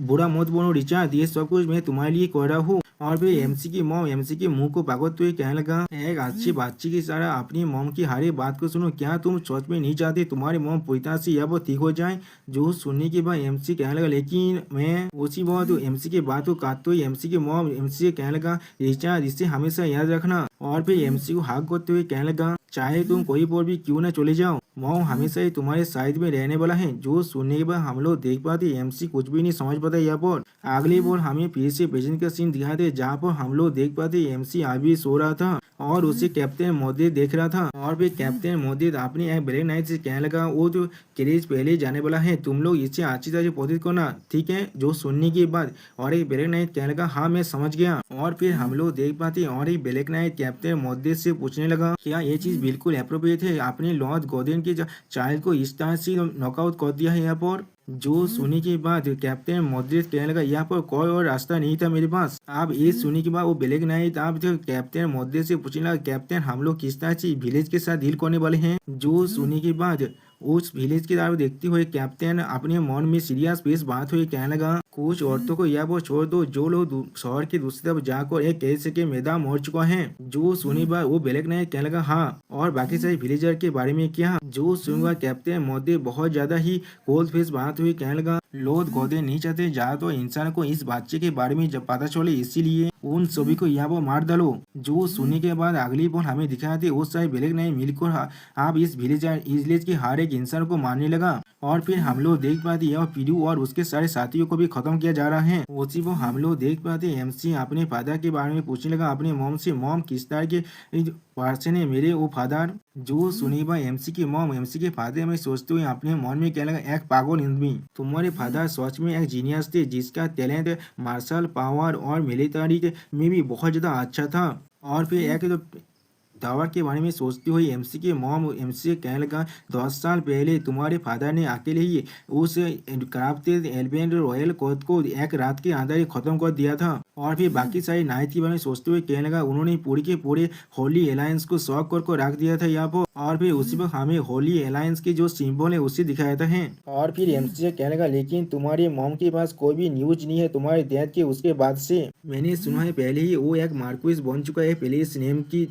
बुरा मत बोलो रिचार्ड, ये सब कुछ मैं तुम्हारे लिए कर रहा हूँ। और फिर एमसी की मॉम एमसी के मुंह को पकड़ते हुए कहने लगा, एक अच्छी बच्ची की तरह अपनी मॉम की हर एक बात को सुनो। क्या तुम सच में नहीं चाहते तुम्हारी मॉम पूरी तरह से या वो ठीक हो जाए? जो सुनने के बाद एमसी कहने लगा, लेकिन मैं उसी बात एमसी की बात को काटते हुए एमसी की मॉम एमसी से कहने लगा, रिचार्ड इसे हमेशा याद रखना। और फिर एमसी को हाथ करते हुए कहने लगा, चाहे तुम कोई पर भी क्यों न चले जाओ, मॉम हमेशा ही तुम्हारे साइड में रहने वाला है। जो सुनने के बाद हम लोग देख पाते एमसी कुछ भी नहीं समझ पाता। यहाँ पर अगली बार हमें फिर से प्रेजेंट का सीन दिखाते जहाँ पर हम लोग देख पाते एमसी अभी सो रहा था और उसे कैप्टन मोदी देख रहा था। और फिर कैप्टन मोदी अपने एक ब्लैक नाइट से कहने लगा, वो जो क्रेज पहले जाने वाला है, तुम लोग इसे अच्छी तरह से प्रोसेस करना, ठीक है? जो सुनने के बाद और एक ब्लैक नाइट कहने लगा, हाँ मैं समझ गया। और फिर हम लोग देख पाते और एक ब्लैक नाइट कैप्टन मोदी से पूछने लगा, क्या ये चीज बिल्कुल अप्रोप्रिएट है? आपने लॉर्ड गोदेन के चाइल्ड को इस तरह से नॉकआउट कर दिया है यहाँ पर। जो सुनी के बाद कैप्टन मोद्रिक कहने लगा, यहाँ पर कोई और रास्ता नहीं था मेरे पास। आप ये सुनी के बाद वो ब्लैक नाइट आप जो कैप्टन मोद्रिक से पूछने लगा, कैप्टन हम लोग किस तरह से विलेज के साथ डील करने वाले हैं? जो सुनी के बाद उस विलेज की तरफ देखते हुए कैप्टन अपने मन में सीरियस फेस बात हुई कहने लगा, कुछ औरतों को यह वो छोड़ दो जो लोग शहर की दूसरी तरफ जाकर एक कैसे के मैदान मर चुका है। जो सुनी बार वो ब्लैक नाइट कहने लगा, हाँ और बाकी सारे विलेजर के बारे में क्या? जो सुनूंगा कैप्टन मोदी बहुत ज्यादा ही कोल्ड फेस बात हुई कहने लगा, लॉर्ड गोदे नहीं चाहते ज्यादा तो इंसान को इस बच्चे के बारे में जब पता चले, इसीलिए उन सभी को यहाँ पर मार डालो। जो सुनने के बाद अगली बार हमें दिखाया थे वो सारे ब्लैक नाइट मिलकर आप इस विलेज के हर एक इंसान को मारने लगा। और फिर हम लोग देख पाते यह पीडू और उसके सारे साथियों को भी खत्म किया जा रहा है। उसी वो हम लोग देख पाते एमसी अपने फादर के बारे में पूछने लगा अपने मॉम से, मॉम किस तरह के पर्सन है मेरे वो फादर? जो सुनी बा एमसी की मॉम एमसी के फादर में सोचते हुए अपने मन में कहने लगा, एक पागल आदमी, तुम्हारे फादर सच में एक जीनियस थे जिसका टैलेंट मार्शल पावर और मिलिट्री में भी बहुत ज्यादा अच्छा था। और फिर एक तो दावर के बारे में सोचती हुई एमसी के मॉम एमसी कहने लगा, 10 साल पहले तुम्हारे फादर ने अकेले ही उस क्राफ्टेड एलिफेंट रॉयल कोड को एक रात के अंदर ही खत्म कर दिया था। और फिर बाकी सारी नाइट के बारे में सोचते हुए कहने लगा, उन्होंने पूरे के पूरे होली अलायंस को शॉक कर रख दिया था यहाँ पर। और फिर उसी वक्त हमें होली अलायंस की जो सिंबल है उसे दिखाया था है। और फिर एमसी से कहने लगा, लेकिन तुम्हारी मॉम के पास कोई भी न्यूज नहीं है तुम्हारे डेथ के उसके बाद से। मैंने सुना है पहले ही वो एक मार्क्विस बन चुका है प्लेस नेम की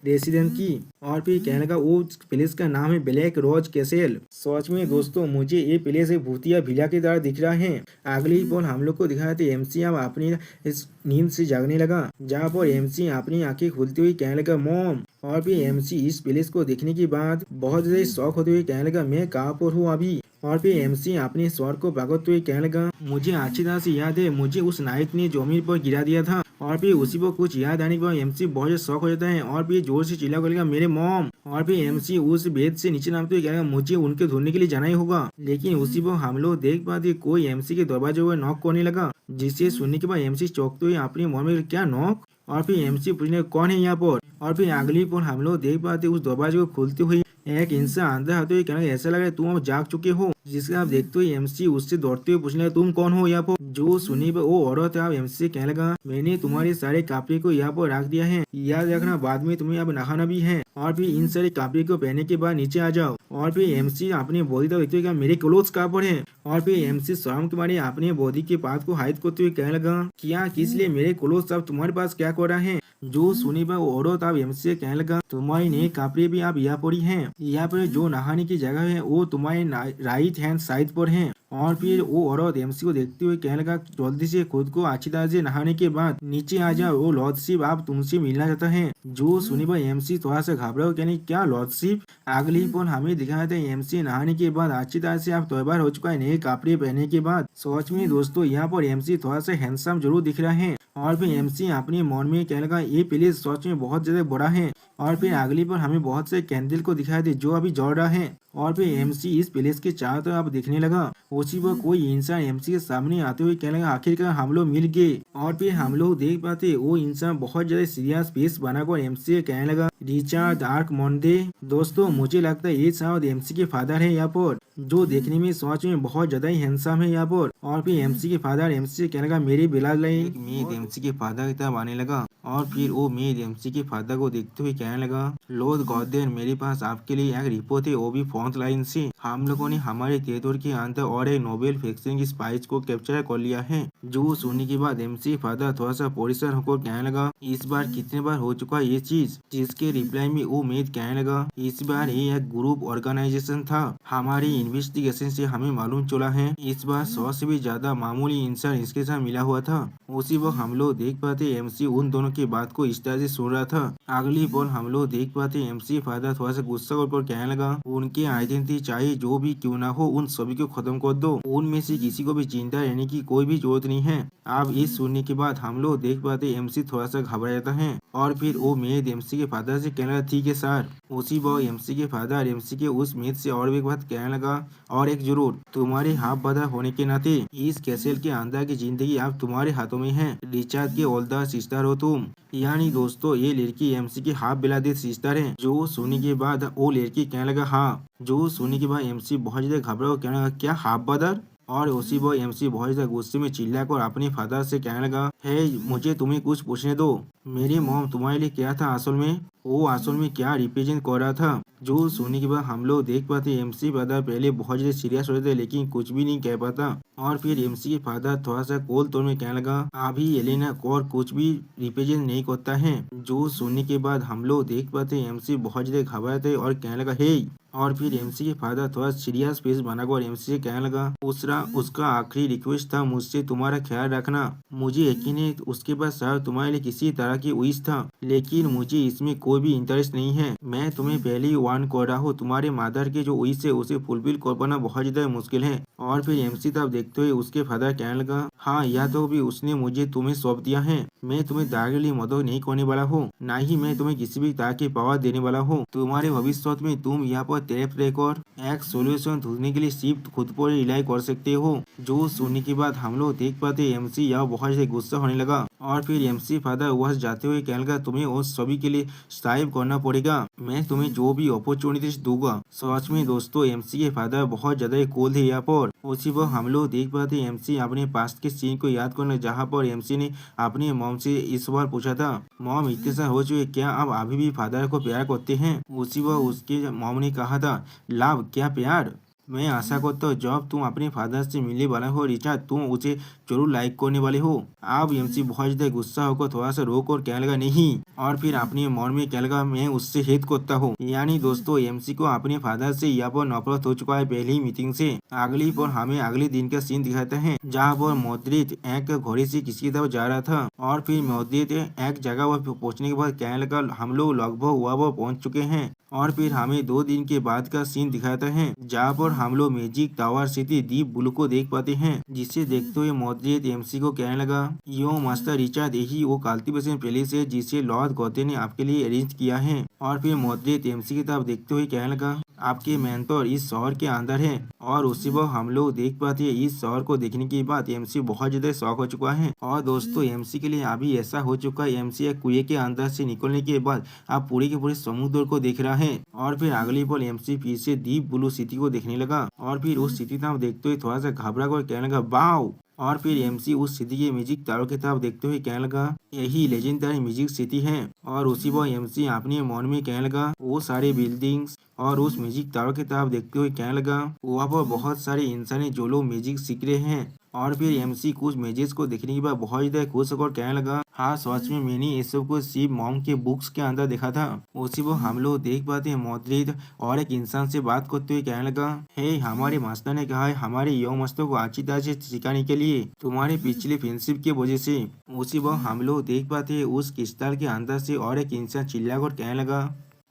रेसिडेंट की। और फिर कहने का वो प्लेस का नाम है ब्लैक रोज कैसेल। सच में दोस्तों मुझे ये प्लेस एक भूतिया विला की तरह दिख रहा है। अगली पल हम लोग को दिखाया था एमसी अब अपनी इस नींद से जागने लगा, जहाँ पर एमसी अपनी आंखें खुलती हुई कहने लगा, मॉम। और फिर एमसी इस प्लेस को देखने के बाद बहुत ज्यादा शौक होते हुए कहने लगा, मैं कहाँ पर हूँ अभी? और फिर एमसी अपने स्वर को पकड़ते हुए कहने लगा, मुझे अच्छी तरह से याद है मुझे उस नाइट ने जमीन पर गिरा दिया था। और फिर उसी पर कुछ याद आने के बाद एमसी बहुत शौक हो जाता है और फिर जोर से चिल्ला कर मेरे मॉम। और फिर एमसी उस बेड से नीचे नामते हुए कहेगा, मुझे उनके ढूंढने के लिए जाना ही होगा। लेकिन उसी पर हम लोग देख पाते कोई एमसी के दरवाजे पर नॉक करने लगा, जिसे सुनने के बाद एमसी चौंकते हुए अपने मन में, क्या नॉक? और फिर एमसी पूछने कौन है यहाँ पर? और फिर अगली पर हम लोग देख पाते उस दरवाजे को खोलते हुए एक इंसान अंदर आते हुए कहने, ऐसा लग रहा है तुम अब जाग चुके हो। जिसके आप देखते हुए एमसी उससे दौड़ते हुए पूछने लगा, तुम कौन हो यहाँ पर? जो सुनी पर वो औरत है एमसी से कहने लगा, मैंने तुम्हारे सारे कपड़े को यहाँ पर रख दिया है, याद रखना बाद में तुम्हें अब नहाना भी है। और फिर इन सारे कपड़े को पहनने के बाद नीचे आ जाओ। और फिर एमसी अपने बॉडी तक देखते हुए मेरे क्लोथ्स कहाँ पर है? और फिर एमसी शर्म के मारे अपने बॉडी के पार्ट को हाइड करते हुए कहने लगा, क्या किस लिए मेरे क्लोथ्स अब तुम्हारे पास क्या कर रहा है? जो सुनी पर वो औरत अब एमसी से कहने लगा, तुम्हारी नए कपड़े भी अब यहाँ पर ही है, यहाँ पर जो नहाने की जगह है वो तुम्हारे राइट हैंड साइड पर है। और फिर वो औरत एमसी को देखते हुए कहने लगा, जल्दी से खुद को अच्छी तरह से नहाने के बाद नीचे आ जाओ, वो लॉर्डशिप आप तुमसे मिलना चाहता है। जो सुनी पर एमसी थोड़ा सा घबरा कहने, क्या लॉर्डशिप? अगली पल हमें दिखाया था एमसी नहाने के बाद अच्छी तरह से आप तैयार हो चुका है नए कपड़े पहनने के बाद। सच में दोस्तों यहाँ पर एमसी थोड़ा सा हैंडसम जरूर दिख रहा है। और फिर एमसी अपने मन में कहने लगा, ये प्लेस सच में बहुत ज्यादा बड़ा है, और फिर अगली पर हमें बहुत से कैंडल को दिखाई दे जो अभी जल रहा है। और फिर एमसी इस पैलेस के चारों तरफ अब दिखने लगा। उसी पर कोई इंसान एमसी के सामने आते हुए कहने लगा, आखिरकार हम लोग मिल गए। और फिर हम लोग देख पाते वो इंसान बहुत ज्यादा सीरियस फेस बनाकर एमसी से कहने लगा, रिचर्ड आर्क मोंडे। दोस्तों मुझे लगता है ये शायद एमसी के फादर है यहाँ पर, जो देखने में सच में बहुत ज्यादा ही हैंडसम है यहाँ पर। और फिर एमसी के फादर एमसी से कहने लगा, मेरी बिला लाइन मेद एमसी के फादर की तरफ आने लगा। और फिर वो मेद एमसी के फादर को देखते हुए कहने लगा, लॉर्ड गॉर्डन मेरे पास आपके लिए एक रिपोर्ट है, वो भी फ्रंट लाइन से। हम लोगों ने हमारे टेरिटोरी के अंदर और एक नोबेल वैक्सीन की स्पाइस को कैप्चर कर लिया है। जो सुनने के बाद एमसी फादर थोड़ा सा परेशान होकर कहने लगा, इस बार कितने बार हो चुका ये चीज। जिसके रिप्लाई में वो मेद कहने लगा, इस बार ये एक ग्रुप ऑर्गेनाइजेशन था। हमारी इन्वेस्टिगेशन से हमें मालूम चला है इस बार 100 से भी ज्यादा मामूली इंसान इसके साथ मिला हुआ था। उसी वक्त हम लोग देख पाते एमसी उन दोनों की बात को इस तरह से सुन रहा था। अगली पल हम लोग देख पाते एमसी फादर थोड़ा सा गुस्सा होकर कहने लगा, उनकी आइडेंटिटी चाहे जो भी क्यों ना हो उन सभी को खत्म कर दो। उनमें से किसी को भी जिंदा रहने की कोई भी जरूरत नहीं है। अब इस सुनने के बाद हम लोग देख पाते एमसी थोड़ा सा घबरा जाता है। और फिर वो मेद एमसी के फादर से कहने लगा, ठीक है सर। उसी वक्त एमसी के फादर एमसी के उस मेद से और भी एक बात कहने लगा, और एक जरूर, तुम्हारे हाफ ब्रदर होने के नाते इस कैसल के अंदर की जिंदगी अब तुम्हारे हाथों में है। रिचर्ड के ओल्डर सिस्टर हो तुम। यानी दोस्तों ये लड़की एमसी की हाफ ब्लडेड सिस्टर है। जो सुनने के बाद वो लड़की कहने लगा, हाँ। जो सुनने के बाद एमसी बहुत ज्यादा घबरा कहने लगा, क्या हाफ ब्रदर। और उसी वो एमसी बहुत ज्यादा गुस्से में चिल्लाकर अपने फादर से कहने लगा, हे मुझे तुम्हें कुछ पूछने दो। मेरी मॉम तुम्हारे लिए क्या था असल में, वो असल में क्या रिप्रेजेंट कर रहा था। जो सुनने के बाद हम लोग देख पाते एमसी फादर पहले बहुत ज्यादा सीरियस हो रहे थे लेकिन कुछ भी नहीं कह पाता। और फिर एमसी के फादर थोड़ा सा कोल तौर में कहने लगा, अभी एलेना कौर कुछ भी रिप्रेजेंट नहीं करता है। जो सुनने के बाद हम लोग देख पाते एमसी बहुत ज्यादा घबराते और कहने लगा, हे। और फिर एमसी के फादर थोड़ा सीरियस फेस बनाकर एमसी से कहने लगा, उसका आखिरी रिक्वेस्ट था मुझसे तुम्हारा ख्याल रखना। मुझे यकीन है उसके पास शायद तुम्हारे लिए किसी तरह की विश था, लेकिन मुझे इसमें कोई भी इंटरेस्ट नहीं है। मैं तुम्हें पहले ही वार्न कर रहा हूँ, तुम्हारे मदर के जो विश है उसे फुलफिल कर पाना बहुत ज्यादा मुश्किल है। और फिर एमसी तब देखते हुए उसके फादर कहने लगा, हाँ या तो भी उसने मुझे तुम्हें सौंप दिया है। मैं तुम्हें डायरेक्टली मदद नहीं करने वाला हूँ, न ही मैं तुम्हें किसी भी तरह की पावर देने वाला हूँ। तुम्हारे भविष्य में तुम यहाँ पर टेप रेकॉर्ड एक सोल्यूशन ढूंढने के लिए सिर्फ खुद पर रिलाई कर सकते हो। जो सुनने के बाद हम लोग देख पाते एमसी यह बहुत से गुस्सा होने लगा। और फिर एमसी फादर वह जाते हुए कहने लगा, तुम्हें उस सभी के लिए स्ट्राइव करना पड़ेगा। मैं तुम्हें जो भी अपॉर्चुनिटीज दूंगा। सच में दोस्तों एमसी के फादर बहुत ज्यादा कूल थे यहाँ पर। उसी पर हम लोग देख पाते एमसी अपने पास्ट के सीन को याद करने जहाँ पर एमसी ने अपने मॉम से इस सवाल पूछा था, मॉम इतने साल हो चुके क्या आप अभी भी फादर को प्यार करते हैं। उसी पर उसके मॉम ने कहा था, लव क्या प्यार। मैं आशा करता हूँ जब तुम अपने फादर से मिलने वाला हो रिचर्ड तुम उसे जरूर लाइक करने वाले हो। अब एमसी बहुत ज्यादा गुस्सा होकर थोड़ा सा रोक और कहने लगा, नहीं। और फिर अपने मन में कहने लगा, मैं उससे हेट करता हूँ। यानी दोस्तों एमसी को अपने फादर से यहाँ पर नफरत हो चुका है पहली ही मीटिंग से। अगली पर हमें अगले दिन का सीन दिखाते हैं जहाँ पर मोद्रित एक घोड़े से किसी की तरफ जा रहा था। और फिर मोद्रित एक जगह पर पहुँचने के बाद कहने लगा, हम लोग लगभग वहाँ पर पहुँच चुके हैं। और फिर हमें 2 दिन के बाद का सीन दिखाता है जहाँ पर हम लोग magic tower city deep blue को देख पाते हैं। जिसे देखते हुए मोद्रित एमसी को कहने लगा, यो मास्टर रिचर्ड यही वो कल्टीवेशन पैलेस है जिसे लॉर्ड गॉथे ने आपके लिए अरेंज किया है। और फिर मोद्रित एमसी की तरफ देखते हुए कहने लगा, आपके मेंटोर इस शहर के अंदर है। और उसी वक्त हम लोग देख पाते हैं इस शहर को देखने के बाद एमसी बहुत ज्यादा शौक हो चुका है। और दोस्तों एमसी के लिए अभी ऐसा हो चुका है एमसी एक कुएं के अंदर से निकलने के बाद अब पूरे के पूरे समुद्र को देख रहा है। और फिर अगली पल एमसी फिर से डीप ब्लू सिटी को देखने लगा। और फिर उस सिटी तरफ देखते हुए थोड़ा सा घबरा कर कहने लगा, वाओ। और फिर एमसी उस सिटी के म्यूजिक तारों की तरफ देखते हुए कहने लगा, यही लेजेंडरी म्यूजिक सिटी है। और उसी पर एमसी अपने मन में कहने लगा, वो सारे बिल्डिंग्स और उस म्यूजिक टावर की तरफ देखते हुए कहने लगा, वहाँ पर बहुत सारे इंसान हैं जो लोग म्यूजिक सीख रहे हैं। और फिर एमसी कुछ मैजेस को देखने के बाद बहुत ज्यादा खुश होकर कहने लगा, हाँ सच में मैंने ये सब को सिर्फ मॉम के बुक्स के अंदर देखा था। उसी वो हम लोग देख पाते हैं मोद्रित और एक इंसान से बात करते हुए कहने लगा, हे हमारे मास्टर ने कहा है हमारे यंग मास्टर को अच्छी तरह से सिखाने के लिए तुम्हारे पिछले फ्रेंडशिप की वजह से। उसी वो हम लोग देख पाते हैं उस क्रिस्टल के अंदर से और एक इंसान चिल्लाकर कहने लगा,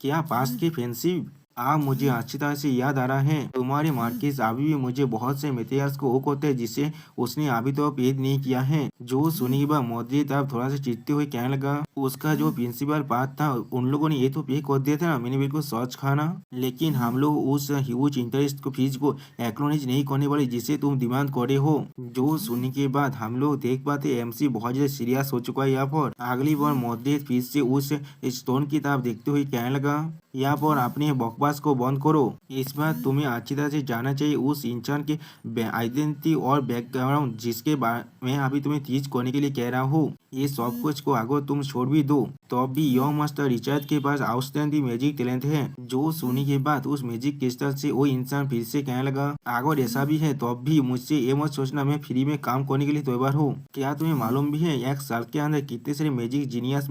क्या पास्ट की फ्रेंडशिप। आप मुझे अच्छी तरह से याद आ रहा है तुम्हारे मार्किस अभी भी मुझे बहुत से मेटेरियल्स को वो करते हैं जिसे उसने अभी तो पेद नहीं किया है। जो सुनी के बाद मोद्रित अब थोड़ा सा चिढ़ते हुए कहने लगा, उसका जो प्रिंसिपल पार्ट था उन लोगों ने ये तो पे कर दिया था ना, मैंने बिल्कुल सच खाना, लेकिन हम लोग उस ह्यूज इंटरेस्ट को फीस को एक्नॉलेज नहीं करने वाले जिसे तुम डिमांड करे हो। जो सुनने के बाद हम लोग देख पाते एमसी बहुत ज्यादा सीरियस हो चुका है। यहाँ पर अगली बार मॉडरेट फीस से उस स्टोन की तरफ देखते हुए कहने लगा, यहाँ पर अपने बकवास को बंद करो। इस बार तुम्हें अच्छी तरह से जानना चाहिए उस इंसान के आइडेंटिटी और बैकग्राउंड जिसके बारे में अभी तुम्हें टीच करने के लिए कह रहा हूँ। ये सब कुछ को अगर तुम छोड़ भी दो तो भी यंग मास्टर रिचर्ड के पास आउटस्टैंडिंग मैजिक टैलेंट है। जो सुनने के बाद उस मैजिक क्रिस्टल से वो इंसान फिर से कहने लगा, अगर ऐसा भी है तो भी मुझसे ये मत सोचना मैं फ्री में काम करने के लिए तैयार हूँ। क्या तुम्हें मालूम भी है 1 साल के अंदर कितने सारे मैजिक जीनियस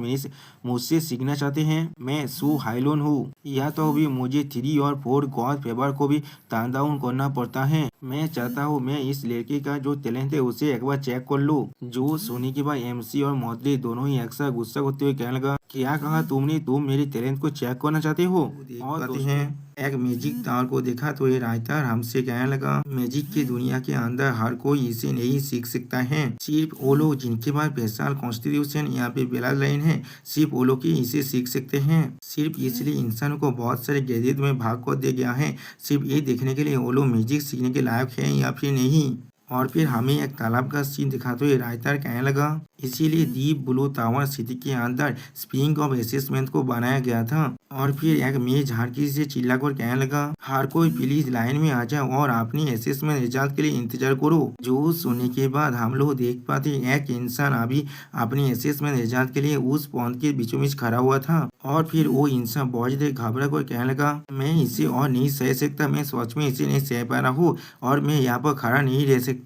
मुझसे सीखना चाहते हैं। मैं सू हाइलोन हूँ, या तो भी मुझे 3 और 4 गॉड फेवर को भी टर्न डाउन करना पड़ता है। मैं चाहता हूँ मैं इस लड़के का जो टैलेंट है उसे एक बार चेक कर लूँ। जो सुनने के बाद एमसी और मॉडरेट दोनों ही एक साथ गुस्सा करते हुए कहने लगा, क्या कहा तुमने, तुम मेरे टैलेंट को चेक करना चाहते हो। और कहते हैं एक मैजिक टावर को देखा तो ये राइटर हमसे कहने लगा, मैजिक की दुनिया के अंदर हर कोई इसे नहीं सीख सकता है, सिर्फ वो लोग जिनके पास स्पेशल कॉन्स्टिट्यूशन यहाँ पे ब्लड लाइन है, सिर्फ वो लोग ही इसे सीख सकते हैं। सिर्फ इसलिए इंसान को बहुत सारे गैजेट में भाग कर दिया गया है, सिर्फ ये देखने के लिए वो लोग मैजिक सीखने के लायक है या फिर नहीं। और फिर हमें एक तालाब का सीन दिखाते हुए राइटर कहने लगा, इसीलिए डीप ब्लू टावर सिटी के अंदर स्प्रिंग ऑफ असेसमेंट को बनाया गया था। और फिर एक मेज झाड़की से चिल्लाकर कहने लगा, हर कोई प्लीज लाइन में आ जाओ और अपनी असेसमेंट रिजल्ट के लिए इंतजार करो। जो सुनने के बाद हम लोग देख पाते एक इंसान अभी अपनी असेसमेंट रिजल्ट के लिए उस पॉइंट के बीचों बीच खड़ा हुआ था। और फिर वो इंसान बहुत ज्यादा घबरा कर कहने लगा, मैं इसे और नहीं सह सकता, मैं सच में इसे नहीं सह पा रहा हूँ और मैं यहाँ पर खड़ा नहीं रह सकता।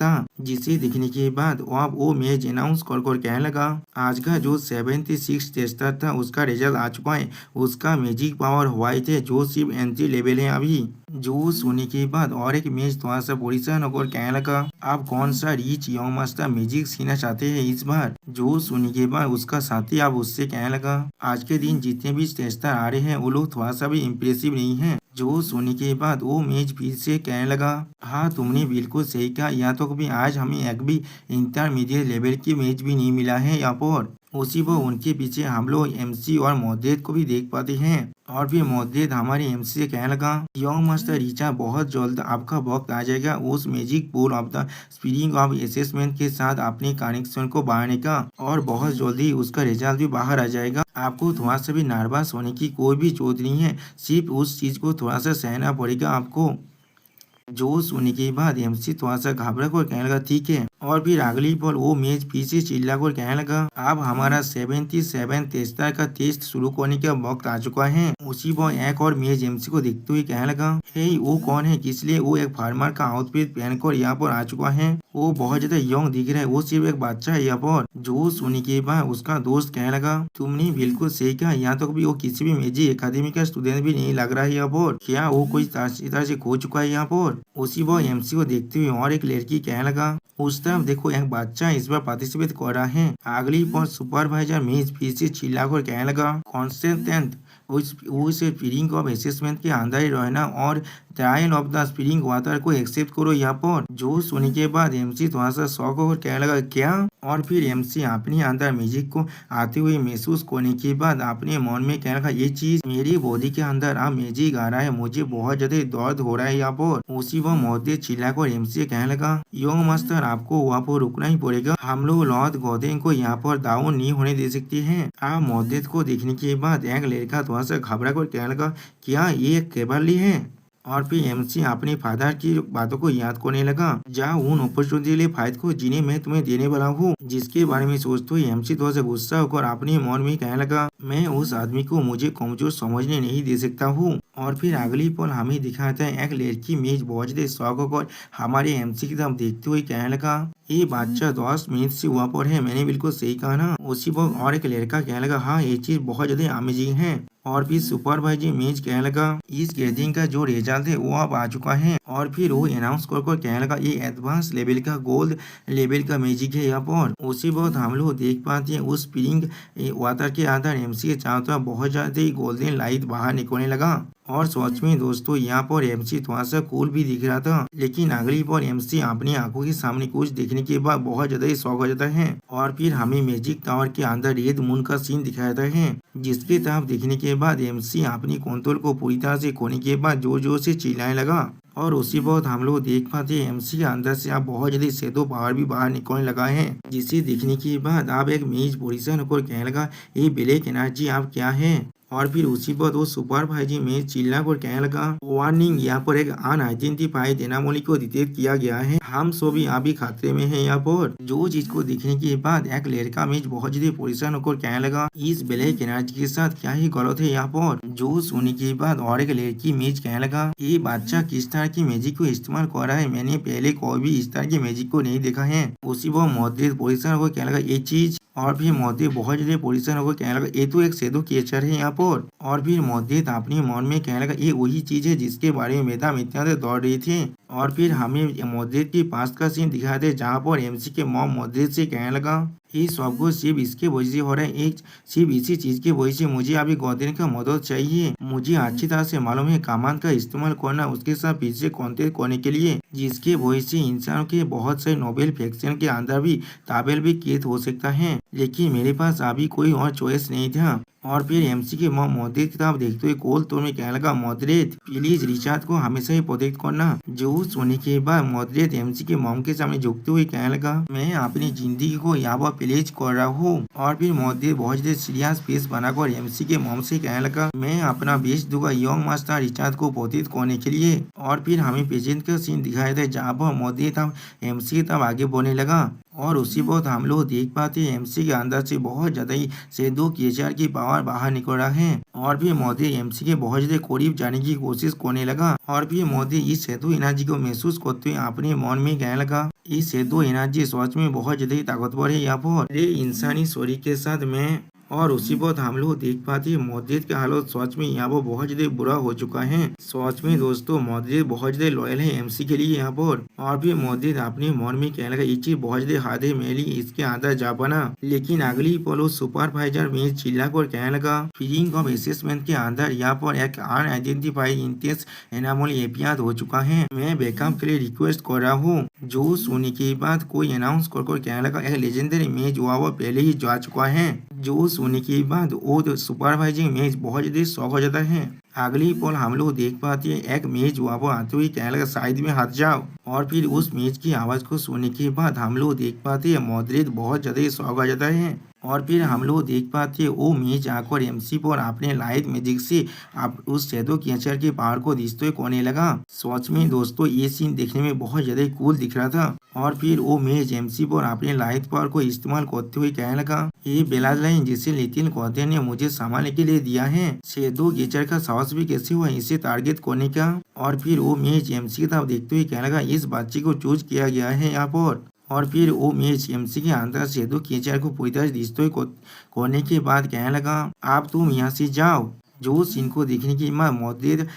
जिसे देखने के बाद वो मैच अनाउंस कर कहने लगा, आज का जो 76 टेस्टर था उसका रिजल्ट आ चुका है, उसका मैजिक पावर व्हाइट है जो सिर्फ एंट्री लेवल है अभी। जो सुनने के बाद और एक मैच थोड़ा सा परेशान होकर कहने लगा, आप कौन सा रिच यंग मास्टर मैजिक सीखना चाहते हैं इस बार। जो सुनने के बाद उसका साथी आप उससे कहने लगा, आज के दिन जितने भी टेस्टर आ रहे हैं वो लोग थोड़ा सा भी इम्प्रेसिव नहीं है। जो सुनने के बाद वो मैच फिर से कहने लगा, हाँ तुमने बिल्कुल सही कहा, यहाँ तो कभी आज हमें एक भी इंटरमीडिएट लेवल की मैच भी नहीं मिला है यहाँ पर। उसी वो उनके पीछे हम लोग एमसी और मॉडरेट को भी देख पाते हैं। और फिर मॉडरेट हमारे एमसी से कहने लगा, यंग मास्टर रिचा बहुत जल्द आपका वक्त आ जाएगा उस magic pool of the spring of assessment के साथ अपने कनेक्शन को बढ़ाने का, और बहुत जल्दी उसका रिजल्ट भी बाहर आ जाएगा। आपको थोड़ा सा भी नर्वस होने की कोई भी जरूरत नहीं है, सिर्फ उस चीज को थोड़ा सा सहना पड़ेगा आपको। जो सुनने के बाद एमसी थोड़ा सा घबरा कर कहने लगा, ठीक है। और फिर अगली पल वो मैच पीछे चिल्ला कर कहने लगा, अब हमारा 77 टेस्टर का टेस्ट शुरू करने का वक्त आ चुका है। उसी पर एक और मैच एमसी को देखते हुए कहने लगा, हे वो कौन है, इसलिए वो एक फार्मर का आउटफिट पहनकर यहाँ पर आ चुका है, वो बहुत ज्यादा यंग दिख रहा है, वो सिर्फ एक बच्चा है यहाँ पर। जो सुनने के बाद उसका दोस्त कहने लगा, तुमने बिल्कुल सही कहा, यहाँ तक भी वो किसी भी मैजिक एकेडमी का स्टूडेंट भी नहीं लग रहा है यहाँ पर, क्या वो कोई तरह से खो चुका है यहाँ पर। उसी वो एमसी को देखते हुए और एक लड़की कहने लगा, उस तरफ देखो एक बच्चा इस बार पार्टिसिपेट कर रहा है। अगली पर सुपरवाइजर मेज फिर से चिल्लाकर कहने लगा, कॉन्स्टेंट उस स्प्रिंग ऑफ असेसमेंट के अंदर ही रहना और trial of the spring water को एक्सेप्ट करो यहाँ पर। जो सुनने के बाद एमसी थोड़ा सा शौक होकर कहने लगा, क्या। और फिर एमसी अपने अंदर म्यूजिक को आते हुए महसूस करने के बाद अपने मन में कहने लगा, ये चीज मेरी बॉडी के अंदर अब म्यूजिक आ रहा है, मुझे बहुत ज्यादा दर्द हो रहा है यहाँ पर। उसी वो मौते चिल्लाकर एमसी कहने लगा, यंग मास्टर आपको वहाँ पर रुकना ही पड़ेगा, हम लोग लॉर्ड गॉडेन को यहाँ पर डाउन नहीं होने दे सकते हैं। आप मौदेत को देखने के बाद एक लड़का थोड़ा सा घबरा कर कहने लगा, क्या ये केबरली है। और फिर एमसी अपने फादर की बातों को याद करने लगा, जा उन अपॉर्चुनिटी के लिए फाइट को जिन्हें मैं तुम्हें देने वाला हूँ। जिसके बारे में सोचते हुए एमसी थोड़ा सा गुस्सा होकर अपने मन में कहने लगा, मैं उस आदमी को मुझे कमजोर समझने नहीं दे सकता हूँ। और फिर अगली पल हमें दिखाता है एक लड़की मेज बहुत ज्यादा शौक होकर हमारे एमसी की तरफ देखते हुए कहने लगा, ये बच्चा 10 मिनट से वहाँ पर है, मैंने बिल्कुल सही कहा ना। उसी पर और एक लड़का कहने लगा, हाँ ये चीज बहुत ज्यादा अमेजिंग है। और फिर सुपरवाइजर मेज कहने लगा, इस गैदरिंग का जो रिजल्ट है वो अब आ चुका है। और फिर वो अनाउंस कर कहने लगा, ये एडवांस लेवल का गोल्ड लेवल का मैजिक है यहाँ पर। उसी वक्त हम लोग देख पाते हैं उस स्प्रिंग वाटर के अंदर एमसी के चारों तरफ बहुत ज्यादा गोल्डन लाइट बाहर निकलने लगा। और सच में दोस्तों यहाँ पर एमसी थोड़ा सा कूल भी दिख रहा था, लेकिन अगली बार एमसी अपनी आंखों के सामने कुछ देखने के बाद बहुत ज्यादा ही शौक हो जाता है। और फिर हमें मैजिक टावर के अंदर रेड मून का सीन दिखाया जाता है, जिसके तरफ देखने के बाद एमसी अपनी कंट्रोल को पूरी तरह से खोने के बाद जोर जोर से चिल्लाने लगा। और उसी वक्त हम लोग देख पाते हैं एमसी के अंदर से आप बहुत जल्दी शैडो पावर भी बाहर निकलने लगा है, जिसे देखने के बाद आप एक मेज पोजिशन होकर कहने लगा, ये ब्लैक एनर्जी आप क्या है। और फिर उसी पर वो सुपरवाइजर में चिल्ला कर कहने लगा, वार्निंग, यहाँ पर एक अनआइडेंटिफाइड एनामोली को डिटेक्ट किया गया है, हम सभी अभी खतरे में हैं यहाँ पर। जो चीज को देखने के बाद एक लड़का में बहुत ज्यादा परेशान होकर कहने लगा, इस ब्लैक एनर्जी के साथ क्या ही गलत है यहाँ पर। जो सुनने के बाद और एक लड़की मेज कहने लगा, ये बच्चा किस तरह की मैजिक को इस्तेमाल कर रहा है, मैंने पहले कोई भी इस तरह की मैजिक को नहीं देखा है। उसी वो मौद्रिक परेशान होकर कहने लगा, ये चीज। और फिर मोदी बहुत ज्यादा पोजिशन होकर कहने लगा, ये तो एक शैडो कैचर है यहाँ पर। और फिर मोदी अपने मन में कहने लगा, ये वही चीज है जिसके बारे में मैडम इतना देर दौड़ रही थी। और फिर हमें मोदी की पास का सीन दिखाया था, जहाँ पर एमसी के मॉम मोदी से कहने लगा, ये सब कुछ सिर्फ इसके वजह से हो रहा है, एक सिर्फ इसी चीज की वजह से मुझे अभी गौदेन का मदद चाहिए। मुझे अच्छी तरह से मालूम है कमान का इस्तेमाल करना उसके साथ पीछे कॉन्टेक्ट करने के लिए, जिसके वजह से इंसानों के बहुत से नोबेल फैक्शन के अंदर भी ताबेल भी कैद हो सकता है, लेकिन मेरे पास अभी कोई और चॉइस नहीं था। और फिर एमसी के मॉम मोद्रेत की तरफ देखते हुए कोल तो में कहने लगा, मोद्रेत प्लीज रिचार्ड को हमेशा ही प्रोटेक्ट करना। जो सुनने के बाद मोद्रेत एमसी के मॉम के सामने झुकते हुए कहने लगा, मैं अपनी जिंदगी को यहाँ पर प्लेज कर रहा हूँ। और फिर मोद्रेत बहुत ज्यादा सीरियस फेस बनाकर एमसी के मॉम से कहने लगा, मैं अपना बेस्ट दूंगा यंग मास्टर रिचार्ड को प्रोटेक्ट करने के लिए। और फिर हमें पेजेंट का सीन दिखाया था, जहाँ पर मोद्रेत एमसी की तरफ आगे बढ़ने लगा। और उसी वक्त हम लोग देख पाते हैं एमसी के अंदर से बहुत ज्यादा ही शैडो कैचर की पावर बाहर निकल रहा है। और फिर मोदी एमसी के बहुत ज्यादा करीब जाने की कोशिश करने लगा। और फिर मोदी इस शैडो एनर्जी को महसूस करते हुए अपने मन में कहने लगा, इस शैडो एनर्जी सच में बहुत ज्यादा ही ताकतवर है यहाँ पर, ये इंसानी शरीर के साथ मैं। और उसी वक्त हम लोग देख पाते हैं मोद्रेत का हालत सच में यहाँ पर बहुत ज्यादा बुरा हो चुका है। सच में दोस्तों मोद्रेत बहुत ज्यादा लॉयल है एमसी के लिए यहाँ पर। और फिर मोद्रेत अपने मन में कहने लगा, ये चीज बहुत ज्यादा हाथ है मेरी, इसके अंदर जा बना। लेकिन अगली पल सुपरवाइजर में चिल्ला कर कहने लगा, फीलिंग ऑफ असेसमेंट के अंदर यहाँ पर एक अनआइडेंटिफाइड इंटेंस एनामोली एपियाद हो चुका है, मैं बैकअप के लिए रिक्वेस्ट कर रहा हूँ। जो सुनने के बाद कोई अनाउंस कर कहने लगा, एक लेजेंडरी मैच हुआ वो पहले ही जा चुका है। जो सुनने के बाद वो सुपरवाइजिंग मैच बहुत ज्यादा शौक हो जाता है। अगली पल हम लोग देख पाते हैं एक मैच हुआ वो आते हुए कहने लगा, साइड में हट जाओ। और फिर उस मैच की आवाज को सुनने के बाद हम लोग देख पाते हैं मोद्रेत बहुत ज्यादा शौक हो जाता है। और फिर हम लोग देख पाते हैं वो मैच आकर एमसी पर अपने लाइट मैजिक से आप उस शैडो कैचर के पावर को डिस्ट्रॉय करने लगा। सच में दोस्तों ये सीन देखने में बहुत ज्यादा कूल दिख रहा था। और फिर वो मैच एमसी पर अपने लाइट पावर को इस्तेमाल करते हुए कहने लगा, ये बेला लाइन जिसे नितिन कौते ने मुझे संभालने के लिए दिया है, शैडो कैचर का साहस भी कैसे हुआ इसे टारगेट करने का। और फिर वो मैच एमसी की तरफ देखते हुए कहने लगा, इस बच्चे को चूज किया गया है यहाँ पर। और फिर वो मैच एमसी के अंदर शैडो कैचर को पूरी तरह डिस्ट्रॉय करने के बाद कहने लगा, आप तुम यहाँ से जाओ। जो सीन को देखने के बाद मोद्रेत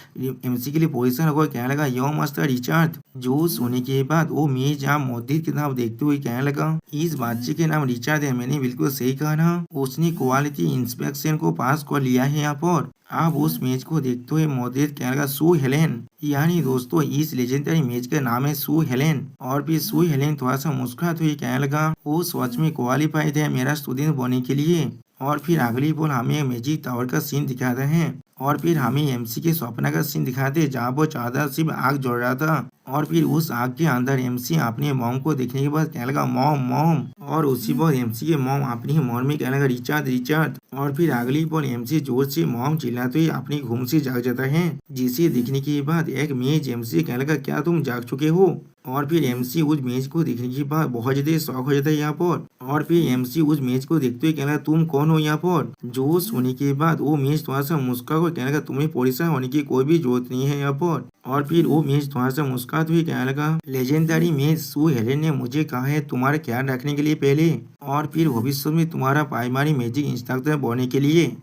एमसी के लिए पोजीशन होकर कहने लगा, यंग मास्टर रिचार्ड। जो सोने के बाद वो मैच जहाँ मोद्रेत के नाम देखते हुए कहने लगा, इस बच्चे के नाम रिचार्ड है, मैंने बिल्कुल सही कहा ना, उसने क्वालिटी इंस्पेक्शन को पास कर लिया है यहाँ पर। आप उस मैच को देखते हुए मोद्रेत कहने लगा, सू हेलेन, यानी दोस्तों इस लेजेंडरी मैच का नाम है सू हेलेन। और फिर सू हेलेन थोड़ा सा मुस्कुराते हुए कहने लगा, वो सच में क्वालिफाइड है मेरा स्टूडेंट बनने के लिए। और फिर अगली बॉल हमें मैजिक टावर का सीन दिखाते हैं। और फिर हमें एमसी के सपना का सीन दिखाते हैं, जहाँ वो चादर सिर्फ आग जल रहा था। और फिर उस आग के अंदर एमसी अपने मॉम को देखने के बाद कहने लगा, मॉम मॉम। और उसी पर एमसी के मॉम अपनी मन में कहने लगा, रिचार्ड रिचार्ड। और फिर अगली पर एमसी जोर से मॉम चिल्लाते हुए अपनी घूम से जाग जाता है, जिसे देखने के बाद एक मैच एमसी कहने लगा, क्या तुम जाग चुके हो। और फिर एमसी उस मैच को देखने के बाद बहुत ज्यादा शौक हो जाता है यहाँ पर। और फिर एमसी उस मैच को देखते हुए कहने लगा, तुम कौन हो यहाँ पर। जो सुनने के बाद वो मैच थोड़ा सा मुस्कुरा कर कहने लगा, तुम्हें परेशान होने की कोई भी जरूरत नहीं है यहाँ पर। और फिर वो मैच थोड़ा सा मुस्कुराते हुए कहने लगा, लेजेंडरी मैच सू हेलेन ने मुझे कहा है तुम्हारा ख्याल रखने के लिए पहले, और फिर भविष्य में तुम्हारा प्राइमरी मैजिक इंस्ट्रक्टर बनने के लिए।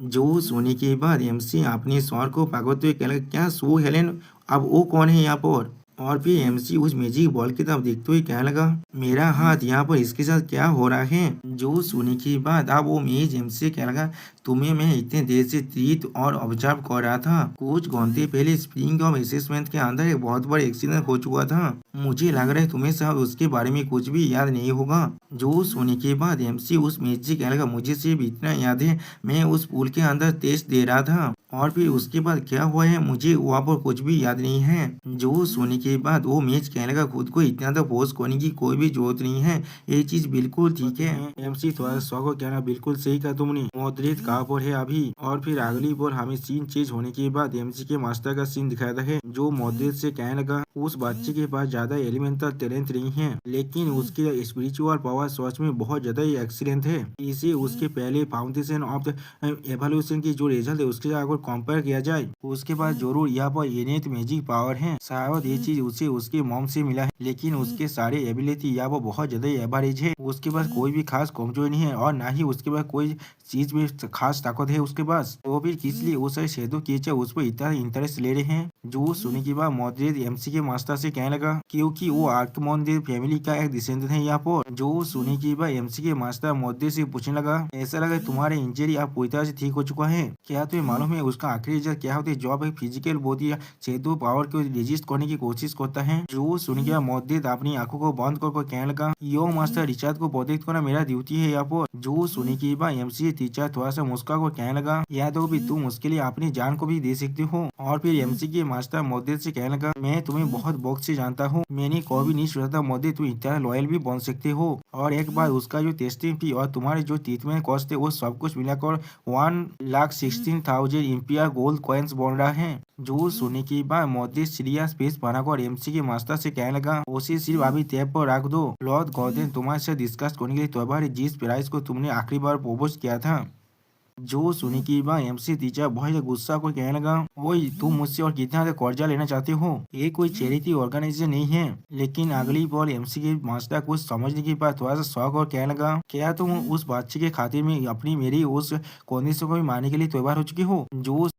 जो सोने के बाद एमसी अपने स्वर को पकड़ते हुए कहने लगा, क्या सू हेलेन, अब वो कौन है यहाँ पर। और फिर एमसी उस मैजिक बॉल की तरफ देखते हुए कहने लगा, मेरा हाथ यहाँ पर इसके साथ क्या हो रहा है। जो सुनने के बाद अब वो मैच एमसी कहने लगा, तुम्हें मैं इतने देर से ट्रीट और ऑब्जर्व कर रहा था। कुछ घंटे पहले स्प्रिंग ऑफ असेसमेंट के अंदर एक बहुत बड़ा एक्सीडेंट हो चुका था। मुझे लग रहा है तुम्हें शायद उसके बारे में कुछ भी याद नहीं होगा। जो सोने के बाद एमसी उस मैजिक कहने लगा, मुझे सिर्फ इतना याद है मैं उस पूल के अंदर टेस्ट दे रहा था और फिर उसके बाद क्या हुआ है मुझे वहाँ पर कुछ भी याद नहीं है। जो सोने के बाद वो मैच कहने लगा, खुद को इतना तो फोर्स करने की कोई भी जरूरत नहीं है, ये चीज बिल्कुल ठीक है। एमसी थोड़ा सा को कहना, बिल्कुल सही कहा तुमने, मॉडरेट कहाँ पर है अभी। और फिर अगली बार हमें सीन चेंज होने के बाद एमसी के मास्टर का सीन दिखाया था है, जो मॉडरेट से कहने लगा उस बच्चे के पास ज्यादा एलिमेंटल टैलेंट नहीं है, लेकिन उसके स्पिरिचुअल पावर सच में बहुत ज्यादा ही एक्सीलेंट है। इसे उसके पहले फाउंडेशन ऑफ द एवोल्यूशन की जो रिजल्ट है उसके साथ अगर कंपेयर किया जाए, उसके पास जरूर यहाँ पर इनेट मैजिक पावर है। शायद ये चीज उसे उसके मॉम से मिला है, लेकिन उसके सारे एबिलिटी यहाँ पर बहुत ज्यादा एवरेज है। उसके पास कोई भी खास कमजोरी नहीं है और ना ही उसके पास कोई चीज में खास ताकत है उसके पास। तो फिर किस लिए वो सारे शेदो कीचर उस पर इतना इंटरेस्ट ले रहे हैं। जो सुनने के बाद मॉडरेट एमसी के मास्टर से कहने लगा, क्योंकि वो आर्कमोंडेड फैमिली का एक डिसेंडेंट है यहाँ पर। जो सुनने के बाद एमसी के मास्टर मॉडरेट से पूछने लगा, ऐसा लगा तुम्हारे इंजरी अब पूरी तरह से ठीक हो चुका है, क्या तुम्हें मालूम है उसका आखिरी रिजल्ट क्या होता है? जॉब एक फिजिकल बॉडी या शेदो पावर को रेजिस्ट करने की कोशिश करता है। जो सुन के मॉडरेट अपनी आंखों को बंद कर कहने लगा, यो मास्टर रिचार्ड को प्रोटेक्ट करना मेरा ड्यूटी है यहाँ पर। जो सुनी के बाद एमसी टीचर थोड़ा सा मुस्का को कहने लगा, या तो भी तुम उसके लिए अपनी जान को भी दे सकते हो। और फिर एमसी के मास्टर मॉडरेट से कहने लगा, मैं तुम्हें बहुत वक्त से जानता हूँ, मैंने कभी नहीं सोचा था मॉडरेट तुम इतना लॉयल भी बन सकते हो। और एक बार उसका जो टेस्टिंग फी और तुम्हारे जो ट्रीटमेंट कॉस्ट है वो सब कुछ मिलाकर 1,16,000 इंपियर गोल्ड कॉइन्स बन रहा है। जो सुनने के बाद मॉडरेट सीरियस फेस बनाकर एमसी के मास्टर से कहने लगा, उसे सिर्फ अभी टैब पर रख दो। लॉर्ड गॉर्डन तुम्हारे से डिस्कस करने के लिए तैयार, जिस प्राइस को तुमने आखिरी बार प्रपोज किया था। जो सुनी की बात एमसी टीचर बहुत गुस्सा को कहने लगा, ओए तुम मुझसे और कितना कर्जा लेना चाहते हो? ये कोई चैरिटी ऑर्गेनाइजेशन नहीं है। लेकिन अगली बार एमसी के मास्टर कुछ समझने के बाद थोड़ा सा शौक और कहने लगा, क्या तुम उस बच्चे के खातिर में अपनी मेरी उस कंडीशन को भी मानने के लिए तैयार हो चुके हो?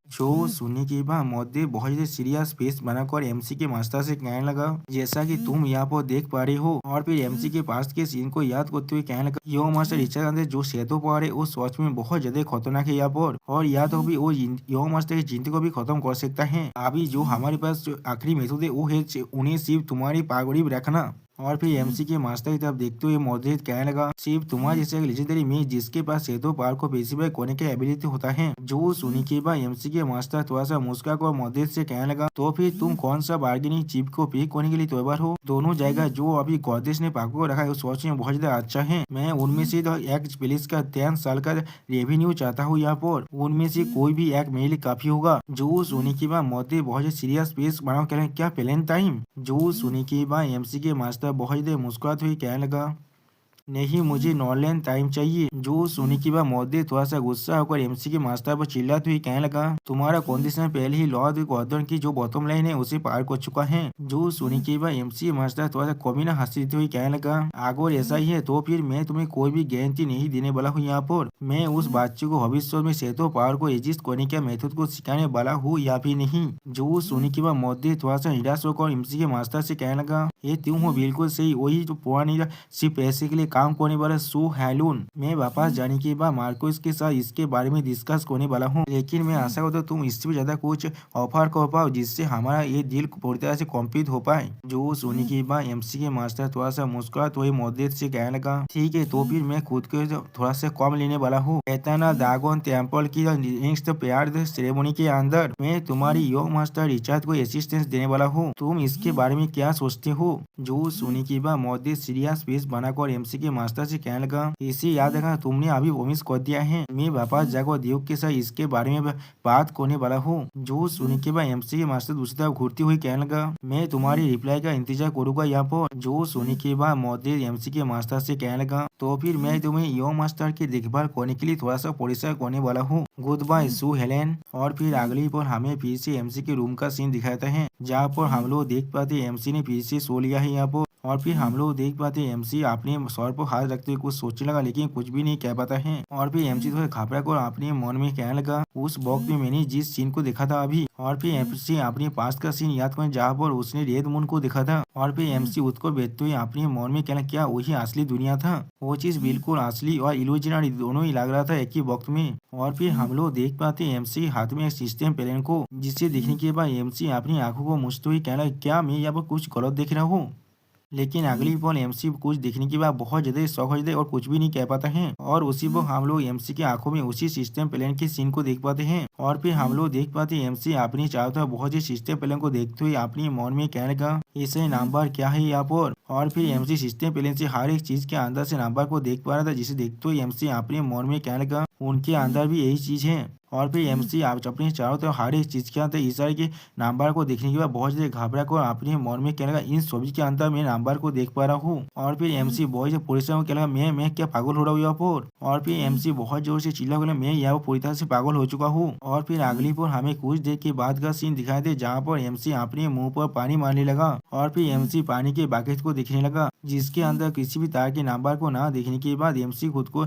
जो सुनने के बाद मॉडरेट बहुत ज्यादा सीरियस फेस बनाकर एमसी के मास्टर से कहने लगा, जैसा कि तुम यहाँ पर देख पा रहे हो। और फिर एमसी के पास के सीन को याद करते हुए कहने लगा, यो मास्टर रिचर्ड अंदर जो शेदो पावर है वो सच में बहुत ज्यादा खतरनाक है यहाँ पर, और या तो भी वो यो मास्टर की जिंदगी को भी खत्म कर सकता है। अभी जो हमारे पास आखिरी मेथड है वो है उन्हें सिर्फ तुम्हारी पागड़ी में रखना। और फिर एमसी के मास्टर की तरफ देखते हुए मॉडरेट कहने लगा, सिर्फ तुम्हारे जैसे एक लेजेंडरी में जिसके पास शेदो पावर को पेशिफाई करने की एबिलिटी होता है। जो सुनी के बाद एमसी के मास्टर थोड़ा सा मुस्का को मॉडरेट से कहने लगा, तो फिर तुम कौन सा बार्गेनिंग चिप को पिक करने के लिए तैयार हो? दोनों जगह जो अभी गॉर्डेस ने पाको रखा है सोच में बहुत ज्यादा अच्छा है। मैं उनमें से एक पुलिस का 10 साल का रेवेन्यू चाहता हूँ यहाँ पर, उनमें से कोई भी एक मेरे लिए काफी होगा। जो सुनी के बाद मॉडरेट बहुत सीरियस फेस बनाओ कह रहे, क्या प्लान टाइम? जो सुनी के बाद एमसी के मास्टर बहुत देर मुस्कुराते हुए कहने लगा, नहीं मुझे नॉर्लैंड टाइम चाहिए। जो सुनी की बात मॉडरेट थोड़ा सा गुस्सा होकर एमसी के मास्टर पर चिल्लाते हुए कहने लगा, तुम्हारा कंडीशन पहले ही लॉर्ड गॉर्डन की जो बॉटम लाइन है उसे पार कर चुका है। जो सुनी की बात एमसी मास्टर थोड़ा सा कमीना हंसते हुए कहने लगा, अगर ऐसा ही है तो फिर मैं तुम्हें कोई भी गारंटी नहीं देने वाला हूँ यहाँ पर। मैं उस बच्चे को भविष्य में शेदो पावर को एडजस्ट करने के मेथड को सिखाने वाला हूँ या भी नहीं। जो सुनी की बात मॉडरेट थोड़ा सा निराश होकर एमसी के मास्टर से कहने लगा, ये तुम हो बिल्कुल सही, वही जो पुरानी सिर्फ पैसे के लिए काम करने वाला सो हैलून। मैं वापस जाने के बाद मार्कोस के साथ इसके बारे में डिस्कस करने वाला हूँ, लेकिन मैं आशा करता हूँ तुम इससे भी ज्यादा कुछ ऑफर कर पाओ जिससे हमारा ये डील पूरी तरह से कंप्लीट हो पाए। जो सुनी के बाद एमसी के मास्टर थोड़ा सा मुस्कुरा तो मॉडरेट से कहने लगा, ठीक है तो फिर मैं खुद को थोड़ा सा कम लेने वाला हूँ। एटर्नल ड्रैगन टेम्पल की नेक्स्ट प्रेयर सेरेमनी के अंदर मैं तुम्हारी योग मास्टर रिचार्ड को असिस्टेंस देने वाला हूँ, तुम इसके बारे में क्या सोचते हो? जो सुनी के बाद मॉडरेट सीरियस फेस बनाकर एमसी के मास्टर से कहने लगा, इसे याद रखना तुमने अभी वॉमिस कर दिया है, मैं वापस जाकर देव के साथ इसके बारे में बात करने वाला हूँ। जो सुनी के बाद एमसी के मास्टर दूसरी तरफ घूरती हुई कहने लगा, मैं तुम्हारी रिप्लाई का इंतजार करूंगा यहाँ पर। जो सुनी के बाद मॉडरेट एमसी के मास्टर से कहने लगा, तो फिर मैं तुम्हें यो मास्टर की देखभाल करने के लिए थोड़ा सा परिश्रम करने वाला हूँ। गुड बाय सू हेलेन। और फिर अगली पर हमें फिर से एमसी के रूम का सीन दिखाता है, जहाँ पर हम लोग देख पाते एमसी ने फिर से सो लिया है यहाँ पर। और फिर हम लोग देख पाते हैं एमसी अपने सर पर हाथ रखते हुए कुछ सोचने लगा लेकिन कुछ भी नहीं कह पाता है। और फिर एमसी थोड़ा घबरा कर अपने मन में कहने लगा, उस वक्त में मैंने जिस सीन को देखा था अभी। और फिर एमसी अपने पास का सीन याद कर जहाँ पर उसने रेड मून को देखा था। और फिर एमसी उसको बैठते हुए अपने मन में कहना, क्या वही असली दुनिया था? वो चीज बिल्कुल असली और इल्यूजनरी दोनों ही लग रहा था एक ही वक्त में। और फिर हम लोग देख पाते हैं एमसी हाथ में एक सिस्टम प्लेन को, जिसे देखने के बाद एमसी अपनी आंखों को मूंछते हुए कहना, क्या मैं यहाँ पर कुछ गलत देख रहा हूँ? लेकिन अगली पल एमसी कुछ देखने के बाद बहुत ज्यादा शौक हो जाते हैं और कुछ भी नहीं कह पाता है। और उसी वक्त हम लोग एमसी की आंखों में उसी सिस्टम प्लेन के सीन को देख पाते हैं। और फिर हम लोग देख पाते हैं एमसी अपनी चारों तरफ बहुत ही सिस्टम प्लेन को देखते हुए अपनी मन में कहने लगा, इसे नंबर क्या है यहाँ पर? और फिर एमसी सिस्टम प्लेन से हर एक चीज के अंदर से नंबर को देख पा रहा था, जिसे देखते हुए एमसी अपने मन में कहने लगा, उनके अंदर भी यही चीज है। और फिर एमसी आप अपने चारों तरफ हर एक चीज के अंदर इस तरह के नंबर को देखने के बाद बहुत ज्यादा घबरा कर अपने मन में कहने लगा, इन सभी के अंदर मैं नंबर को देख पा रहा हूँ। और फिर एमसी बहुत से परेशान होकर कहने लगा, मैं क्या पागल हो रहा हूँ यहाँ पर? और फिर एमसी बहुत जोर से चिल्ला कर, मैं यहाँ पर पूरी तरह से पागल हो चुका हूँ। और फिर अगली पर हमें कुछ देर के बाद का सीन दिखाई दे, जहाँ पर एमसी अपने मुंह पर पानी मारने लगा। और फिर एमसी पानी के बकेट को देखने लगा, जिसके अंदर किसी भी तरह के नंबर को ना देखने के बाद एमसी खुद को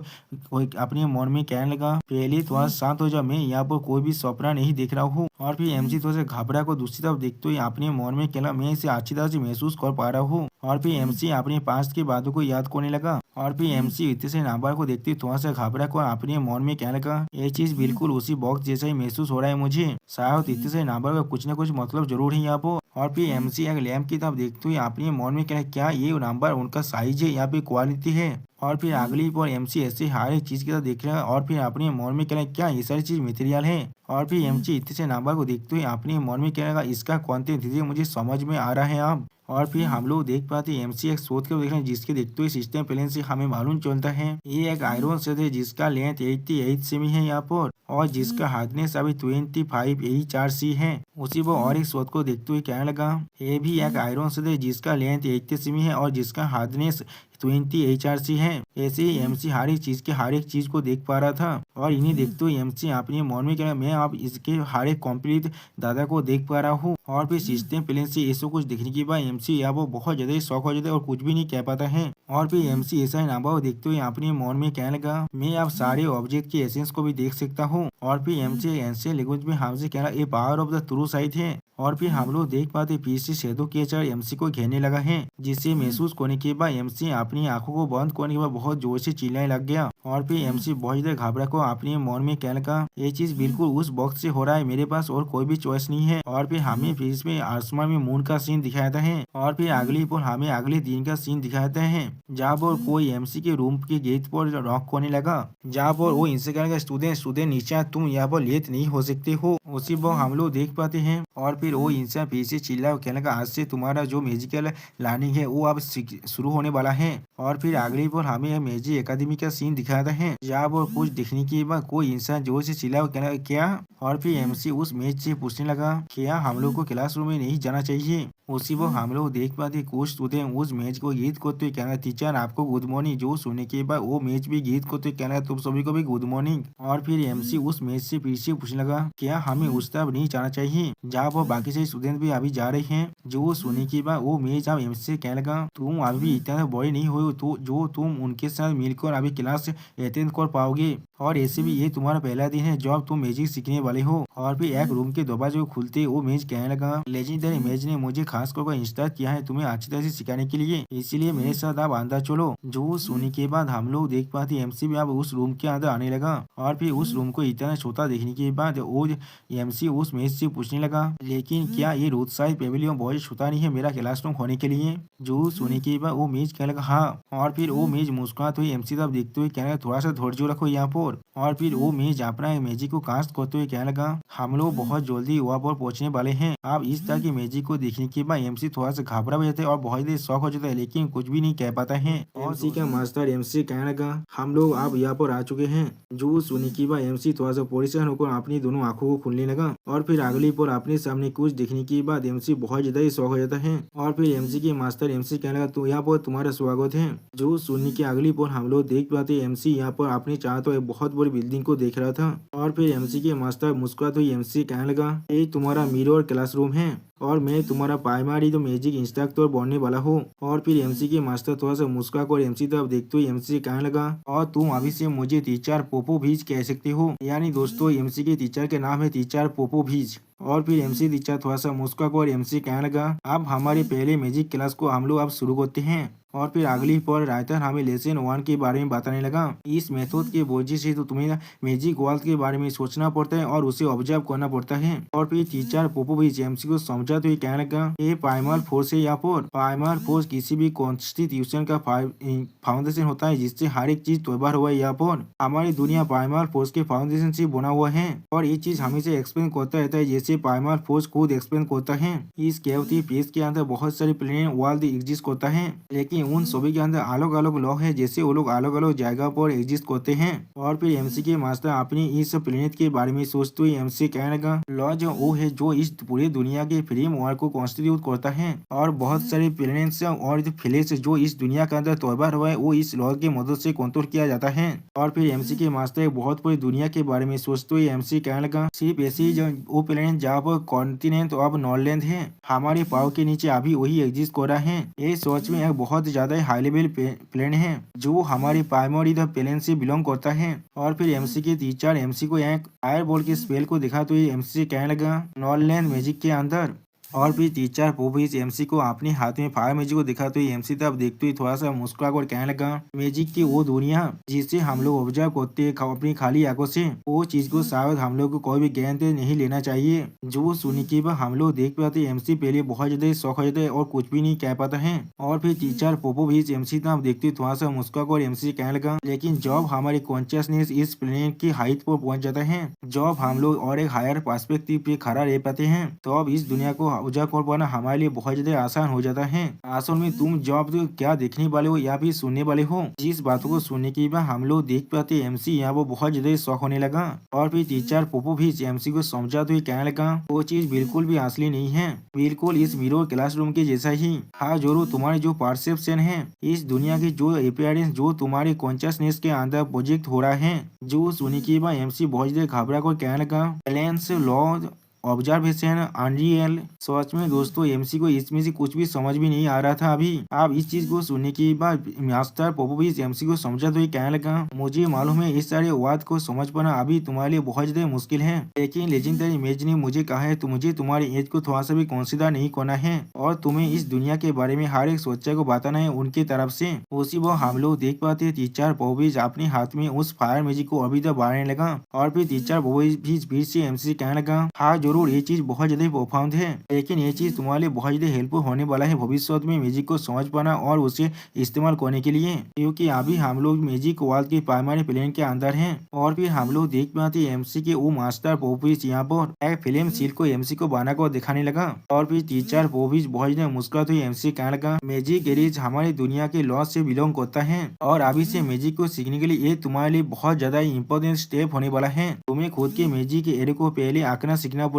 अपने मन में कहने लगा, पहले थोड़ा शांत हो जाओ, मैं यहाँ पर कोई भी सपना नहीं देख रहा हूँ। और फिर एमसी थोड़ा सा घबरा को दूसरी तरफ देखते हुए अपने मन में कहला, मैं इसे अच्छी तरह से महसूस कर पा रहा हूँ। और फिर एमसी अपने पास की बातों को याद करने लगा। और फिर एमसी इतने से नंबर को देखते थोड़ा सा घबरा कर अपने मन में कहने लगा, ये चीज बिल्कुल उसी बॉक्स जैसा ही महसूस हो रहा है मुझे, शायद इतने से नंबर का कुछ न कुछ मतलब जरूर है यहाँ पर। और फिर एमसी एक लैंप की तरफ देखते हुए अपने मन में कहना, क्या ये नंबर उनका साइज है या फिर क्वालिटी है? और फिर अगली पर एमसी ऐसे हर एक चीज की तरफ देख रहा है और फिर अपने मन में कहना, क्या ये सारी चीज मटेरियल है? और फिर एमसी इतने से नंबर को देखते हुए अपने मन में कहने लगा, इसका कंटेंट धीरे मुझे समझ में आ रहा है अब। और फिर हम लोग देख पाते हैं एमसी एक शोध के देख रहे हैं, जिसके देखते हुए सिस्टम प्लेन से हमें मालूम चलता है ये एक आयरन शेड है, जिसका लेंथ 88 सेमी है यहाँ पर, और जिसका हार्डनेस अभी 25 यही 4 सी है। उसी वो और एक शोध को देखते हुए कहने लगा, ये भी एक आयरन शेड है, जिसका लेंथ 80 सेमी है और जिसका हार्डनेस 20 HRC है। ऐसे ही एमसी हर एक चीज को देख पा रहा था। और इन्हें देखते हुए एमसी अपने मन में कह, मैं अब इसके हर एक कंप्लीट दादा को देख पा रहा हूँ। और फिर सिस्टम प्लेन से ऐसा कुछ देखने के बाद एमसी या वो बहुत ज्यादा शौक हो जाता है और कुछ भी नहीं कह पाता है। और फिर एमसी ऐसा नंबर को देखते हुए अपने मन में कहने लगा, मैं अब सारे ऑब्जेक्ट के एसेंस को भी देख सकता हूँ। और फिर एमसी एंशियंट लैंग्वेज में हमसे कहना, ये power of the true site है। और फिर हम लोग देख पाते फिर से शैडो कैचर एमसी को घेरने लगा है, जिसे महसूस करने के बाद एमसी अपनी आंखों को बंद करने के बाद बहुत जोर से चिल्लाने लग गया। और फिर एमसी बहुत ज्यादा घबरा को अपने मन में कहने लगा, ये चीज बिल्कुल उस बॉक्स से हो रहा है, मेरे पास और कोई भी चॉइस नहीं है। और फिर हमें फिर इसमें आसमान में मून का सीन दिखाता है। और फिर अगली पर हमें अगले दिन का सीन दिखाता है, जहाँ पर कोई एमसी के रूम के गेट पर नॉक करने लगा, जहाँ पर वो इनसे कहने लगा, स्टूडेंट नीचे तुम यहाँ पर लेट नहीं हो सकते हो। उसी पर हम लोग देख पाते हैं। और फिर वो इंसान फिर से चिल्ला कहने लगा, आज से तुम्हारा जो मैजिकल लर्निंग है वो अब शुरू होने वाला है। और फिर अगली बार हमें मैजिक एकेडमी का सीन दिखाता है, जहाँ पर कुछ दिखने के बाद कोई इंसान जोर से चिल्ला कहने लगा, क्या? और फिर एमसी उस मेज से पूछने लगा, क्या हम लोग को क्लासरूम में नहीं जाना चाहिए? उसी वो हम लोग देख पाते कुछ स्टूडेंट उस मेज को गीत करते हुए कहना, टीचर आपको गुड मॉर्निंग। जो सुनने के बाद वो मेज भी गीत करते हुए कहना, तुम सभी को भी गुड मॉर्निंग। और फिर एमसी उस मेज से फिर से पूछने लगा, क्या हमें उस तरफ नहीं जाना चाहिए जहाँ वो बाकी से स्टूडेंट भी अभी जा रहे हैं? जो सुनने के बाद वो मेज अब एमसी से कहने लगा, तुम अभी इतना बड़े नहीं हो तो जो तुम उनके साथ मिलकर अभी क्लास अटेंड कर पाओगे, और ऐसे भी ये तुम्हारा पहला दिन है जब तुम मैजिक सीखने वाले हो। और फिर एक रूम के दरवाजे को खुलते वो मेज कहने लगा, लेजेंडरी मेज ने मुझे खास कर इंस्टाइट किया है तुम्हें अच्छी तरह से सिखाने के लिए, इसलिए मेरे साथ आप अंदर चलो। जो सुनने के बाद हम लोग देख पाते एमसी भी अब उस रूम के अंदर आने लगा। और फिर उस रूम को इतना छोटा देखने के बाद वो एमसी उस मेज से पूछने लगा, लेकिन क्या ये रोड साइड पेविलियन बहुत छोटा नहीं है मेरा क्लासरूम होने के लिए? जो सुनने के बाद वो मेज कहने लगा, हाँ। और फिर वो मेज मुस्कुराते हुए एमसी तरफ देखते हुए कहने लगा, थोड़ा सा धैर्य रखो यहाँ पर। और फिर वो मेज अपना मैजिक को कास्ट करते हुए कहने लगा, हम लोग बहुत जल्दी वहाँ पर पहुंचने वाले हैं। आप इस तरह की मैजिक को देखने के बाद एमसी थोड़ा सा घबरा भी जाता है और बहुत ही शौक हो जाता है, लेकिन कुछ भी नहीं कह पाता है। एमसी का मास्टर एमसी कहने लगा, हम लोग आप यहाँ पर आ चुके हैं। जो सुनने के बाद एमसी थोड़ा सा परेशान होकर अपनी दोनों आंखों को खोलने लगा। और फिर अगली पर अपने सामने कुछ देखने के बाद एमसी बहुत ज्यादा ही शौक हो जाता है। और फिर एमसी के मास्टर एमसी कहने लगा, तो यहाँ पर तुम्हारा स्वागत है। जो सुनने की अगली पर हम लोग देख पाते एमसी यहाँ पर अपने चाहते हुए बहुत बड़ी बिल्डिंग को देख रहा था। और फिर एमसी के मास्टर मुस्कुराते हुए एमसी कहने लगा, ये तुम्हारा मिरर क्लासरूम है। और मैं तुम्हारा प्राइमरी मैजिक इंस्ट्रक्टर बनने वाला हूँ। और फिर एमसी के मास्टर थोड़ा सा मुस्कुरा कर एमसी तरफ देखते हुए एमसी से कहने लगा, और तुम अभी से मुझे टीचर पोपोविच कह सकते हो। यानी दोस्तों एमसी के टीचर के नाम है टीचर पोपोविच। और फिर एमसी टीचर थोड़ा सा मुस्कुरा कर एमसी कहने लगा, अब हमारे पहले मैजिक क्लास को हम लोग अब शुरू करते हैं। और फिर अगली पर राइटर हमें लेसन 1 के बारे में बताने लगा। इस मेथड के वजह से तो तुम्हें मैजिक वर्ल्ड के बारे में सोचना पड़ता है और उसे ऑब्जर्व करना पड़ता है। और फिर टीचर पोपोविच एमसी को समझा तो ये कहने लगा, ये प्राइमल फोर्स है। यहाँ पर प्राइमल फोर्स किसी भी कॉन्स्टिट्यूशन का फाउंडेशन होता है जिससे हर एक चीज तैयार हुआ है। यहाँ पर हमारी दुनिया प्राइमल फोर्स के फाउंडेशन से बना हुआ है और ये चीज हमेशा एक्सप्लेन करता रहता है जैसे प्राइमल फोर्स खुद एक्सप्लेन करता है। इस कैविटी पेज के अंदर बहुत सारे प्लेनेट वर्ल्ड एग्जिस्ट करता है, लेकिन उन सभी के अंदर अलग अलग लॉ है जैसे वो लोग अलग अलग जगह पर एग्जिस्ट करते हैं। और फिर एमसी के मास्टर अपनी इस प्लेनेट के बारे में सोचते हुए एमसी कहने लगा, लॉ जो वो है जो इस पूरी दुनिया के फ्रेम वर्क को कॉन्स्टिट्यूट करता है और बहुत सारे प्लेनेट्स और फ्लैश जो इस दुनिया के अंदर तैयार हुआ है वो इस लॉ की मदद से कंट्रोल किया जाता है। और फिर एमसी के मास्टर बहुत पूरी दुनिया के बारे में सोचते हुए एमसी कहने लगा, सिर्फ ऐसी जो वो प्लेनेट जहाँ पर कॉन्टिनेंट अब नॉर्लैंड है हमारे पाव के नीचे अभी वही एग्जिस्ट कर रहा है। ये सोच में एक बहुत ज्यादा हाई लेवल प्लेन है जो हमारी प्राइमरी द प्लेन से बिलोंग करता है। और फिर एमसी के टीचर एमसी को एक फायर बॉल के स्पेल को दिखाते हुए एमसी से कहने लगा, नॉर्लैंड मैजिक के अंदर। और फिर टीचर पोपोविच एमसी को अपने हाथ में फायर मैजिक को दिखाते हुए एमसी तब देखते हुए थोड़ा सा मुस्कुरा कर कहने लगा, मैजिक की वो दुनिया जिसे हम लोग ऑब्जर्व करते हैं अपनी खाली आंखों से, वो चीज को शायद हम लोग को कोई भी ज्ञान नहीं लेना चाहिए। जो सुनी के बाद हम लोग देख पाते एमसी पहले बहुत ज्यादा शौक हो जाता है और कुछ भी नहीं कह पाता है। और फिर टीचर पोपोविच एमसी तब देखते हुए थोड़ा सा मुस्कुरा कर एमसी कहने लगा, लेकिन जब हमारी कॉन्शियसनेस इस प्लेनेट की हाइट पर पहुंच जाता है, जब हम लोग और एक हायर पर्सपेक्टिव पे खड़ा रह पाते हैं, तो अब इस दुनिया को ऑब्जर्व कर पाना हमारे लिए बहुत ज्यादा आसान हो जाता है। असल में तुम जब क्या देखने वाले हो या फिर सुनने वाले हो, जिस बातों को सुनने के बाद हम लोग देख पाते एमसी यहाँ वो बहुत ज्यादा शौक होने लगा। और फिर टीचर पोपोविच एमसी को समझाते हुए कहने लगा, वो चीज बिल्कुल भी असली नहीं है, बिल्कुल इस मिरर क्लासरूम के जैसा ही। हाँ जरूर तुम्हारे जो परसेप्शन है इस दुनिया की जो अपीयरेंस जो तुम्हारे कॉन्शियसनेस के अंदर प्रोजेक्ट हो रहा है, जो सुनी के बाद एमसी बहुत ज्यादा घबरा कर कहने लगा, बैलेंस लॉ ऑब्जर्वेशन अनरियल। सच में दोस्तों एमसी को इसमें से कुछ भी समझ भी नहीं आ रहा था। अभी आप इस चीज को सुनने के बाद मास्टर पोपोविच एमसी को समझा तो ये कहने लगा, मुझे मालूम है इस सारे वाद को समझ पाना अभी तुम्हारे लिए बहुत ज्यादा मुश्किल है, लेकिन लेजेंडरी इमेज ने मुझे कहा है तो मुझे तुम्हारी एज को थोड़ा सा भी कंसीडर नहीं करना है और तुम्हें इस दुनिया के बारे में हर एक सोचा को बताना है उनकी तरफ से। उसी वो हम लोग देख पाते टीचर पोपोविच अपने हाथ में उस फायर मैजिक को अभी तक बढ़ाने लगा। और फिर टीचर पोपोविच फिर से एमसी कहने लगा, हाँ जरूर ये चीज बहुत ज्यादा प्रोफाउंड है, लेकिन ये चीज तुम्हारे लिए बहुत ज्यादा हेल्पफुल होने वाला है भविष्य में मैजिक को समझ पाना और उसे इस्तेमाल करने के लिए, क्योंकि अभी हम लोग मैजिक वर्ल्ड के प्राइमरी प्लेन के अंदर हैं। और फिर हम लोग देख पाते एमसी के वो मास्टर पोपोविच यहाँ पर एक फिल्म सील को एमसी को बना कर दिखाने लगा। और फिर टीचर पोपोविच बहुत ज्यादा मुस्कुराते हुए एमसी कहने लगा, मैजिक गैरेज हमारी दुनिया के लॉ से बिलोंग करता है और अभी से मैजिक को सीखने के लिए ये तुम्हारे लिए बहुत ज्यादा इंपॉर्टेंट स्टेप होने वाला है। तुम्हें खुद के मैजिक के एरे को पहले आंकना सीखना पड़ेगा।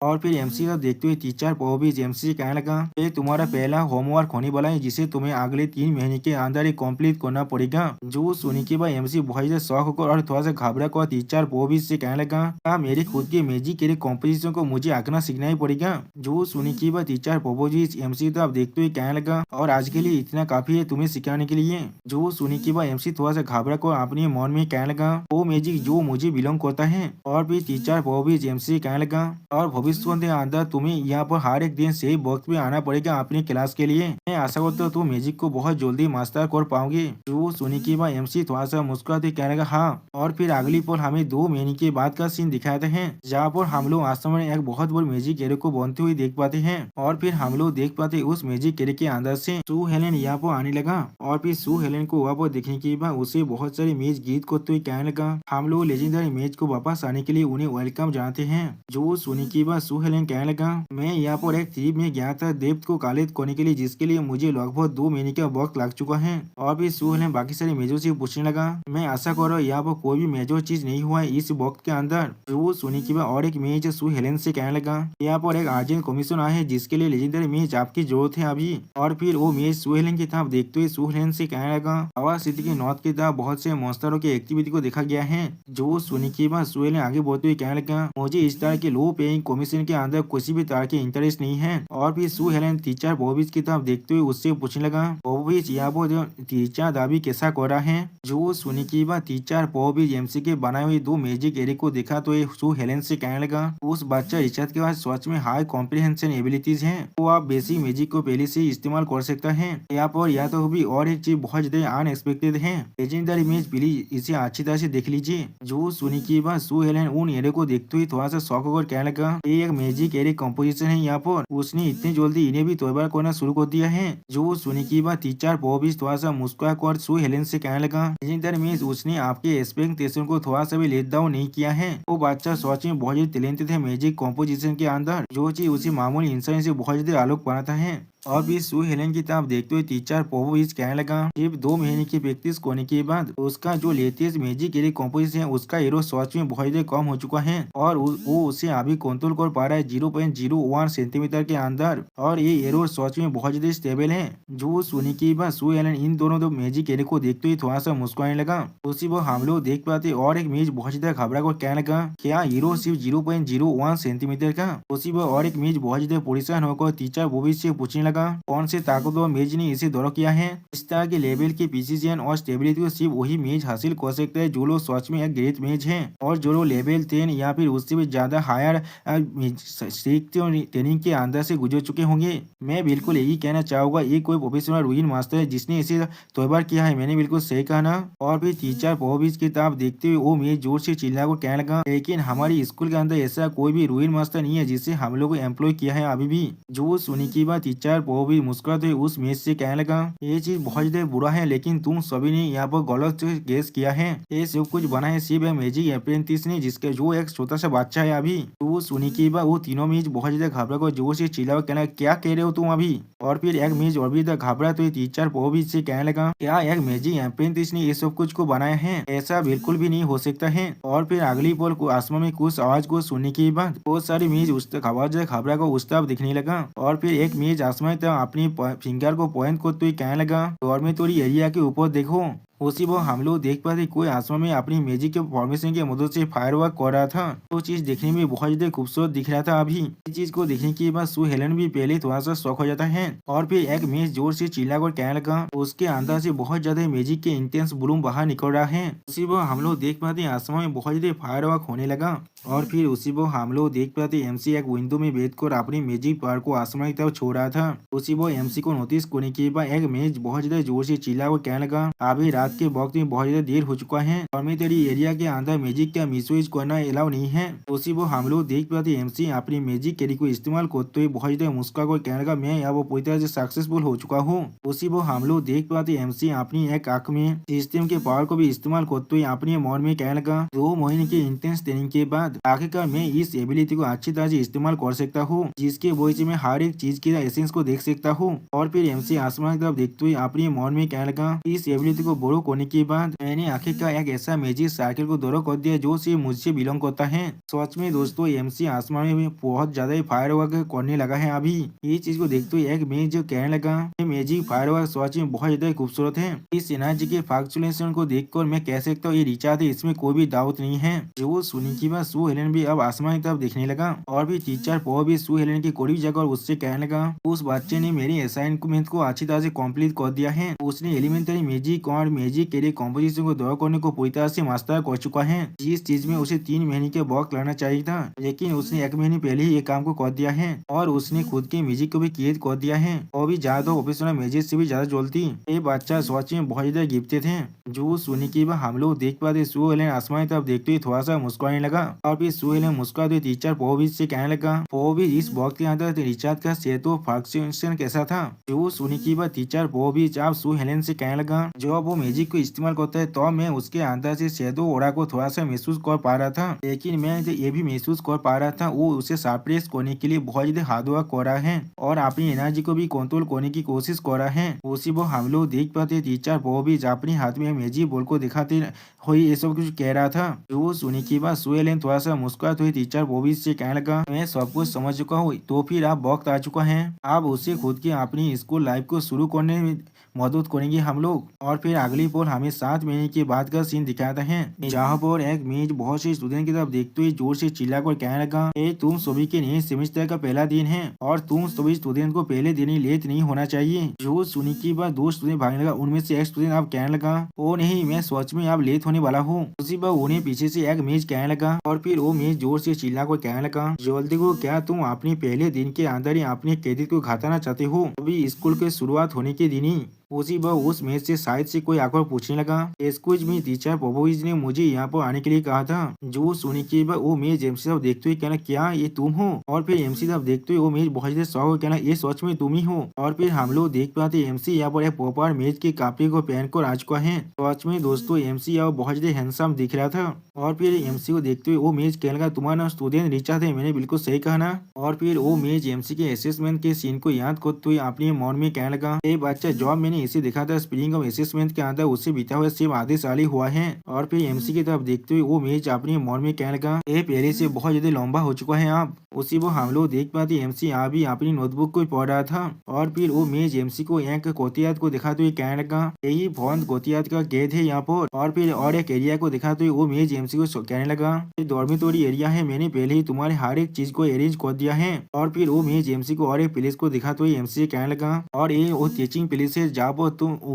और फिर एमसी का देखते हुए टीचर पोपोविच एमसी से कहने लगा, ये तुम्हारा पहला होमवर्क होने वाला है जिसे तुम्हें अगले 3 महीने के अंदर ही कंप्लीट करना पड़ेगा। जो सुनी के बाद एमसी बहुत ज्यादा शौक होकर और थोड़ा सा घबरा कर टीचर पोपोविच से कहने लगा, क्या मेरे खुद के मैजिक के कॉम्पोजिशन को मुझे आंकना सीखना ही पड़ेगा। जो सुनी के बाद टीचर पोपोविच एमसी तो आप देखते हुए कहने लगा, और आज के लिए इतना काफी है तुम्हें सिखाने के लिए। जो सुनी के बाद एमसी थोड़ा सा घबरा कर अपने मन में कहने लगा, वो मैजिक जो मुझे बिलोंग करता है। और फिर टीचर पोपोविच एमसी कहने लगा, और भविष्य के अंदर तुम्हें यहाँ पर हर एक दिन सही वक्त में आना पड़ेगा अपनी क्लास के लिए। मैं आशा करता हूँ तुम मैजिक को बहुत जल्दी मास्टर कर पाओगे। जो सुनी के बाद एमसी थोड़ा सा मुस्कुराते कहने लगा, हाँ। और फिर अगली पल हमें 2 महीने के बाद का सीन दिखाते हैं जहाँ पर हम लोग आसमान में एक बहुत बड़ी मैजिक एरे को बनते हुए देख पाते हैं। और फिर हम लोग देख पाते उस मैजिक एरे के अंदर से सू हेलेन यहाँ पर आने लगा। और फिर सू हेलेन को वहाँ पर देखने के बाद उसे बहुत सारे मैच गीत करते हुए कहने लगा, हम लोग लेजेंडरी मैच को वापस आने के लिए उन्हें वेलकम जानते हैं। जो सुनी के बाद सू हेलेन कहने लगा, मैं यहाँ पर एक ट्रिप में गया था डेप्थ को कलेक्ट करने के लिए जिसके लिए मुझे लगभग 2 महीने का वक्त लग चुका है। और फिर सू हेलन बाकी सारे मेजर से पूछने लगा, मैं आशा कर रहा हूँ यहाँ पर कोई भी मेजर चीज नहीं हुआ है इस वक्त के अंदर। वो सुनी की बात और एक मेज सू हेलन से कहने लगा, यहाँ पर एक अर्जेंट कमीशन आया है जिसके लिए लेजेंडरी मेज आपकी जरूरत है अभी। और फिर वो मेज सू हेलन की तरफ देखते हुए सू हेलन से कहने लगा, हवा सिटी के नॉर्थ की तरफ बहुत से मॉन्स्टरों की एक्टिविटी को देखा गया है। जो सुनी की बात सू हेलन आगे बढ़ते हुए कहने लगा, मुझे इस तरह के लो पेइंग कमीशन के अंदर किसी भी तरह की इंटरेस्ट नहीं है। और फिर सू हेलन टीचर बॉबिज की तरफ देखते हुए उससे पूछने लगा, बॉबिज यहाँ पर टीचर दाबी कैसा कर रहा है। जो सुनी की बात टीचर बॉबिज एमसी के बनाए हुए 2 मैजिक एरे को देखा तो सू हेलन से कहने लगा, उस बच्चा रिचर्ड के पास सच में हाई कॉम्प्रिहेंशन एबिलिटीज हैं, तो आप बेसिक मैजिक को पहले से इस्तेमाल कर सकता है। यहाँ पर या तो भी और एक चीज बहुत ज्यादा अनएक्सपेक्टेड है, लेजेंडरी इमेज प्लीज इसे अच्छी तरह से देख लीजिए। जो सुनी की बात सू हेलन उन एरे को देखते हुए थोड़ा सा शौक होकर कहने लगा, ये एक मैजिक एरे कंपोजिशन है, यहाँ पर उसने इतनी जल्दी इन्हें भी तैयार करना शुरू कर दिया है। जो सुनी की बात टीचर बॉबिज थोड़ा सा मुस्कुरा कर सू हेलन से कहने लगा, लेजेंडरी इमेज उसने आपके एक्सपेक्टेशन को थोड़ा सा भी लेट डाउन नहीं किया है। वो बच्चा सच में बहुत ज्यादा टैलेंटेड है मैजिक कंपोजिशन के अंदर, जो चीज उसे मामूली इंसान से बहुत ज्यादा आलोक बनाता है। और भी सू हेलन की तरफ देखते हुए टीचर पोपोविच कहने लगा, सिर्फ 2 महीने की प्रैक्टिस करने के बाद उसका जो लेटेस्ट मैजिक एरे कंपोजिशन है उसका एरो सच में बहुत ज्यादा कम हो चुका है और वो उसे अभी कंट्रोल कर पा रहा है 0.01 सेंटीमीटर के अंदर। और ये एरो सच में बहुत ज्यादा स्टेबल है। जो सुनी की बात सू हेलन इन दोनों 2 मैजिक एरे को देखते हुए थोड़ा सा मुस्कुराने लगा। उसी वो हम लोग देख पाते और एक मेज बहुत ज्यादा घबरा कर कहने लगा, क्या हीरो सिर्फ 0.01 सेंटीमीटर का। उसी वो और एक मेज बहुत ज्यादा परेशान होकर टीचर बोबिज से पूछने लगा, कौन से ताकतवर मेज ने इसे दौरा किया है। इस तरह के लेवल की प्रिसिजन और स्टेबिलिटी को सिर्फ वही मेज हासिल कर सकता है जो लोग सच में एक ग्रेट मेज है और जो लोग लेवल 10 या फिर उससे भी ज्यादा हायर ट्रेनिंग के अंदर से गुजर चुके होंगे। मैं बिल्कुल यही कहना चाहूंगा, ये कोई प्रोफेशनल रूइन मास्टर है जिसने इसे तैयार किया है। मैंने बिल्कुल सही कहा ना। और फिर टीचर बॉबिज की तरफ देखते हुए वो मेज जोर से चिल्ला को कहने लगा, लेकिन हमारी स्कूल के अंदर ऐसा कोई भी रूइन मास्टर नहीं है जिसे हम लोग एम्प्लॉय किया है अभी भी। जो सुनी की बात टीचर वो भी मुस्कुराते हुए उस मेज से कहने लगा, ये चीज बहुत ज्यादा बुरा है लेकिन तुम सभी ने यहाँ पर गलत गेस किया है। ये सब कुछ बना है सिर्फ एक मैजिक अप्रेंटिस ने जिसके जो एक छोटा सा बच्चा है अभी। तो सुनी की बात वो तीनों मेज बहुत ज्यादा घबरा कर जोर से चिल्ला कहना, क्या कह रहे हो तुम अभी। और फिर एक मेज और भी घबरा तो टीचर बॉबिज से कहने लगा, क्या एक मैजिक अप्रेंटिस ने ये सब कुछ को बनाया है, ऐसा बिल्कुल भी नहीं हो सकता है। और फिर अगली पल को आसमान में कुछ आवाज को सुनने के बाद बहुत सारी मेज उस तक आवाज घबरा कर उस तरफ दिखने लगा। और फिर एक मेज आसमान तक अपनी फिंगर को पॉइंट करते हुए कहने लगा, डॉर्मेटोरी एरिया के ऊपर देखो। उसी वो हम लोग देख पाते कोई आसमान में अपनी मैजिक के फॉर्मेशन की मदद से फायरवर्क कर रहा था। तो चीज देखने में बहुत ज्यादा खूबसूरत दिख रहा था। अभी इस चीज को देखने के बाद सू हेलन भी पहले थोड़ा सा शौक हो जाता है। और फिर एक मेज जोर से चिल्ला कर कहने लगा, उसके अंदर से बहुत ज्यादा मैजिक के इंटेंस ब्लूम बाहर निकल रहा है। उसी वो हम लोग देख पाते आसमान में बहुत ज्यादा फायरवर्क होने लगा। और फिर उसी वो हम लोग देख पाते एमसी एक विंडो में बैठकर अपनी मैजिक पावर को आसमान की तरफ छोड़ रहा था। उसी वो एमसी को नोटिस करने के बाद एक मेज बहुत ज्यादा जोर से चिल्ला कर कहने लगा, अभी रात के वक्त में बहुत ज्यादा देर हो चुका है और मैं तेरी एरिया के अंदर मैजिक का मिसयूज करना अलाउ नहीं है। उसी वो हम लोग देख पाते एमसी अपनी मैजिक कैरी को इस्तेमाल करते हुए बहुत ज्यादा मुस्कुरा कर कहने लगा, मैं अब पूरी तरह से सक्सेसफुल हो चुका हूँ। उसी वो हम लोग देख पाते एमसी अपनी एक आंख में सिस्टम के पावर को भी इस्तेमाल करते हुए अपने मन में कहने लगा, 2 महीने की इंटेंस ट्रेनिंग के बाद आखिरकार मैं इस एबिलिटी को अच्छी तरह से इस्तेमाल कर सकता हूँ जिसके वजह से मैं हर एक चीज के एसेंस को देख सकता हूँ। और फिर एमसी आसमान की तरफ देखते हुए अपने मन में कहने लगा, इस एबिलिटी को बोरो करने के बाद मैंने आखिरकार एक ऐसा मैजिक सर्किल को दौरा कर दिया जो सिर्फ मुझसे बिलोंग करता है। सच में दोस्तों एमसी आसमान में बहुत ज्यादा ही फायरवर्क करने लगा है। अभी ये चीज को देखते हुए एक मेज जो कहने लगा, ये मैजिक फायरवर्क सच में बहुत ज्यादा खूबसूरत है। इस एनर्जी के फ्लक्चुएशन को देखकर मैं कह सकता हूँ ये रिचार्ज है, इसमें कोई भी डाउट नहीं है। जो सुनी की बात सू हेलन भी अब आसमान की तरफ देखने लगा। और भी टीचर पो भी सू हेलन की करीब जाकर उससे कहने लगा, उस बच्चे ने मेरी असाइनमेंट को अच्छी तरह से कंप्लीट कर दिया है। उसने एलिमेंटरी मैजिक और मैजिक के लिए कॉम्पोजिशन को दौरा करने को पूरी तरह से मास्टर कर चुका है। जिस चीज में उसे 3 महीने के वक्त लगना चाहिए था, लेकिन उसने 1 महीने पहले ही ये काम को कर दिया है। और उसने खुद के म्यूजिक को भी क्रिएट कर दिया है और भी ज्यादा प्रोफेशनल मैजिक से भी ज्यादा जल्दी। ये बच्चा सच में बहुत ज्यादा गिफ्टेड है। जो सुनी की बात हम लोग देख पाते सू हेलन आसमान की तरफ देखते हुए थोड़ा सा मुस्कुराने लगा। और फिर सू हेलन मुस्कुराते हुए टीचर पोविज से कहने लगा, पोविज इस वक्त के अंदर रिचार्ज का सेतो फ्लक्चुएशन कैसा था। जो सुनी की बात टीचर पोविज आप सू हेलन से कहने लगा, जो अब वो मैजिक मैजिक को इस्तेमाल करता है तो मैं उसके अंदर से शैडो ऑरा को थोड़ा सा महसूस कर पा रहा था, लेकिन मैं ये भी महसूस कर पा रहा था वो उसे सरप्राइज करने के लिए बहुत ज्यादा हार्ड वर्क कर रहा है और अपनी एनर्जी को भी कंट्रोल करने की कोशिश कर रहा है। उसी वो हम लोग देख पाते टीचर वो भी अपने हाथ में मैजिक बॉल को दिखाते हुई ये सब कुछ कह रहा था। जो सुनी की बात सुहेल थोड़ा सा मुस्कुराते हुए टीचर बॉबी से कहने लगा, मैं सब कुछ समझ चुका हूँ तो फिर आप वक्त आ चुका है, आप उससे खुद की अपनी स्कूल लाइफ को शुरू करने में मदद करेंगे हम लोग। और फिर अगली पोल हमें 7 महीने के बाद का सीन दिखाता है जहाँ पर एक मेज बहुत से स्टूडेंट की तरफ देखते हुए जोर से चिल्ला कर कहने लगा, ए तुम सभी के नए सेमेस्टर का पहला दिन है और तुम सभी स्टूडेंट को पहले दिन ही लेट नहीं होना चाहिए। जो सुनी की बात 2 स्टूडेंट भागने लगा, उनमें से एक स्टूडेंट आप कहने लगा, ओ नहीं मैं सच में आप लेट होने वाला हूँ। उसी बार उन्हें पीछे से एक मेज कहने लगा और फिर वो मेज जोर से चिल्ला कर कहने लगा, जल्दी को क्या तुम अपने पहले दिन के अंदर ही अपने क्रेडिट को घटाना चाहते हो, अभी स्कूल की शुरुआत होने के दिन ही। उसी वह उस मेज से शायद से कोई आकर पूछने लगा, एक्सक्यूज मी टीचर पोपोविच ने मुझे यहाँ पर आने के लिए कहा था। जो सुनी के बाद वो मेज एमसी साहब देखते हुए कहना, क्या ये तुम हो? और फिर एमसी साहब देखते हुए वो मेज बहुत ज्यादा शौक कहना, ये सच में तुम ही हो। और फिर हम लोग देख पाते एमसी यहाँ पर एक प्रॉपर मेज के कपड़े को पहन कर आ चुका है। सच में दोस्तों एमसी यहाँ बहुत ज्यादा हैंडसम दिख रहा था। और फिर एमसी को देखते हुए वो मेज कहने लगा, तुम्हारा नाम स्टूडेंट रिचा थे, मैंने बिल्कुल सही कहा ना। और फिर वो मेज एमसी के असेसमेंट के सीन को याद करते हुए अपने मन में कहने लगा, ये बच्चा जॉब मैंने इसे देखा था स्प्रिंग ऑफ असेसमेंट के अंदर उससे बीता हुआ सिर्फ आधे साल ही हुआ है। और फिर एमसी की तरफ देखते हुए वो मेज अपने मन में कहने लगा, ये पहले से बहुत ज्यादा लंबा हो चुका है आप। उसी वो हम लोग देख पाते एमसी अभी अपनी नोटबुक को पढ़ रहा था। और फिर वो मेज एमसी को एक कोतियात को दिखाते हुए कहने लगा, यही फोन कोतियात का गेट है यहाँ पर। और फिर और एक एरिया को दिखाते हुए वो मेज एमसी को कहने लगा, ये डॉर्मिटोरी एरिया है, मैंने पहले ही तुम्हारे हर एक चीज को अरेंज कर दिया है। और फिर वो मेज एमसी को और एक प्लेस को दिखाते हुए एमसी कहने लगा, और ये वो टीचिंग प्लेस है जहाँ पर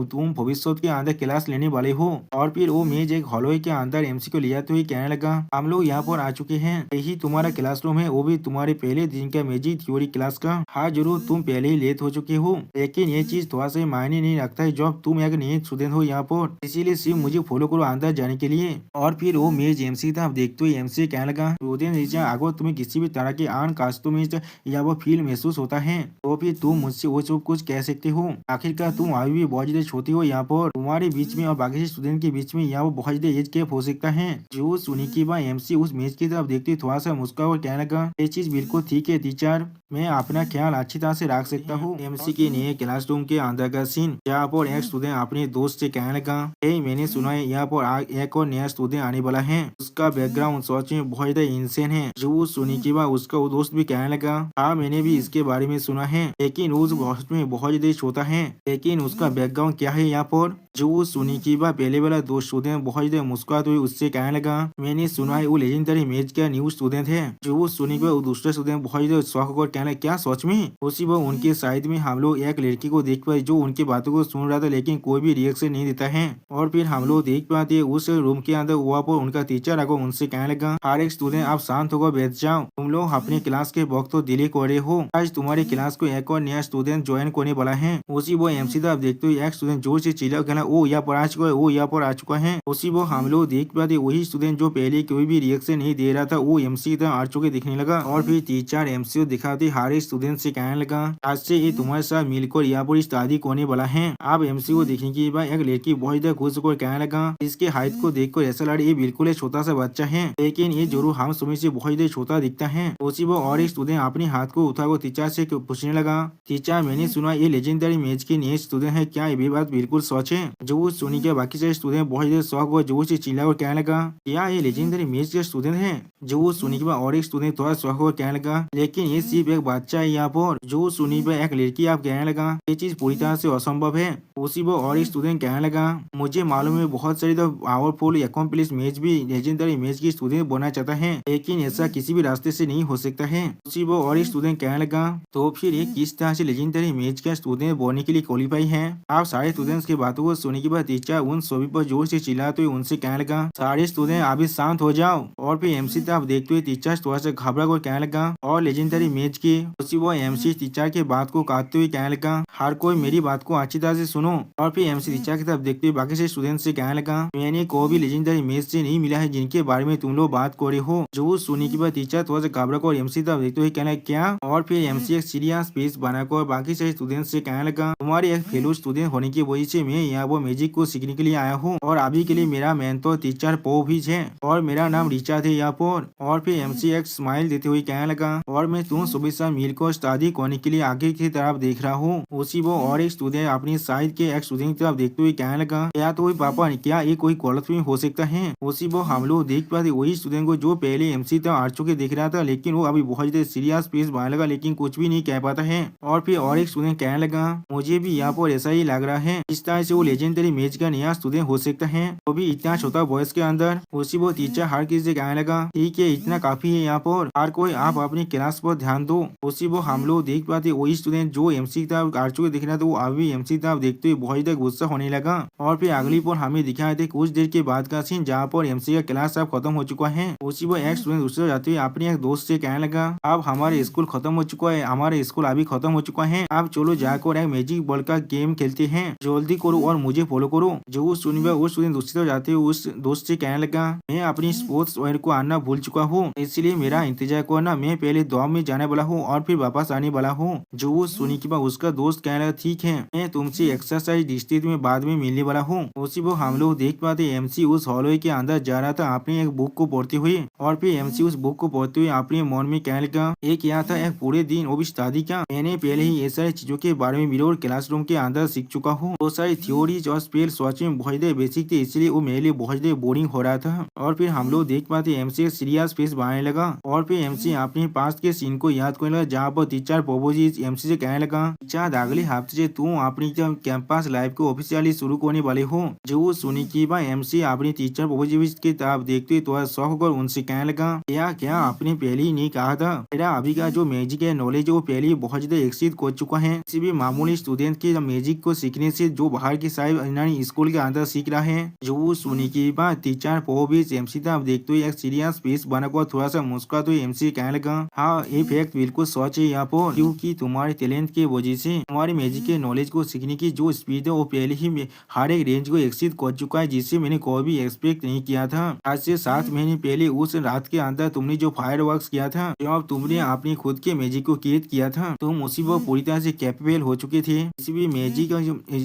तुम भविष्य के अंदर क्लास लेने वाले हो। और फिर वो मेज एक हॉलवे के अंदर एमसी को ले जाते हुए कहने लगा, हम लोग यहाँ पर आ चुके हैं, यही तुम्हारा क्लासरूम है, वो भी तुम्हारे पहले दिन का मैजिक थ्योरी क्लास का। हाँ जरूर तुम पहले ही लेट हो चुके हो, लेकिन ये चीज थोड़ा सा मायने नहीं रखता है जब तुम एक नए स्टूडेंट हो यहाँ पर, इसीलिए सिर्फ मुझे फॉलो करो अंदर जाने के लिए। और फिर वो मेज एमसी था देखते हुए एमसी कहने लगा, स्टूडेंट रिचा अगर तुम्हें किसी भी तरह के आन कास्तों में या वो फील महसूस होता है तो फिर तुम मुझसे वो सब कुछ कह सकते हो। आखिरकार तुम अभी भी बहुत ज्यादा छोटी हो, यहाँ पर तुम्हारे बीच में और बाकी स्टूडेंट के बीच में यहाँ वो बहुत ज्यादा एज गैप हो सकता है। जो सुनी की बात एमसी उस मेज की तरफ देखते थोड़ा सा मुस्कुरा और कहने लगा, ये चीज बिल्कुल ठीक है टीचर, मैं अपना ख्याल अच्छी तरह से रख सकता हूँ। एमसी के नए क्लासरूम के अंदर का सीन यहाँ पर एक स्टूडेंट अपने दोस्त से कहने लगा, मैंने सुना है यहाँ पर एक और नया स्टूडेंट आने वाला है, उसका बैकग्राउंड सच में बहुत ज्यादा इंसेन है। जो सुनी के बाद उसका वो दोस्त भी कहने लगा, हाँ मैंने भी इसके बारे में सुना है, लेकिन उस हॉस्टल में बहुत ज्यादा छोटा है, लेकिन उसका बैकग्राउंड क्या है यहाँ पर। जो सुनी की बात पहले वाला दो स्टूडेंट बहुत ज्यादा मुस्कुराते हुए उससे कहने लगा, मैंने सुना है वो लेजेंडरी मैच का न्यू स्टूडेंट है। जो सुनी के दूसरे स्टूडेंट बहुत ज्यादा शौक होकर कहने लगा, क्या सच में? उसी वह उनके साइड में हम लोग एक लड़की को देख पाए जो उनकी बातों को सुन रहा था, लेकिन कोई भी रिएक्शन नहीं देता है। और फिर हम लोग देख पाते उस रूम के अंदर वहाँ पर उनका टीचर आकर उनसे कहने लगा, हर एक स्टूडेंट आप शांत होकर बैठ जाओ, तुम लोग अपने क्लास के वक्त तो डिले कर रहे हो, आज तुम्हारे क्लास को एक और नया स्टूडेंट ज्वाइन करने वाला है। उसी वो एमसी तरफ देखते हुए एक स्टूडेंट जोर से चिल्ला कहना, ओ यहाँ पर आ चुका है, वो यहाँ पर आ चुका है। उसी वो हम लोग देख पाते वही स्टूडेंट जो पहले कोई भी रिएक्शन नहीं दे रहा था वो एमसी की तरफ आ चुके दिखने लगा। और फिर टीचर एमसी को दिखाते हर एक स्टूडेंट से कहने लगा, आज से ये तुम्हारे साथ मिलकर यहाँ पर शादी करने वाला है। आप एमसी को देखने के बाद एक लड़की बहुत ज्यादा खुश होकर कहने लगा, इसके हाइट को देखकर ऐसा लगा ये बिल्कुल एक छोटा सा बच्चा है, लेकिन ये जरूर हम समय से बहुत ज्यादा छोटा दिखता है। उसी वो और एक स्टूडेंट अपने हाथ को उठाकर टीचर से पूछने लगा, टीचर मैंने सुना ये लेजेंडरी मैच के नए स्टूडेंट है, क्या ये बात बिल्कुल सच है? जो सुनी के बाकी सारे स्टूडेंट बहुत ज्यादा शौक हुआ, जोर से चिल्ला और कहने लगा, क्या ये लेजेंडरी मैच के स्टूडेंट है? जो सुनी के बाद और एक स्टूडेंट थोड़ा शौक और कहने लगा, लेकिन ये सिर्फ एक बच्चा है यहाँ पर। जो सुनी पे एक लड़की आप कहने लगा, ये चीज पूरी तरह से असंभव है। उसी वो और एक स्टूडेंट कहने लगा, मुझे मालूम है बहुत सारी तो पावरफुल अकम्प्लिश मैच भी लेजेंडरी मैच की स्टूडेंट बनना चाहता है, लेकिन ऐसा किसी भी रास्ते से नहीं हो सकता है। उसी वो और एक स्टूडेंट कहने लगा, तो फिर ये किस तरह से लेजेंडरी मैच का स्टूडेंट बनने के लिए क्वालिफाई है? आप सारे स्टूडेंट्स की बातों को सुनने के बाद टीचर उन सभी पर जोर से चिल्लाते हुए उनसे कहने लगा, सारे स्टूडेंट अभी शांत हो जाओ। और फिर एमसी तरफ देखते हुए टीचर थोड़ा सा घबरा कर कहने लगा, और लेजेंडरी मैच की। उसी वो एमसी टीचर के बात को काटते हुए कहने लगा, हर कोई मेरी बात को अच्छी तरह से सुनो। और फिर एमसी टीचर की तरफ देखते हुए बाकी से स्टूडेंट से कहने लगा, मैंने कोई भी लेजेंडरी मैच से नहीं मिला है जिनके बारे में तुम लोग बात कर रहे हो। जो सुनी के बाद टीचर थोड़ा सा घबरा कर एमसी तरफ देखते हुए कहने लगा, क्या? और फिर एमसी एक सीरियस फेस बनाकर बाकी से स्टूडेंट से कहने लगा, तुम्हारे एक फेलो फेलो स्टूडेंट होने की वजह से मैं यहाँ वो मैजिक को सीखने के लिए आया हूँ। और अभी के लिए मेरा मेंटर टीचर पोविच है और मेरा नाम रिचार्ड है यहाँ पर। और फिर एमसी एक स्माइल देते हुए कहने लगा, और मैं तुम सुबह से मिल को स्टडी करने के लिए आगे की तरफ देख रहा हूँ। उसी वो और एक स्टूडेंट अपनी साइड के एक स्टूडेंट की तरफ देखते हुए कहने लगा, या तो पापा क्या ये कोई गलतफहमी हो सकता है। उसी वो हम लोग देख पाते वही स्टूडेंट को जो पहले एमसी तक आ चुके देख रहा था, लेकिन वो अभी बहुत ज्यादा सीरियस फेस बनाने लगा लेकिन कुछ भी नहीं कह पाता है। और फिर और एक स्टूडेंट कहने लगा, मुझे भी यहाँ पर ऐसा ही लग रहा है, इस तरह से वो लेजेंडरी मैच का नया स्टूडेंट हो सकता है, वो भी इतना छोटा बॉयस के अंदर। उसी वो टीचर हर किसी से कहने लगा, ठीक है इतना काफी है यहाँ पर, हर कोई आप अपनी क्लास पर ध्यान दो। उसी वो हम लोग देख पाते वही स्टूडेंट जो एमसी की तरफ आ चुके दिख रहा था वो अभी एमसी की तरफ देखते हुए बहुत ज्यादा गुस्सा होने लगा। और फिर अगली पर हमें दिखाए थे कुछ देर के बाद का सीन जहाँ पर एमसी का क्लास अब खत्म हो चुका है। उसी वो एक स्टूडेंट दूसरे जाते हुए अपने एक दोस्त से कहने लगा, अब हमारे स्कूल खत्म हो चुका है, हमारे स्कूल अभी खत्म हो चुका है, अब चलो जाकर एक मैजिक बॉल का गेम खेलते हैं, जल्दी करो और मुझे फॉलो करो। जो सुनिए उस स्टूडेंट दूसरी तरफ जाते हुए उस दोस्त से कहने लगा, मैं अपनी स्पोर्ट्स वेयर को आना भूल चुका हूँ, इसलिए मेरा इंतजार करना, मैं पहले दौड़ में जाने वाला हूँ और फिर वापस आने वाला हूँ। जो वो सुनी के बाद उसका दोस्त कहने लगा, ठीक है मैं तुमसे एक्सरसाइज डिस्ट्रिक्ट में बाद में मिलने वाला हूँ। उसी वो हम लोग देख पाते एमसी उस हॉलवे के अंदर जा रहा था अपनी एक बुक को पढ़ते हुए। और फिर एमसी उस बुक को पढ़ते हुए अपने मन में कहने लगा, एक क्या था एक पूरे दिन वो भी स्टडी का, मैंने पहले ही ये सारी चीजों के बारे में मिरर क्लासरूम के अंदर सीख चुका हूँ। वो सारी थ्योरीज और स्पेल सोच में बहुत ज्यादा बेसिक थे, इसलिए वो मेरे लिए बहुत ज्यादा बोरिंग हो रहा था। और फिर हम लोग देख पाते एमसी सीरियस फेस बनाने लगा। और फिर एमसी अपने पास के सीन को याद करने लगा जहाँ पर टीचर पोपोजी एमसी से कहने लगा, टीचर अगले हफ्ते से तुम अपनी कैंपस लाइफ को ऑफिशियली शुरू करने वाले हो। जो सुनी की बात एमसी अपनी टीचर पोपोजी की तरफ देखते थोड़ा शौक होकर उनसे कहने लगा, क्या क्या आपने पहले ही नहीं कहा था, मेरा अभी का जो मैजिक है नॉलेज वो पहले ही बहुत ज्यादा एक्सीड कर चुका है। किसी भी मामूली स्टूडेंट के मैजिक को सीखने से जो बाहर की साइड स्कूल के अंदर सीख रहा है। जो सुनी की बात टीचर पोपोजी एमसी तरफ देखते हुए एक सीरियस फेस बनाकर थोड़ा सा मुस्कुराते हुए एमसी कहने लगा, हाँ ये फैक्ट बिल्कुल सच है यहाँ पर, क्योंकि तुम्हारे टैलेंट की वजह से तुम्हारे मैजिक के नॉलेज को सीखने की जो स्पीड है वो पहले ही हर एक रेंज को एक्सीड कर चुका है, जिससे मैंने कोई भी एक्सपेक्ट नहीं किया था। आज से 7 महीने पहले उस रात के अंदर तुमने जो फायरवर्क्स किया था, जब तुमने अपने खुद के मैजिक को क्रिएट किया था, तुम उसी वो पूरी तरह से कैपेबल हो चुके थे। किसी भी मैजिक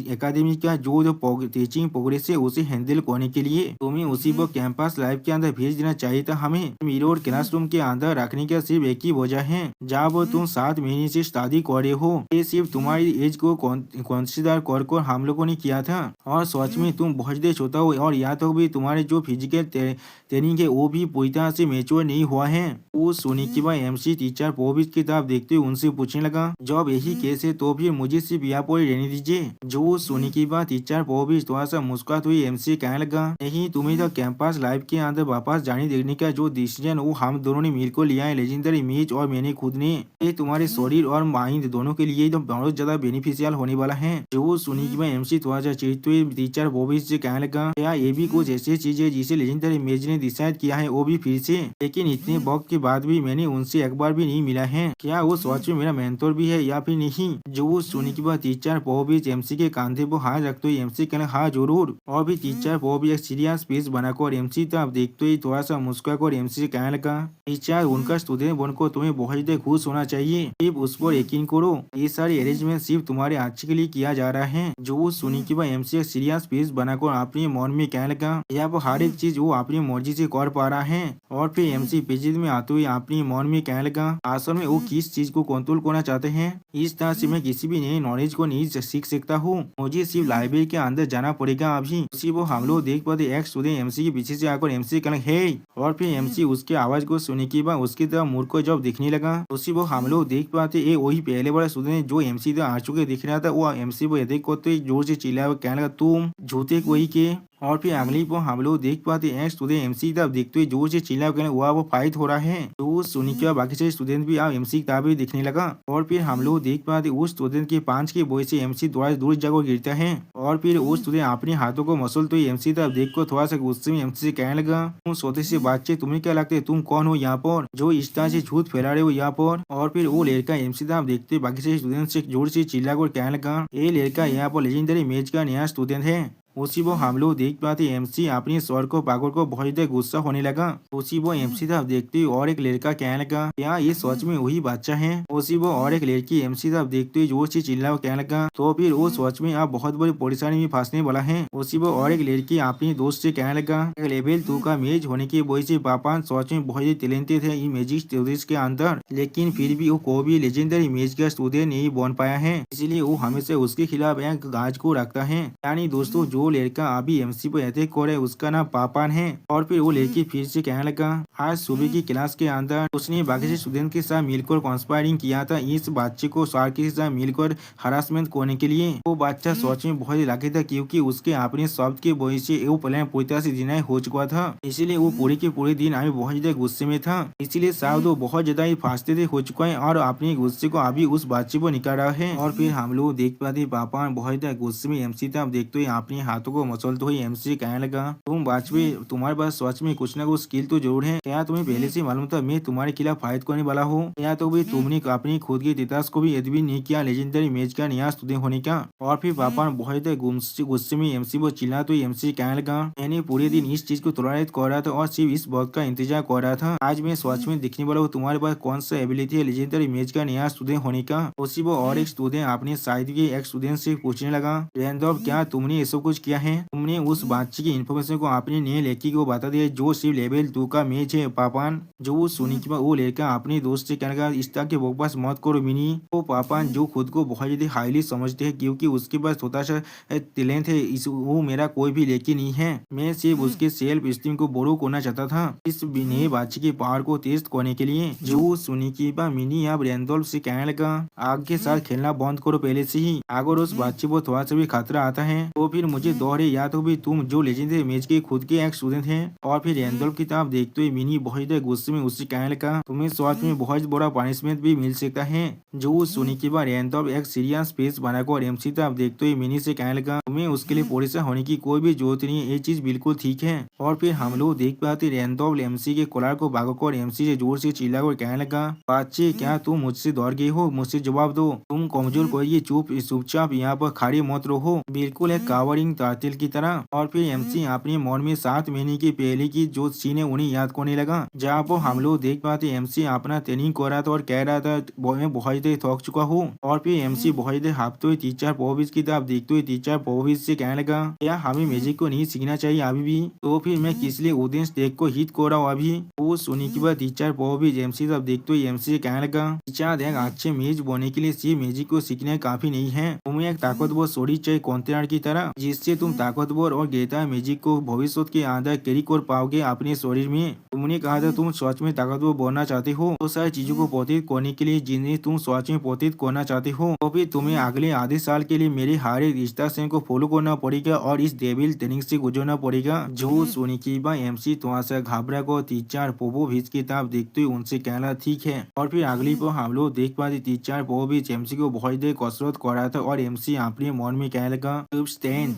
एकेडमी का जो टीचिंग प्रोग्रेस है उसे हैंडल करने के लिए तुम्हें उसी वो कैंपस लाइफ के अंदर भेज देना चाहिए था। हमें मिरर क्लासरूम के अंदर रखने का सिर्फ एक ही वजह है, जब तुम 7 महीने से स्टडी कर रहे हो, ये सिर्फ तुम्हारी एज को कंसिडर कर हम लोगों ने किया था। और सच में तुम बहुत ज्यादा छोटा हो और या तो भी तुम्हारे जो फिजिकल ट्रेनिंग है वो भी पूरी तरह से मेच्योर नहीं हुआ है। वो सुनी के बाद एमसी टीचर पोविच की तरफ देखते हुए उनसे पूछने लगा, जब यही केस है तो फिर मुझे सिर्फ यहाँ पर रहने दीजिए। जो सुनी के बाद टीचर पोविच थोड़ा सा मुस्कुराते हुए एमसी कहने लगा, नहीं तुम्हें तो कैंपस लाइफ के अंदर वापस जाने देने का जो डिसीजन वो हम दोनों ने मिलकर लिया है, लेजेंडरी मैच और मैंने खुद ने, ये तुम्हारे शरीर और माइंड दोनों के लिए तो बहुत ज्यादा बेनिफिशियल होने वाला है। जो सुनी के बाद एमसी थोड़ा सा चिढ़ते हुए टीचर पोविच से कहने लगा, क्या ये भी कुछ ऐसी चीज है जिसे लेजेंडरी मैच ने डिसाइड किया है, वो भी फिर से, लेकिन इतने वक्त के बाद भी मैंने उनसे एक बार भी नहीं मिला है, क्या वो सच में मेरा मेंटर भी है या फिर नहीं। जो सुनी के बाद टीचर पोविच एमसी के कांधे पर हाथ रखते हुए एमसी कहने, हाँ जरूर। और भी टीचर पोविच एक सीरियस फेस बनाकर एमसी तरफ देखते हुए थोड़ा सा मुस्कुराकर एमसी से कहने लगा, टीचर उनका स्टूडेंट बनकर तुम्हें बहुत ज्यादा खुश होना चाहिए, सिर्फ उस पर यकीन करो, ये सारी अरेंजमेंट सिर्फ तुम्हारे अच्छे के लिए किया जा रहा है। जो सुनी के बाद एमसी एक सीरियस फेस बनाकर अपने मन में कहने लगा, यहाँ पर हर एक चीज वो अपनी मर्जी से कर पा रहा है। और फिर एमसी पेजिद में आते हुए अपनी मन में कहने लगा, असल में वो किस चीज को कंट्रोल करना चाहते हैं, इस तरह से मैं किसी भी नए नॉलेज को नहीं सीख सकता हूँ, मुझे सिर्फ लाइब्रेरी के अंदर जाना पड़ेगा अभी। उसी वो हम लोग देख पाते एक स्टूडेंट एमसी के पीछे से आकर एमसी कहने, हे। और फिर एमसी उसके आवाज को सुनने के बाद उसकी तरफ मुड़ को जब दिखने लगा, उसी वो हम लोग देख पाते ये वही पहले वाला स्टूडेंट जो एमसी आ चुके दिख रहा था। वो एमसी वो देख करते जोर से चिल्लाया कहने लगा, तुम झूठे कोई के। और फिर अगली पर हम लोग देख पाते हैं स्टूडेंट एमसी तरफ देखते हुए जोर से चिल्ला कर वो फाइट हो रहा है। तो सुनी के बाकी से स्टूडेंट भी अब एमसी की तरफ भी दिखने लगा। और फिर हम लोग देख पाते उस स्टूडेंट के पांच के बोझ से एमसी थोड़ा दूर जगह गिरता है। और फिर वो स्टूडेंट अपने हाथों को मसलते हुए एमसी तरफ देख कर थोड़ा सा गुस्से में एमसी से कहने लगा, तुम सोते से बातचीत, तुम्हें क्या लगता है तुम कौन हो यहाँ पर जो इस तरह से झूठ फैला रहे हो यहाँ पर। और फिर वो लड़का एमसी तरफ देखते बाकी से स्टूडेंट से जोर से चिल्ला कर कहने लगा, ये लड़का यहाँ पर लेजेंडरी मैच का नया स्टूडेंट है, उसी वो हम लोग देख पाते एमसी अपने स्वर को पागल को बहुत ज्यादा गुस्सा होने लगा। उसी वो एमसी तरफ देखते हुए और एक लड़का कहने लगा, क्या ये सच में वही बच्चा है? उसी वो और एक लड़की एमसी तरफ देखते हुए जोर से चिल्ला कहने लगा, तो फिर वो सच में आप बहुत बड़ी परेशानी में फंसने वाला है। उसी वो और एक लड़की अपनी दोस्त से कहने लगा, लेवल 2 का मैच होने की वजह से पापान सच में बहुत ही टैलेंटेड है मैजिक स्टूडेंट्स के अंदर, लेकिन फिर भी वो कोई भी लेजेंडरी मैच का स्टूडेंट नहीं बन पाया है, इसलिए वो हमेशा उसके खिलाफ एक गाज को रखता है। यानी दोस्तों जो लड़का अभी एमसी पर अटैक करे उसका नाम पापान है। और फिर वो लड़की फिर से कहने लगा, आज सुबह की क्लास के अंदर उसने बाकी से स्टूडेंट के साथ मिलकर कॉन्स्पायरिंग किया था इस बच्चे को सर के साथ मिलकर हरासमेंट करने के लिए। वो बच्चा सोच में बहुत लगे था क्योंकि उसके अपने शब्द के वजह से वो प्लान पूरी तरह से डिनाई हो चुका था, इसीलिए वो पूरे के पूरे दिन अभी बहुत ज्यादा गुस्से में था, इसीलिए शायद वो बहुत ज्यादा ही फांसते थे हो चुका है और अपने गुस्से को अभी उस बच्चे पर निकाल रहा है। और फिर हम लोग देख पाते पापा बहुत ज्यादा गुस्से में एमसी था, देखते हुए अपने हाथों को मसलते हुए एमसी कहने लगा, तुम बच्चे तुम्हारे पास सच में कुछ ना कुछ स्किल तो जरूर है, क्या तुम्हें पहले से मालूम था मैं तुम्हारे खिलाफ फाइट करने वाला हूँ? या तो भी तुमने अपनी खुद के इतिहास को भी यदि नहीं किया लेजेंडरी मैच का नया स्टूडेंट होने का? और फिर पापा बहुत गुस्से में एमसी को चिल्ला तो एमसी कहने लगा, मैंने पूरे दिन इस चीज को टॉलरेट कर रहा था और सिर्फ इस वक्त का इंतजार कर रहा था, आज मैं सच में दिखने वाला हूँ तुम्हारे पास कौन सा एबिलिटी है लेजेंडरी मैच का नया स्टूडेंट होने का। उसी वो और एक स्टूडेंट अपने साइड के एक स्टूडेंट से पूछने लगा, रैंडॉल्फ क्या तुमने ये सब कुछ किया है? तुमने उस बच्चे की इन्फॉर्मेशन को अपने नए लड़की को बता दिया जो सिर्फ लेवल 2 का मैच है पापान? जो सुनी के बाद वो लड़का अपने दोस्त से कहने लगा, इस तरह के बकवास मत करो मिनी। वो पापान जो खुद को बहुत ज्यादा हाईली समझते हैं क्योंकि उसके पास छोटा सा टैलेंट है, वो मेरा कोई भी लेकी नहीं है, मैं सिर्फ उसके सेल्फ स्टीम को बोरो करना चाहता था इस नए बच्चे के पावर को टेस्ट करने के लिए। जो सुनी की बात मिनी अब रैंडोल्फ से कहने लगा, आग के साथ खेलना बंद करो पहले से ही, अगर उस बच्चे को थोड़ा सा भी खतरा आता है तो फिर मुझे दोहरे या तो भी तुम जो लेजेंडरी मैच के खुद के एक स्टूडेंट हैं। और फिर रैंडोल्फ की तरफ देखते हुए मिनी बहुत ज्यादा गुस्से में उससे कहने लगा, तुम्हें सच में बहुत बड़ा पनिशमेंट भी मिल सकता है। जो सुनी के बाद रैंडोल्फ एक सीरियस फेस बनाकर एमसी तरफ देखते हुए मिनी से कहने लगा, तुम्हें उसके लिए परेशान होने की कोई भी जरूरत नहीं है, ये चीज बिल्कुल ठीक है। और फिर हम लोग देख पाते रैंडोल्फ एमसी के कॉलर को भागकर एमसी से जोर से चिल्लाकर कहने लगा, बच्चे क्या तुम मुझसे दौड़ गए हो? मुझसे जवाब दो, तुम कमजोर कोई चुपचाप यहाँ पर खड़े मत रहो बिल्कुल एक कावरिंग तातिल की तरह। और फिर एमसी अपने मन में 7 महीने की पहले की जो सीन है उन्हें याद करने लगा, जहाँ पर हम लोग देख पाते एमसी अपना ट्रेनिंग कर रहा था और कह रहा था मैं बहुत देर थक चुका हूँ। और फिर एमसी बहुत देर हाफते हुए टीचर पोविस की तरफ देखते हुए टीचर पोविस से कहने लगा, क्या हमें मैजिक को नहीं सीखना चाहिए अभी भी? तो फिर मैं किस लिए ऑडियंस देख को हिट कर रहा हूँ अभी? वो सुनी के बाद टीचर पोविस एमसी तरफ देखते हुए एमसी से कहने लगा, टीचर देख अच्छे मैच बनने के लिए सिर्फ मैजिक को सीखना काफी नहीं है, तुम्हें एक ताकतवर शरीर चाहिए कंटेनर की तरह जिससे तुम ताकतवर और गिरता मैजिक को भविष्य के अंदर कैरी कर पाओगे अपने शरीर में। तुमने कहा था तुम सच में ताकतवर बनना चाहते हो, तो सारी चीजों को प्रतीत करने के लिए जिन्हें तुम सच में प्रतीत करना चाहते हो, तो फिर तुम्हें अगले आधे साल के लिए मेरे हर एक इंस्ट्रक्शन को फॉलो करना पड़ेगा और इस डेविल ट्रेनिंग से गुजरना पड़ेगा। जो सुनी की बात एमसी थोड़ा सा घबरा को टीचर पोपोविच की तरफ देखते हुए उनसे कहना ठीक है। और फिर अगली पर हम लोग देख पाते टीचर पोपोविच एमसी को बहुत देर कसरत कर रहा था और एमसी अपने मन में कहने लगा, स्टैंड।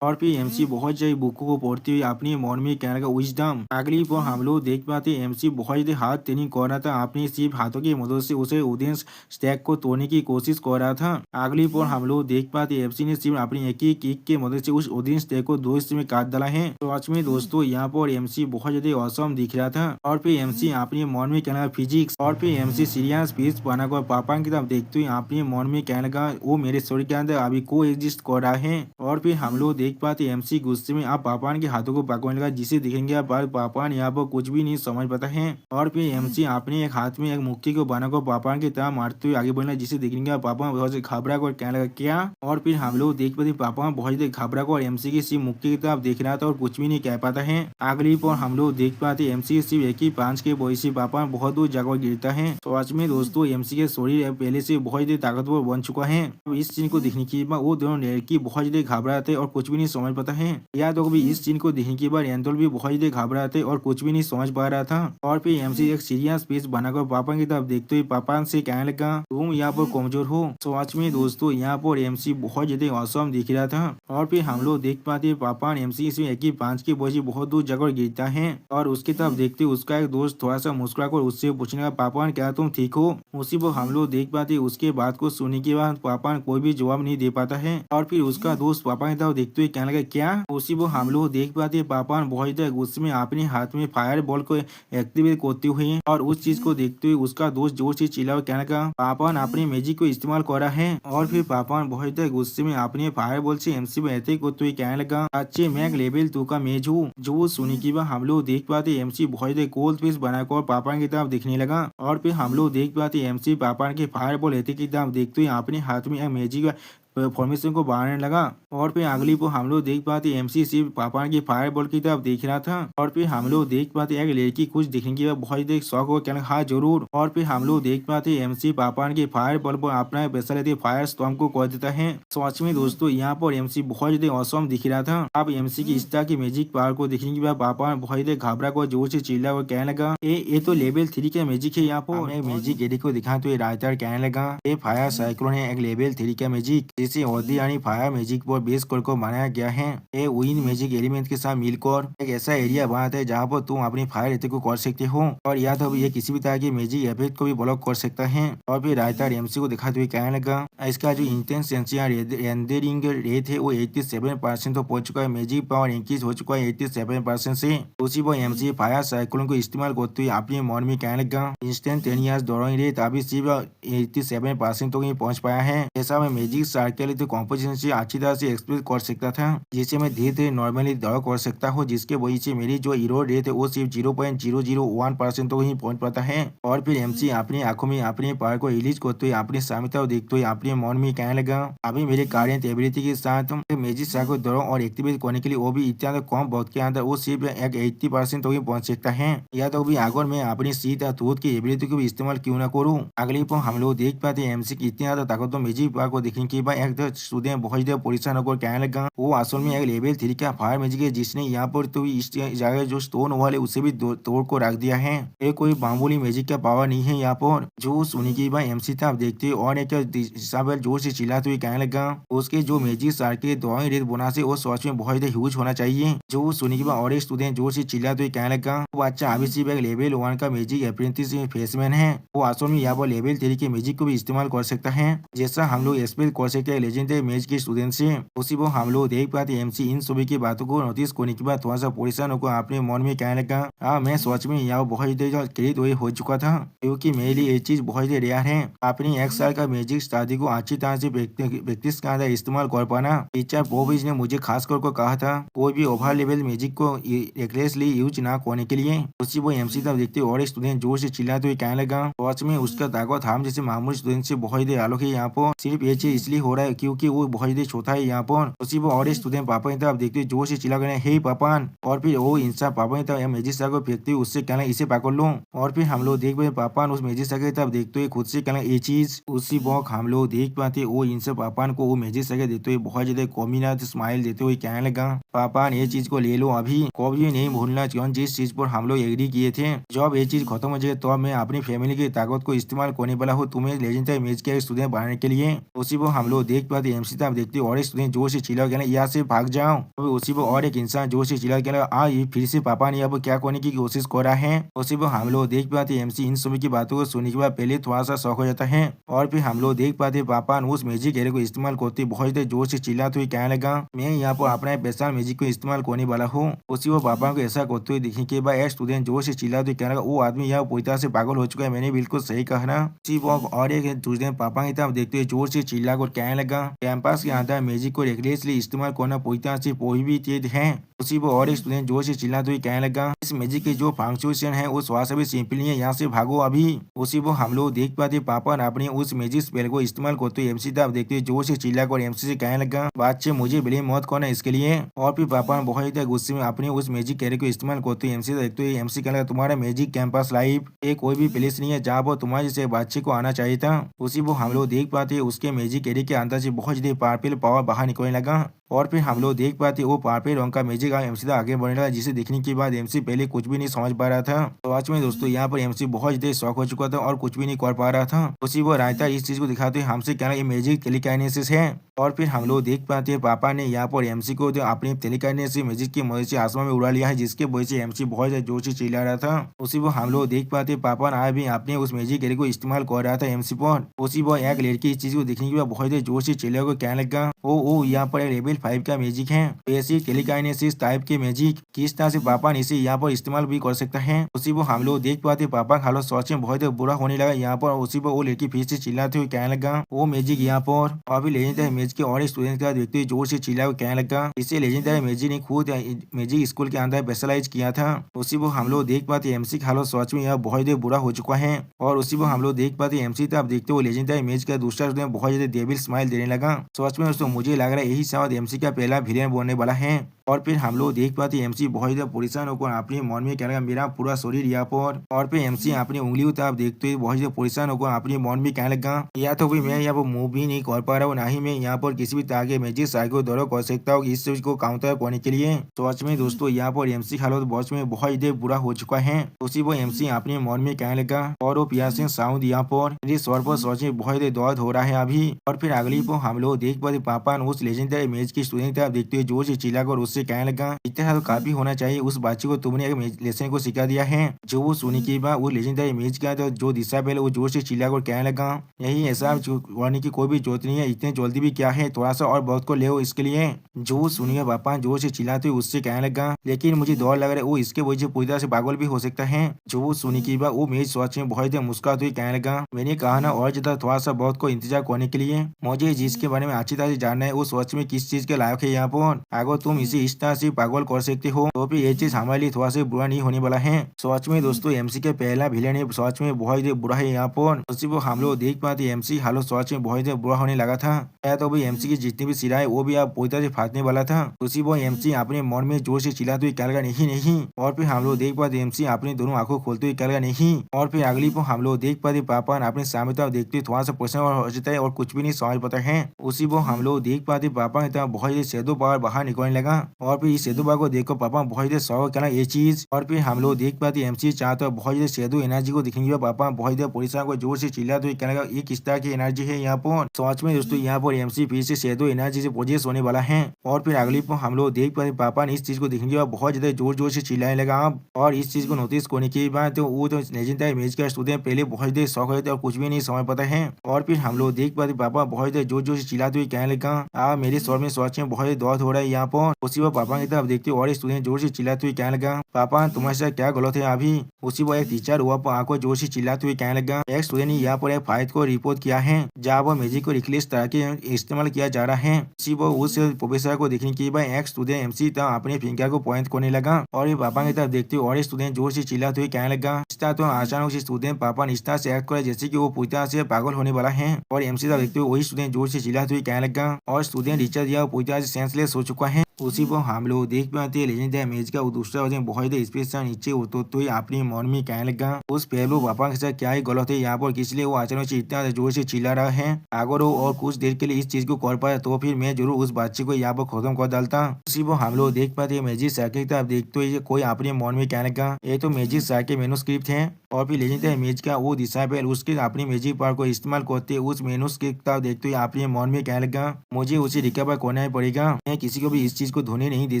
और फिर एमसी बहुत सारी बुकों को पढ़ते हुए अपने मन में कहने लगा, विजडम। अगली पर हम लोग देख पाते एमसी बहुत देर हाथ ट्रेनिंग कर रहा था, अपने सिर्फ हाथों की मदद से उसे ऑडियंस स्टैक को तोड़ने की कोशिश कर रहा था। अगली पर हम लोग देख पाते एमसी ने सिर्फ अपनी एक ही किक के मदद से उस ऑडियंस स्टैक को 2 हिस्से में काट डाला है। तो आज में दोस्तों यहाँ पर एमसी बहुत ज्यादा औसम दिख रहा था। और फिर एमसी अपने मन में कहने लगा फिजिक्स। और फिर एमसी सीरियस फेस बनाकर पापा की तरफ देखते हुए अपने मन में कहने लगा, वो मेरे शरीर के अंदर अभी को एग्जिस्ट कर रहा है। और फिर हम लोग देख पाते एमसी गुस्से में आप पापान के हाथों को पकड़ने लगा, जिसे देखेंगे आप पापान यहाँ पर कुछ भी नहीं समझ पाता है। और फिर एमसी अपने एक हाथ में एक मुक्की को बनाकर पापान की तरह मारते हुए आगे बढ़ने लगा, जिसे देखेंगे आप पापान बहुत से घबरा कर कहने लगा क्या? और फिर हम लोग देख पाते पापान बहुत घबरा कर एमसी की सिर्फ मुक्की की तरफ देख रहा था और कुछ भी नहीं कह पाता है। अगली पर हम लोग देख पाते एमसी सिर्फ एक ही पांच के वजह से पापान बहुत दूर जाकर गिरता है। तो आज में दोस्तों एमसी के शरीर पहले से बहुत देर ताकतवर बन चुका है। तो इस चीज को देखने के बाद वो दोनों लड़की बहुत ज्यादा घबराते और कुछ भी नहीं समझ पाता है। या तो भी इस सीन को देखने के बाद रैंडोल भी बहुत ज्यादा घबराते और कुछ भी नहीं समझ पा रहा था। और फिर एमसी एक सीरियस फेस बनाकर पापा की तरफ देखते हुए पापा से कहने लगा, तुम यहाँ पर कमजोर हो। तो आज में दोस्तों यहाँ पर एमसी बहुत ज्यादा औसम दिख रहा था। और फिर हम लोग देख पाते पापा एमसी इसमें एक ही पांच की वजह बहुत दूर जगह गिरता है और उसकी तरफ देखते उसका एक दोस्त थोड़ा सा मुस्कुराकर उससे पूछने लगा, पापा क्या तुम ठीक हो? उसी पर हम लोग देख पाते उसके बात को सुनने के बाद पापा कोई भी जवाब नहीं दे पाता है। और फिर उसका दोस्त पापा की तरफ देखते हुए हुए कहने लगा क्या। उसी वो हम लोग देख पाते पापान बहुत ज़्यादा गुस्से में अपने हाथ में फायर बॉल को एक्टिवेट करते हुए और उस चीज को देखते हुए उसका दोस्त जोर से चिल्ला और कहने लगा पापान अपने मैजिक को इस्तेमाल कर रहा है। और फिर पापान बहुत ज़्यादा गुस्से में अपने फायर बॉल से एमसी में अटैक करते हुए कहने लगा अच्छे मैं लेवल 2 का मेज हूँ। जो सुनी की बात हम लोग देख पाते एमसी बहुत ज़्यादा गोल्ड फिश बनाकर पापान की तरफ दिखने लगा। और फिर हम लोग देख पाते एमसी पापान के फायर बॉल अटैक की तरफ देखते हुए अपने हाथ में मैजिक फॉर्मेशन को बढ़ाने लगा। और फिर अगली को हम लोग देख पाते एमसी सिर्फ पापान की फायर बॉल की तरफ देख रहा था। और फिर हम लोग देख पाते एक लड़की कुछ दिखने की बहुत देख शौक हो कहना हाँ जरूर। और फिर हम लोग देख पाते एमसी पापान की फायर बॉल पर अपना स्पेशलिटी फायर स्टॉर्म को कर देता है। सच में दोस्तों यहाँ पर एमसी बहुत ज्यादा औसम दिख रहा था। अब एमसी की इस तरह की मैजिक पावर को देखने के बाद पापान बहुत ज्यादा घबरा कर जोर से चिल्ला और कहने लगा ये तो लेवल 3 का मैजिक है। यहाँ पर एक मैजिक एडी को दिखा तो राइटर कहने लगा ये फायर साइक्लोन है एक लेवल 3 का मैजिक जिसे ऑर्डिनरी फायर मैजिक पर बेस कर बनाया गया है। ये विंड मैजिक एलिमेंट के साथ मिलकर एक ऐसा एरिया बनाता है जहाँ पर तुम अपनी फायर अटैक को कर सकते हो और या तो ये किसी भी तरह की मैजिक इफेक्ट को भी ब्लॉक कर सकता है। और फिर राइटर एमसी को दिखाते हुए कहने लगा इसका जो इंटेंस रेंडरिंग रेट है वो 87% तो पहुंच चुका है। मैजिक पावर इंक्रीज हो चुका है 87% से। उसी पर एमसी फायर साइक्लोन को इस्तेमाल करते हुए अपने मन में कहने लगा इंस्टेंटेनियस ड्रॉइंग रेट अभी सिर्फ 87% तक ही पहुंच पाया है। ऐसा में मैजिक सर्कल तो कॉम्पोजिशन से अच्छी तरह से एक्सप्रेस कर सकता था जिसे मैं धीरे धीरे नॉर्मली ड्रॉ कर सकता हूँ जिसके वजह से मेरी जो इरो रेट है वो सिर्फ 0.001% तक ही पहुंच पाता है। और फिर एमसी अपनी आंखों में अपने पावर को रिलीज करते हुए अपनी सामर्थ्य को देखते हुए अपने मन में कहने लगा अभी मेरे करेंट एबिलिटी के साथ मैजिक सर्कल ड्रॉ और एक्टिवेट करने के लिए वो भी इतना कम वक्त के अंदर वो सिर्फ एक 80% तक ही पहुंच सकता है। या तो भी अगर मैं अपनी सीट या तूत की एबिलिटी को भी इस्तेमाल क्यों ना करूँ। अगले पर हम लोग देख पाते हैं एमसी की इतनी ज्यादा ताकत मैजिक पावर को देखने के बाद एक स्टूडेंट बहुत ज्यादा परेशान होकर कहने लगा वो असल में एक लेवल 3 का फायर मैजिक है जिसने यहाँ पर तो इस जगह जो स्टोन वॉल है उसे भी तोड़ को रख दिया है। ये कोई मामूली मैजिक का पावर नहीं है यहाँ पर। जो सुनी की बात एमसी था देखते और एक हिसाब जोर से चिल्लाते हुए कहने लगा उसके जो मैजिक सर्किट ड्रॉइंग रेट बना से वो सच में बहुत ज्यादा ह्यूज होना चाहिए। जो सुनी की बात और एक स्टूडेंट जोर से चिल्लाते हुए कहने लगा वो अच्छा अभी सिर्फ एक लेवल 1 का मैजिक अप्रेंटिस फेसमैन है वो असल में यहाँ पर लेवल 3 के मैजिक को भी इस्तेमाल कर सकता है जैसा हम लोग एक्सपेक्ट कर सकते हैं लेजेंडरी मैच के स्टूडेंट से। उसी वो हम लोग देख पाते एमसी इन सभी की बातों को नोटिस करने के बाद थोड़ा सा परेशान होकर अपने मन में कहने लगा हाँ मैं सोच में यहाँ बहुत देर क्रेडिट वही हो चुका था क्योंकि मेरे लिए ये चीज बहुत ही रेयर है। अपनी 1 साल का मैजिक स्टडी को अच्छी तरह से प्रैक्टिस के अंदर इस्तेमाल कर पाना। टीचर बोबिज ने मुझे खास कर को कहा था कोई भी ओवर लेवल मैजिक को रेकलेसली यूज ना करने के लिए। उसी वो एमसी तब देखते और स्टूडेंट जोर से चिल्लाते हुए कहने लगा सोच में उसका ताकत हम जैसे मामूली स्टूडेंट से बहुत ही अलग है। यहाँ पर सिर्फ ये चीज इसलिए हो रहा है क्योंकि वो बहुत ही छोटा है यहाँ पर। उसी वो और स्टूडेंट पापा की तरफ देखते जोर से चिल्ला गए हे पापान। और फिर वो इंसान पापा की तरफ मैजिक सर को फेंकते हुए उससे कहना इसे पकड़ लो। और फिर हम लोग देख पाते पापान उस मैजिक सर की तरफ देखते हुए खुद से कहना ये चीज। उसी वक्त हम लोग देख पाते वो इनसे पापान को वो मैजिक सर देते हुए बहुत ज्यादा कॉमिना स्माइल देते हुए कहने लगा पापान ये चीज को ले लो अभी कभी नहीं भूलना चाहिए जिस चीज पर हम लोग एग्री किए थे। जब ये चीज खत्म हो जाए तो मैं अपनी फैमिली की ताकत को इस्तेमाल करने वाला हूँ तुम्हें लेजेंडरी मैच के स्टूडेंट बनाने के लिए। उसी वो हम लोग देख पाते एमसी तब देखते और स्टूडेंट जोर से चिल्ला गया यहाँ से भाग जाओ। उसी वो और एक इंसान जोर से चिल्ला गया आ ये फिर से पापा ने अब क्या करने की कोशिश कर रहा है। उसी वो हम लोग देख पाते एमसी इन सभी की बातों को सुनने के बाद पहले थोड़ा सा शौक हो जाता है। और फिर हम लोग देख पाते पापा उस मैजिक एरिया को इस्तेमाल करते बहुत जोर से चिल्लाते हुए कहने लगा मैं यहाँ पर अपना स्पेशल मैजिक को इस्तेमाल करने वाला हूँ। उसी वो पापा को ऐसा करते हुए देखने के बाद एक स्टूडेंट जोर से चिल्लाते हुए कहने लगा वो आदमी यहाँ पूरी तरह से पागल हो चुका है मैंने बिल्कुल सही कहा ना। उसी वो और एक स्टूडेंट पापा की तरफ देखते हुए जोर से चिल्ला कर कहने लगा कैंपस के अंदर मैजिक को रेगुलरली इस्तेमाल करना पूरी तरह से प्रोहिबिटेड है। उसी वो और एक स्टूडेंट जोर से चिल्लाते हुए कहने लगा इस मैजिक की जो फंक्शन है वो थोड़ा सा भी सिंपल नहीं है यहाँ से भागो अभी। उसी वो हम लोग देख पाते पापा अपने उस मैजिक स्पेल को इस्तेमाल करते हुए एमसी तरफ देखते जोर से चिल्ला कर एमसी से कहने लगा बच्चे मुझे ब्लेम मत करना इसके लिए। और फिर पापा बहुत ही गुस्से में अपने उस मैजिक कैरियर को इस्तेमाल करते हुए एमसी देखते हुए एमसी कहने लगा तुम्हारा मैजिक कैंपस लाइफ ये कोई भी प्लेस नहीं है जहाँ पर तुम्हारे जैसे बच्चे को आना चाहिए था। उसी वो हम लोग देख पाते उसके मैजिक एरिया के अंदर से बहुत ज्यादा पावरफुल पावर बाहर निकलने लगा। और फिर हम लोग देख पाते वो पार्पल रंग का मैजिक एमसी आगे बढ़ने लगा जिसे देखने के बाद एमसी पहले कुछ भी नहीं समझ पा रहा था। तो आज में दोस्तों यहाँ पर एमसी बहुत ज्यादा शौक हो चुका था और कुछ भी नहीं कर पा रहा था। उसी वो रायता इस चीज को दिखाते हमसे कहना ये मैजिक टेलीकाइनेसिस है और फिर हम लोग देख पाते हैं पापा ने यहाँ पर एमसी को जो अपनी टेलीकाइनेसिस मैजिक की मदद से आसमान में उड़ा लिया है, जिसके वजह से एमसी बहुत ज्यादा जोर से चिल्ला रहा था। उसी वो हम लोग देख पाते हैं पापा आज भी अपने उस मैजिक एरिया को इस्तेमाल कर रहा था एमसी पर। उसी वो एक लड़की इस चीज को देखने के बाद बहुत ज्यादा जोर से चिल्ला को कहने लगा, ओ यहाँ पर लेवल 5 का मैजिक है, बेसिक टेलीकाइनेसिस टाइप के मैजिक किस तरह से पापा ने इसे यहाँ पर इस्तेमाल भी कर सकता है। उसी वो हम लोग देख पाते पापा हालत सोच में बहुत बुरा होने लगा यहाँ पर। उसी पर वो लड़की फिर से चिल्लाते हुए कहने लगा, वो मैजिक यहाँ पर अभी लेजेंडरी मैजिक के और स्टूडेंट का देखते हुए जोर से चिल्ला कहने लगा, इसे लेजेंडरी मैजिक ने खुद मैजिक स्कूल के अंदर स्पेशलाइज किया था। उसी वो हम लोग देख पाते एमसी हालत सोच में यह बहुत बुरा हो चुका है। और उसी वो हम लोग देख पाते एमसी तब देखते हुए लेजेंडरी मैजिक का दूसरा स्टूडेंट बहुत ज्यादा डेविल स्माइल देने लगा। सोच में दोस्तों मुझे लग रहा है यही शायद एमसी का पहला विलेन बनने वाला है। और फिर हम लोग देख पाते एमसी बहुत ज्यादा परेशान होकर अपने मन में कहने लगा, मेरा पूरा शरीर यहाँ पर। और फिर एमसी अपनी उंगलियों तब देखते हुए बहुत ज्यादा परेशान होकर अपने मन में कहने लगा, या तो भी मैं यहाँ पर मूव भी नहीं कर पा रहा हूँ, ना ही मैं यहाँ पर किसी भी तरह के मैजिक साइको दौरा कर सकता हूँ इस चीज को काउंटर करने के लिए। सच में दोस्तों यहाँ पर एमसी हालत बॉस में बहुत ज्यादा बुरा हो चुका है। उसी वो एमसी अपने मन में कहने लगा, और वो पियासिंग साउंड यहाँ पर मेरे स्वर पर सोच में बहुत ज्यादा दर्द हो रहा है अभी। और फिर अगली को हम लोग देख पाते पापा ने उस लेजेंडरी मैच की स्टूडेंट देखते हुए जोर से चिल्लाकर उससे कहने लगा, इतना तो काफी होना चाहिए, उस बच्चे को तुमने एक लेसन को सिखा दिया है। जो वो सुनी के बाद वो लेजेंडरी मैच का जो दिशा पहले वो जोर से चिल्लाकर कहने लगा, यही ऐसा करने की कोई भी जरूरत नहीं है, इतने जल्दी भी क्या है, थोड़ा सा और बहुत को ले इसके लिए। जो सुनिए पापा जोर से चिल्लाते हुए उससे कहने लगा, लेकिन मुझे डर लग रहा है वो इसके वजह से पूरी तरह से पागल भी हो सकता है। जो वो सुनी के बाद वो मैच सोच में बहुत मुस्कुराते हुए कहने लगा, मैंने कहा ना और ज्यादा थोड़ा सा बहुत को इंतजार करने के लिए, मुझे जिसके बारे में अच्छी तरह से जानना है वो सोच में किस चीज के लायक है यहाँ पर। अगर तुम इसे इस तरह से पागल कर सकते हो तो फिर ये चीज हमारे लिए थोड़ा सा बुरा नहीं होने वाला है। सोच में दोस्तों एमसी के पहला विलेन है, सोच में बहुत बुरा है यहाँ पर। उसी को हम लोग देख पाते एमसी हालत सोच में बहुत बुरा होने लगा था। तो भाई एमसी की जितनी भी सिरा है वो भी आप पूरी तरह से फाटने वाला था। उसी वो एमसी अपने मन में जोर से चिल्लाते हुए कहेगा, नहीं। और फिर हम लोग देख पाते एमसी अपनी दोनों आंखों खोलते हुए कहेगा, नहीं। और फिर अगली को हम लोग देख पाते पापा अपने सामने तरफ देखते थोड़ा सा प्रश्न हो जाता है और कुछ भी नहीं समझ पाता है। उसी वो हम लोग देख पाते पापा की तरफ बहुत शेदो पावर बाहर निकलने लगा। और फिर इस शेदो पावर को देखकर पापा बहुत शौक कहना ये चीज। और फिर हम लोग देख पाते एमसी चाहते बहुत शेदो एनर्जी को दिखेंगे पापा बहुत परेशान को जोर से चिल्लाते हुए कहने लगा, ये किस तरह की एनर्जी है यहाँ पर। सोच में दोस्तों यहाँ पर एमसी फिर से शेदो एनर्जी से पोजेस होने वाला है। और फिर अगली पर हम लोग देख पाते पापा ने इस चीज को देखने के बाद बहुत ज्यादा जोर से चिल्लाने लगा। और इस चीज को नोटिस करने के बाद तो वो तो लेजेंडरी मैच का स्टूडेंट पहले बहुत देर शौक रहते और कुछ भी नहीं समझ पाता है। और फिर हम लोग देख पाते पापा बहुत जोर से चिल्लाते हुए कहने लगा, मेरे स्वर में सोच में बहुत दर्द हो रहा है यहाँ पर। उसी वो पापा की तरफ देखते और स्टूडेंट जोर से चिल्लाते हुए कहने लगा, पापा तुम्हारे साथ क्या गलत है अभी। उसी वो एक टीचर हुआ पर आंखों जोर से चिल्लाते हुए कहने लगा, एक स्टूडेंट ने यहाँ पर एक फाइट को रिपोर्ट किया है जहाँ वो मैजिक को रिक्लेस तरह के इस्तेमाल किया जा रहा है। उसी वो उस प्रोफेसर को देखने के बाद एक स्टूडेंट एमसी तक अपने फिंगर को पॉइंट करने लगा। और ये पापा की तरफ देखते और स्टूडेंट जोर से चिल्लाते हुए कहने लगा, इस तरह तो अचानक से स्टूडेंट पापा ने इस तरह से एक्ट करे जैसे कि वो पूरी तरह से पागल होने वाला है। और एमसी तरफ देखते हुए वही स्टूडेंट जोर से चिल्लाते हुए कहने लगा, और स्टूडेंट टीचर दिया पूरी तरह से सेंसलेस हो चुका है। उसी को हम लोग देख पाते हैं लेजेंडरी मैच का दूसरा वजन बहुत स्पेशल नीचे उतरते हुए अपने मन में कहने लगा, उस पहलू पापा के साथ क्या ही गलत है यहाँ पर, किस लिए वो अचानक से इतना जोर से चिल्ला रहा है। अगर वो और कुछ देर के लिए इस चीज को कर पाया तो फिर मैं जरूर उस बच्चे को यहाँ पर खत्म कर डालता। उसी को हम लोग देख पाते हैं मैजिक सर्किल की तरफ देखते हुए कोई अपने मन में कहने लगा, ये तो मैजिक सर्किल मेनूस्क्रिप्ट है। और फिर लेजेंडरी मैच का वो डिसाइपल उसके अपनी मैजिक पावर को इस्तेमाल करते उस मेनूस्क्रिप्ट तरफ देखते हुए अपने मन में कहने लगा, मुझे उसे रिकवर करना ही पड़ेगा, मैं किसी को भी इस चीज को धोने नहीं दे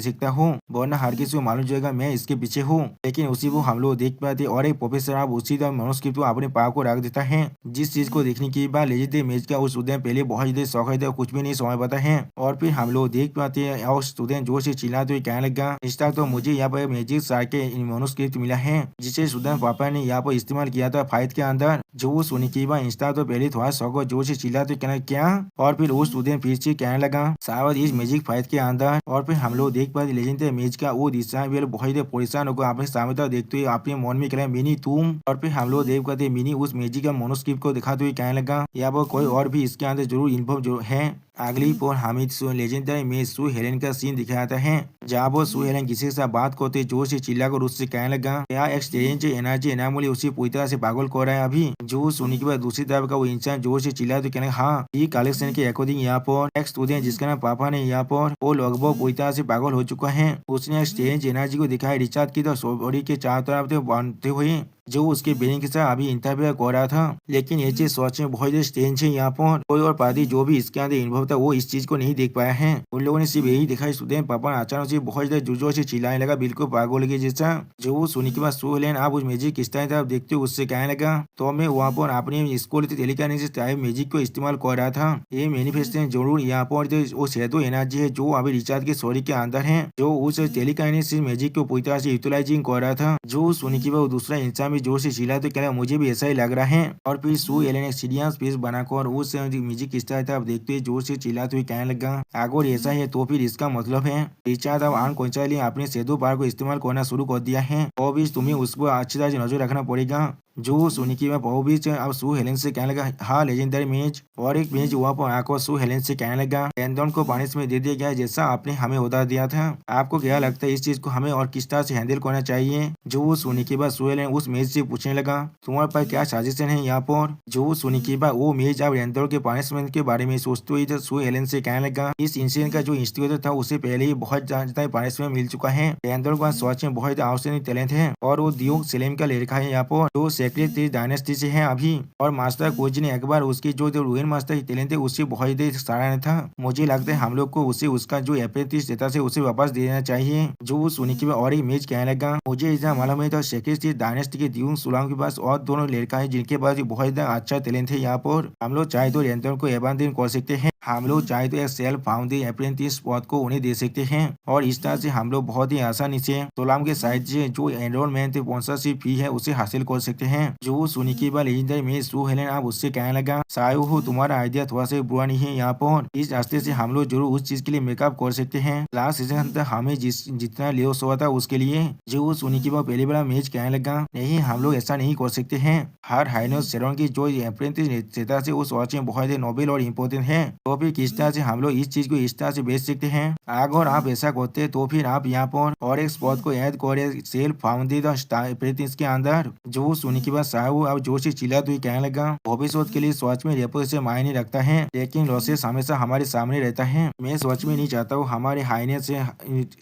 सकता हूँ, वरना हर किसी को मालूम जाएगा मैं इसके पीछे हूँ। लेकिन उसी को हम लोग देख पाते और एक प्रोफेसर आप उसी तरह मेनूस्क्रिप्ट को अपने पावर को रख देता है, जिस चीज को देखने के बाद लेजेंडरी मैच का उस स्टूडेंट पहले बहुत ज्यादा शौक है कुछ भी नहीं समझ पाता है। और फिर हम लोग देख पाते हैं और स्टूडेंट जोर से चिल्लाते हुए कहने लगा, इस तरह तो मुझे यहाँ पर मैजिक सर्किल मेनूस्क्रिप्ट मिला है जिसे स्टूडेंट पापा ने यहाँ पर इस्तेमाल किया था फाइट के अंदर। जो वो सुनी के बाद इंस्टा तो पहले थोड़ा शौक जोर से चिल्लाते कहना क्या। और फिर वो स्टूडेंट फिर से कहने लगा, शायद इस मैजिक फाइट के अंदर। और फिर हम लोग देख पाते लेजेंडरी मैच का वो दिशा बहुत परेशान होकर अपने सामने तक देखते हुए अपने मन में कहना, मिनी तुम। और फिर हम लोग देख पाते मिनी उस मैजिक का मेनूस्क्रिप्ट को दिखाते हुए कहने लगा, यहाँ पर कोई और भी इसके अंदर जरूर इन्फॉर्म है। अगली पर हामिद लेजेंडरी में सू हेलेन का सीन दिखाया जाता है जहाँ वो सू हेलेन किसी के साथ बात करते जोर से चिल्लाकर उससे कहने लगा, क्या एक्सचेंज एनर्जी एनामोली उसी पूरी तरह से पागल कर रहा है अभी। जो सुनने के बाद दूसरी तरफ का वो इंसान जोर से चिल्ला तो कहने, हाँ ये कलेक्शन के अकॉर्डिंग यहाँ पर एक स्टूडेंट जिसका नाम पापा ने यहाँ पर वो लगभग पूरी तरह से पागल हो चुका है। उसने एक्सचेंज एनर्जी को दिखाया रिचार्ज की तो बॉडी के चारों तरफ बांधते हुए जो उसके बेटे के साथ अभी इंटरव्यू कर रहा था। लेकिन ये चीज सोच में बहुत स्ट्रेंज है। यहाँ पर कोई और पार्टी जो भी इसके अंदर इन्वॉल्व था वो इस चीज को नहीं देख पाया है। उन लोगों ने सिर्फ यही देखा सुदेन पापा अचानक से बहुत ज्यादा जोर से चिल्लाने लगा, बिल्कुल पागल के जैसा। जो वो सुनने के बाद सू हेलेन आप उस मैजिक किस तरह था देखते हो उससे कहने लगा, तो मैं वहाँ पर अपने स्कूल टेलीकाइनेसिस टाइप मैजिक को इस्तेमाल कर रहा था। ये मैनिफेस्टेशन जरूर यहाँ पर वो सेतो एनर्जी है जो अभी रिचार्ज के शरीर के अंदर है, जो उस टेलीकाइनेसिस मैजिक को पूरी तरह से यूटिलाइजिंग कर रहा था। जो सुनने के बाद दूसरा इंसान भी जोर से चिल्ला तो क्या मुझे भी ऐसा ही लग रहा है। और फिर सू हेलेन एक सीरियस फेस बनाकर उस म्यूजिक किस तरह था आप देखते हुए जोर से चिल्लाते हुए कहने लगा, अगर ऐसा है तो फिर इसका मतलब है रिचार्ज अब अनकॉन्शियसली अपने सेतु पार को इस्तेमाल करना शुरू कर दिया है और भी तुम्हें उस पर अच्छी तरह से नजर रखना पड़ेगा। जो सुनी की मैं बहु बीच अब सू हेलेन से कहने लगा, हाँ लेजेंडरी मैच। और एक मैच वहाँ पर आकर सू हेलेन से कहने लगा, एंडोन को पनिशमेंट दे दिया गया जैसा आपने हमें बता दिया था। आपको क्या लगता है इस चीज को हमें और किस तरह से हैंडल करना चाहिए? जो सुनी के बाद सू हेलेन उस मैच से पूछने लगा, तुम्हारे पास क्या सजेशन है यहाँ पर? जो सुनी के बाद वो मैच अब एंडोन के पनिशमेंट के बारे में सोचते हुए सू हेलेन से कहने लगा, इस इंसिडेंट का जो इंस्टिट्यूटर था उसे पहले ही बहुत ज्यादा पनिशमेंट मिल चुका है। एंडोन का सोच में बहुत आउटस्टैंडिंग टैलेंट है और वो दियोग सेलेम का लड़का है यहाँ पर जो सेक्रेटरी डायनेस्टी से है अभी। और मास्टर कोच ने एक बार उसकी जो रूइन मास्टर की टैलेंट है उससे बहुत ही सराहना था। मुझे लगता है हम लोग को उसे उसका जो अप्रेंटिस देता से उसे वापस दे देना चाहिए। जो सुनी के बाद और एक मैच कहने लगा, मुझे इतना मालूम है तो सेक्रेटरी डायनेस्टी के दियोग सुलांग के पास और दोनों लड़का है जिनके पास बहुत अच्छा टैलेंट है। यहाँ पर हम लोग चाहे तो रेंटन को एबांडन कर सकते हैं, हम लोग चाहे तो एक सेल्फ फाउंडेड अप्रेंटिस पद को उन्हें दे सकते हैं और इस तरह से हम लोग बहुत ही आसानी से सोलाम के साइड से जो एनरोलमेंट स्पॉन्सरशिप फी है उसे हासिल कर सकते हैं। जो सुनी के बाद लेजेंडरी में सू हेलेन आप उससे कहने लगा, सायो हो तुम्हारा आइडिया थोड़ा सा बुरा नहीं है। यहाँ पर इस रास्ते से हम लोग जरूर उस चीज के लिए मेकअप कर सकते हैं लास्ट सीजन तक हमें जितना लियोस हुआ था उसके लिए। जो सुनी के बाद पहले बड़ा मैच कहने लगा, नहीं हम लोग ऐसा नहीं कर सकते हैं। हर हाइनोस सेरोन की जो अप्रेंटिस नेता से उस वॉच में बहुत ही नोबेल और इम्पोर्टेंट है, तो फिर किस तरह से हम लोग इस चीज को इस तरह से बेच सकते हैं। अगर आप ऐसा करते तो फिर आप यहाँ पर और एक स्पॉट को ऐड करे सेल्फ फाउंडेड अप्रेंटिस के अंदर। जो सुनी के बाद साहू अब जोर से चिल्ला तो कहने लगा, भविष्य के लिए सोच में रेपोजिशन मायने रखता है लेकिन लॉसेस हमेशा हमारे सामने रहता है। मैं सोच में नहीं चाहता हूँ हमारे हाईनेस से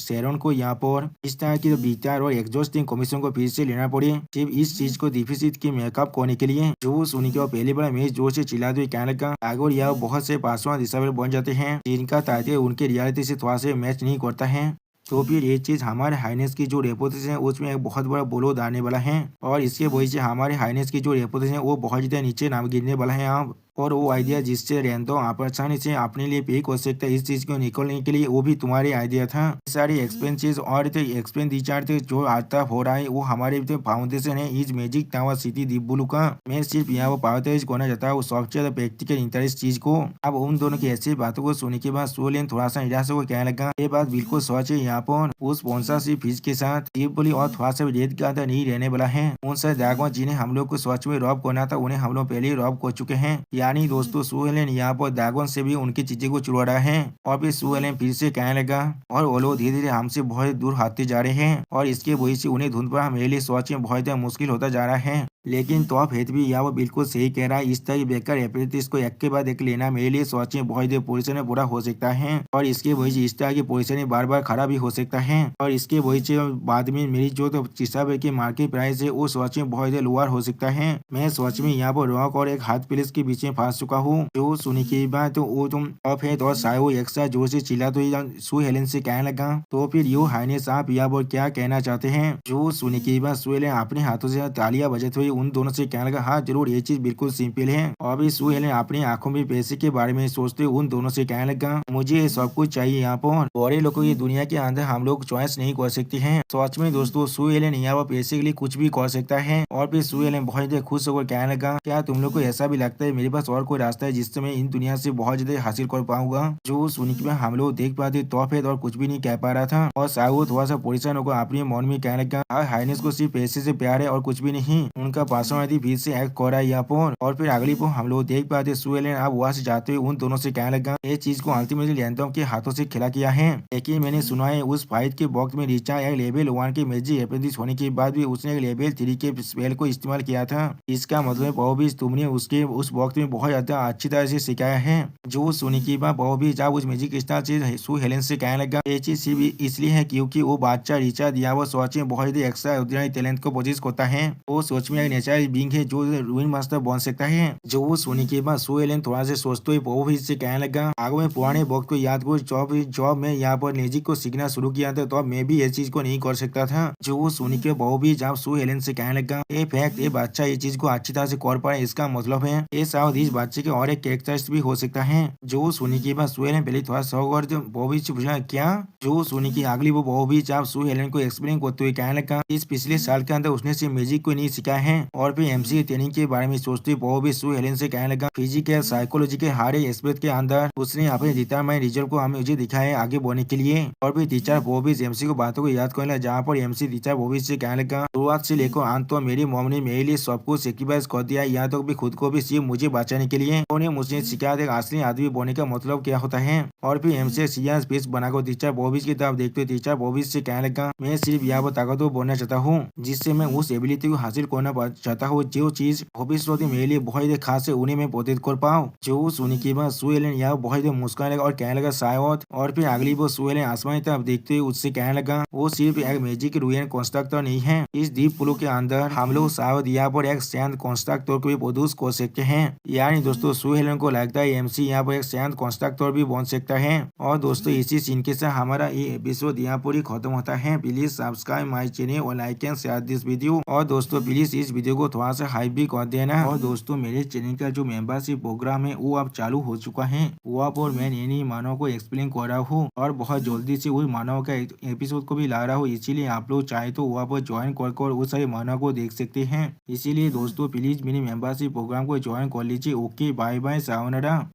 शेरोन को यहाँ पर इस तरह की विचार और एग्जॉस्टिंग कमीशन को फिर से लेना पड़े सिर्फ इस चीज को डिफिसिट की मेकअप करने के लिए। जो सुनी के बाद पहले बड़ा मैच जोर से चिल्ला तो कहने लगा, अगर यह बहुत से पासवान दिशावर बन जाते हैं जिनका ताकि उनके रियलिटी से थोड़ा से मैच नहीं करता है, तो फिर ये चीज हमारे हाइनेस की जो रेपुटेशन है उसमें एक बहुत बड़ा बोलो आने वाला है और इसके वजह से हमारे हाइनेस की जो रेपुटेशन है वो बहुत ज्यादा नीचे नाम गिरने वाला है। आप और वो आइडिया जिससे रेंतो आप आसानी से अपने लिए पे कर सकते हैं इस चीज को निकलने के लिए वो भी तुम्हारे आइडिया था। सारी एक्सपेंसेस और एक्सपेंडिचर जो आज तक हो रहा है वो हमारे फाउंडेशन है इज मैजिक टावर सिटी दीपबुलू का। मैं सिर्फ यहाँ वो प्रायोरिटाइज करना चाहता हूँ सबसे ज्यादा प्रैक्टिकल इंटरेस्ट चीज को। अब उन दोनों की ऐसी बातों को सुनने के बाद सोलेन थोड़ा सा निराश होकर कहने लगा, ये बात बिल्कुल सच है। यहाँ पर उस स्पॉन्सरशिप फीस के साथ दीपबुली और थोड़ा सा रेत के अंदर नहीं रहने वाला है। उन सारे ड्रैगन जिन्हें हम लोग को सच में रॉब करना था उन्हें हम लोग पहले ही रॉब कर चुके हैं। यानी दोस्तों सू हेलेन यहाँ पर ड्रैगन से भी उनकी चीजें को चुरा रहा है। और फिर सू हेलेन फिर से कहने लगा, और वो लोग धीरे धीरे हमसे बहुत दूर हटते जा रहे हैं और इसके वजह से उन्हें ढूंढ पाना मेरे लिए सोच में बहुत ज्यादा मुश्किल होता जा रहा है। लेकिन तो आप हेत भी यह वो बिल्कुल सही कह रहा है, इस तरह बेकार अप्रेंटिस को एक के बाद एक लेना मेरे लिए सोच में बहुत देर पोजिशन में बुरा हो सकता है और इसके वजह से इस तरह की पोजिशन बार बार खराब भी हो सकता है और इसके वजह से बाद में मेरी जो तो चिसाबे की मार्केट प्राइस है वो सोच में बहुत देर लोअर हो सकता है। मैं सोच में यहाँ पर रॉक और एक हाथ प्लेस के बीच में फंस चुका हूँ। जो सुनी की बात तो वो तुम ऑफ है और सायो एक साथ जोर से चिल्ला तो सू हेलेन से कहने लगा, तो फिर यू हाइनेस आप यहाँ पर क्या कहना चाहते हैं? जो सुनी की बात सू हेलेन अपने हाथों से तालियां बजाते हुए उन दोनों से कहने लगा, हाँ जरूर ये चीज बिल्कुल सिंपल है। और अभी सू हेलेन अपनी आंखों में पैसे के बारे में सोचते हुए उन दोनों से कहने लगा, मुझे ये सब कुछ चाहिए। यहाँ पर बड़े लोगों की दुनिया के अंदर हम लोग चॉइस नहीं कर सकते हैं। सच में दोस्तों सू हेलेन यहाँ पर पैसे के लिए कुछ भी कर सकता है। और फिर सू हेलेन बहुत ज्यादा खुश होकर कहने लगा, क्या तुम लोग को ऐसा भी लगता है मेरे पास और कोई रास्ता है जिससे मैं इन दुनिया से बहुत ज्यादा हासिल कर पाऊंगा? जो सुनी के बाद हम लोग देख पाते तो फिर और कुछ भी नहीं कह पा रहा था और साहू थोड़ा सा परेशान होकर अपने मन में कहने लगा, हाइनेस को सिर्फ पैसे से प्यार है और कुछ भी नहीं। उनका पर्सनालिटी फिर से एक्ट कर रहा है यहाँ पर। और फिर अगली पर हम लोग देख पाते सू एलियन अब वहाँ से जाते हुए उन दोनों से कहने लगा ये चीज को अल्टीमेटली लैंडम के हाथों से खेला किया है। लेकिन मैंने सुना है उस फाइट के वक्त में रिचा एक लेवल 1 के मैजिक अप्रेंटिस होने के बाद भी उसने एक लेवल 3 के स्पेल को इस्तेमाल किया था। इसका मतलब बॉबी तुमने उसके उस वक्त में बहुत ज्यादा अच्छी तरह से सिखाया है। जो सुनी की बात बॉबी जब उस मैजिक स्टार से सू हेलेन से कहने लगा ये चीज सिर्फ इसलिए है क्योंकि वो बच्चा रिचा दिया वो सोच में बहुत ही एक्स्ट्रा ऑर्डिनरी टैलेंट को पोजेस करता है। वो सोच में एक नेचुरल बीइंग है जो रूइन मास्टर बन सकता है। जो वो सुनी के बाद सू हेलेन थोड़ा से सोचते हुए बॉबी से कहने लगा आगे में पुराने वक्त को याद को जॉब में यहाँ पर मैजिक को सीखना शुरू किया था तो मैं भी ये चीज को नहीं कर सकता था। जो वो सुनी के बॉबी जब सू हेलेन से कहने लगा ये फैक्ट ये बच्चा ये चीज को अच्छी तरह से कर पाए इसका मतलब है ये शायद इस बच्चे के और एक कैरेक्टर्स भी हो सकता है। जो सुनी के बाद सू हेलेन पहले थोड़ा शौक और बॉबी से पूछा क्या। जो सुनी की अगली वो बॉबी जब सू हेलेन को एक्सप्लेन करते हुए कहने लगा इस पिछले साल के अंदर उसने सिर्फ मैजिक को नहीं सीखा है। और फिर एमसी की ट्रेनिंग के बारे में सोचते हुए बॉबी सू हेलेन से कहने लगा फिजिकल साइकोलॉजी के हर एक एस्पेक्ट के अंदर उसने अपने डिटरमाइन रिजल्ट को हमें मुझे दिखाया है आगे बढ़ने के लिए। और फिर टीचर बॉबी एमसी को बातों को याद करने लगा जहाँ पर एमसी टीचर बॉबी से कहने लगा शुरुआत से लेकर अंत तो मेरी मॉम ने मेरे लिए सब कुछ सेक्रीफाइस कर दिया यहाँ तक भी खुद को भी सिर्फ मुझे बचाने के लिए। उन्हें मुझे सिखाया था असली आदमी बनने का मतलब क्या होता है। और फिर एमसी सीरियस फेस बनाकर टीचर बॉबी की तरफ देखते हुए टीचर बॉबी से कहने लगा मैं सिर्फ यहाँ पर ताकतवर बनना चाहता हूँ जिससे मैं उस एबिलिटी को हासिल करना चाहता हूँ जो चीज भविष्य में मेरे लिए बहुत खास है उन्हें मैं प्रोटेक्ट कर पाऊँ। जो सुनी के बाद सू एलियन यहाँ बहुत मुस्कुराने लगा और कहने लगा शायद। और फिर अगली वो सू एलियन आसमान तरफ देखते हुए उससे कहने लगा वो सिर्फ एक मैजिक रूइन कंस्ट्रक्टर नहीं है इस दीप पुलों के अंदर हम लोग शायद यहाँ पर एक सैंड कंस्ट्रक्टर को भी प्रोड्यूस कर सकते हैं। यानी दोस्तों सू एलियन को लगता है एमसी यहाँ पर एक सैंड कंस्ट्रक्टर भी बन सकता है। और दोस्तों इसी सीन के साथ हमारा ये एपिसोड यहाँ पर ही खत्म होता है। प्लीज सब्सक्राइब माई चैनल और like and share this video. और दोस्तों प्लीज इस वीडियो को थोड़ा सा हाइप भी कर देना। और दोस्तों मेरे चैनल का जो मेंबरशिप प्रोग्राम है वो अब चालू हो चुका है। वो आप और मैं नई मानव को एक्सप्लेन कर रहा हूँ और बहुत जल्दी से उस मानव का एपिसोड को भी ला रहा हूँ। इसीलिए आप लोग चाहे तो वहाँ पर ज्वाइन कर उस सारे मानव को देख सकते हैं। इसीलिए दोस्तों प्लीज मेरे मेंबरशिप प्रोग्राम को ज्वाइन कर लीजिए। Okay bye bye sayonara.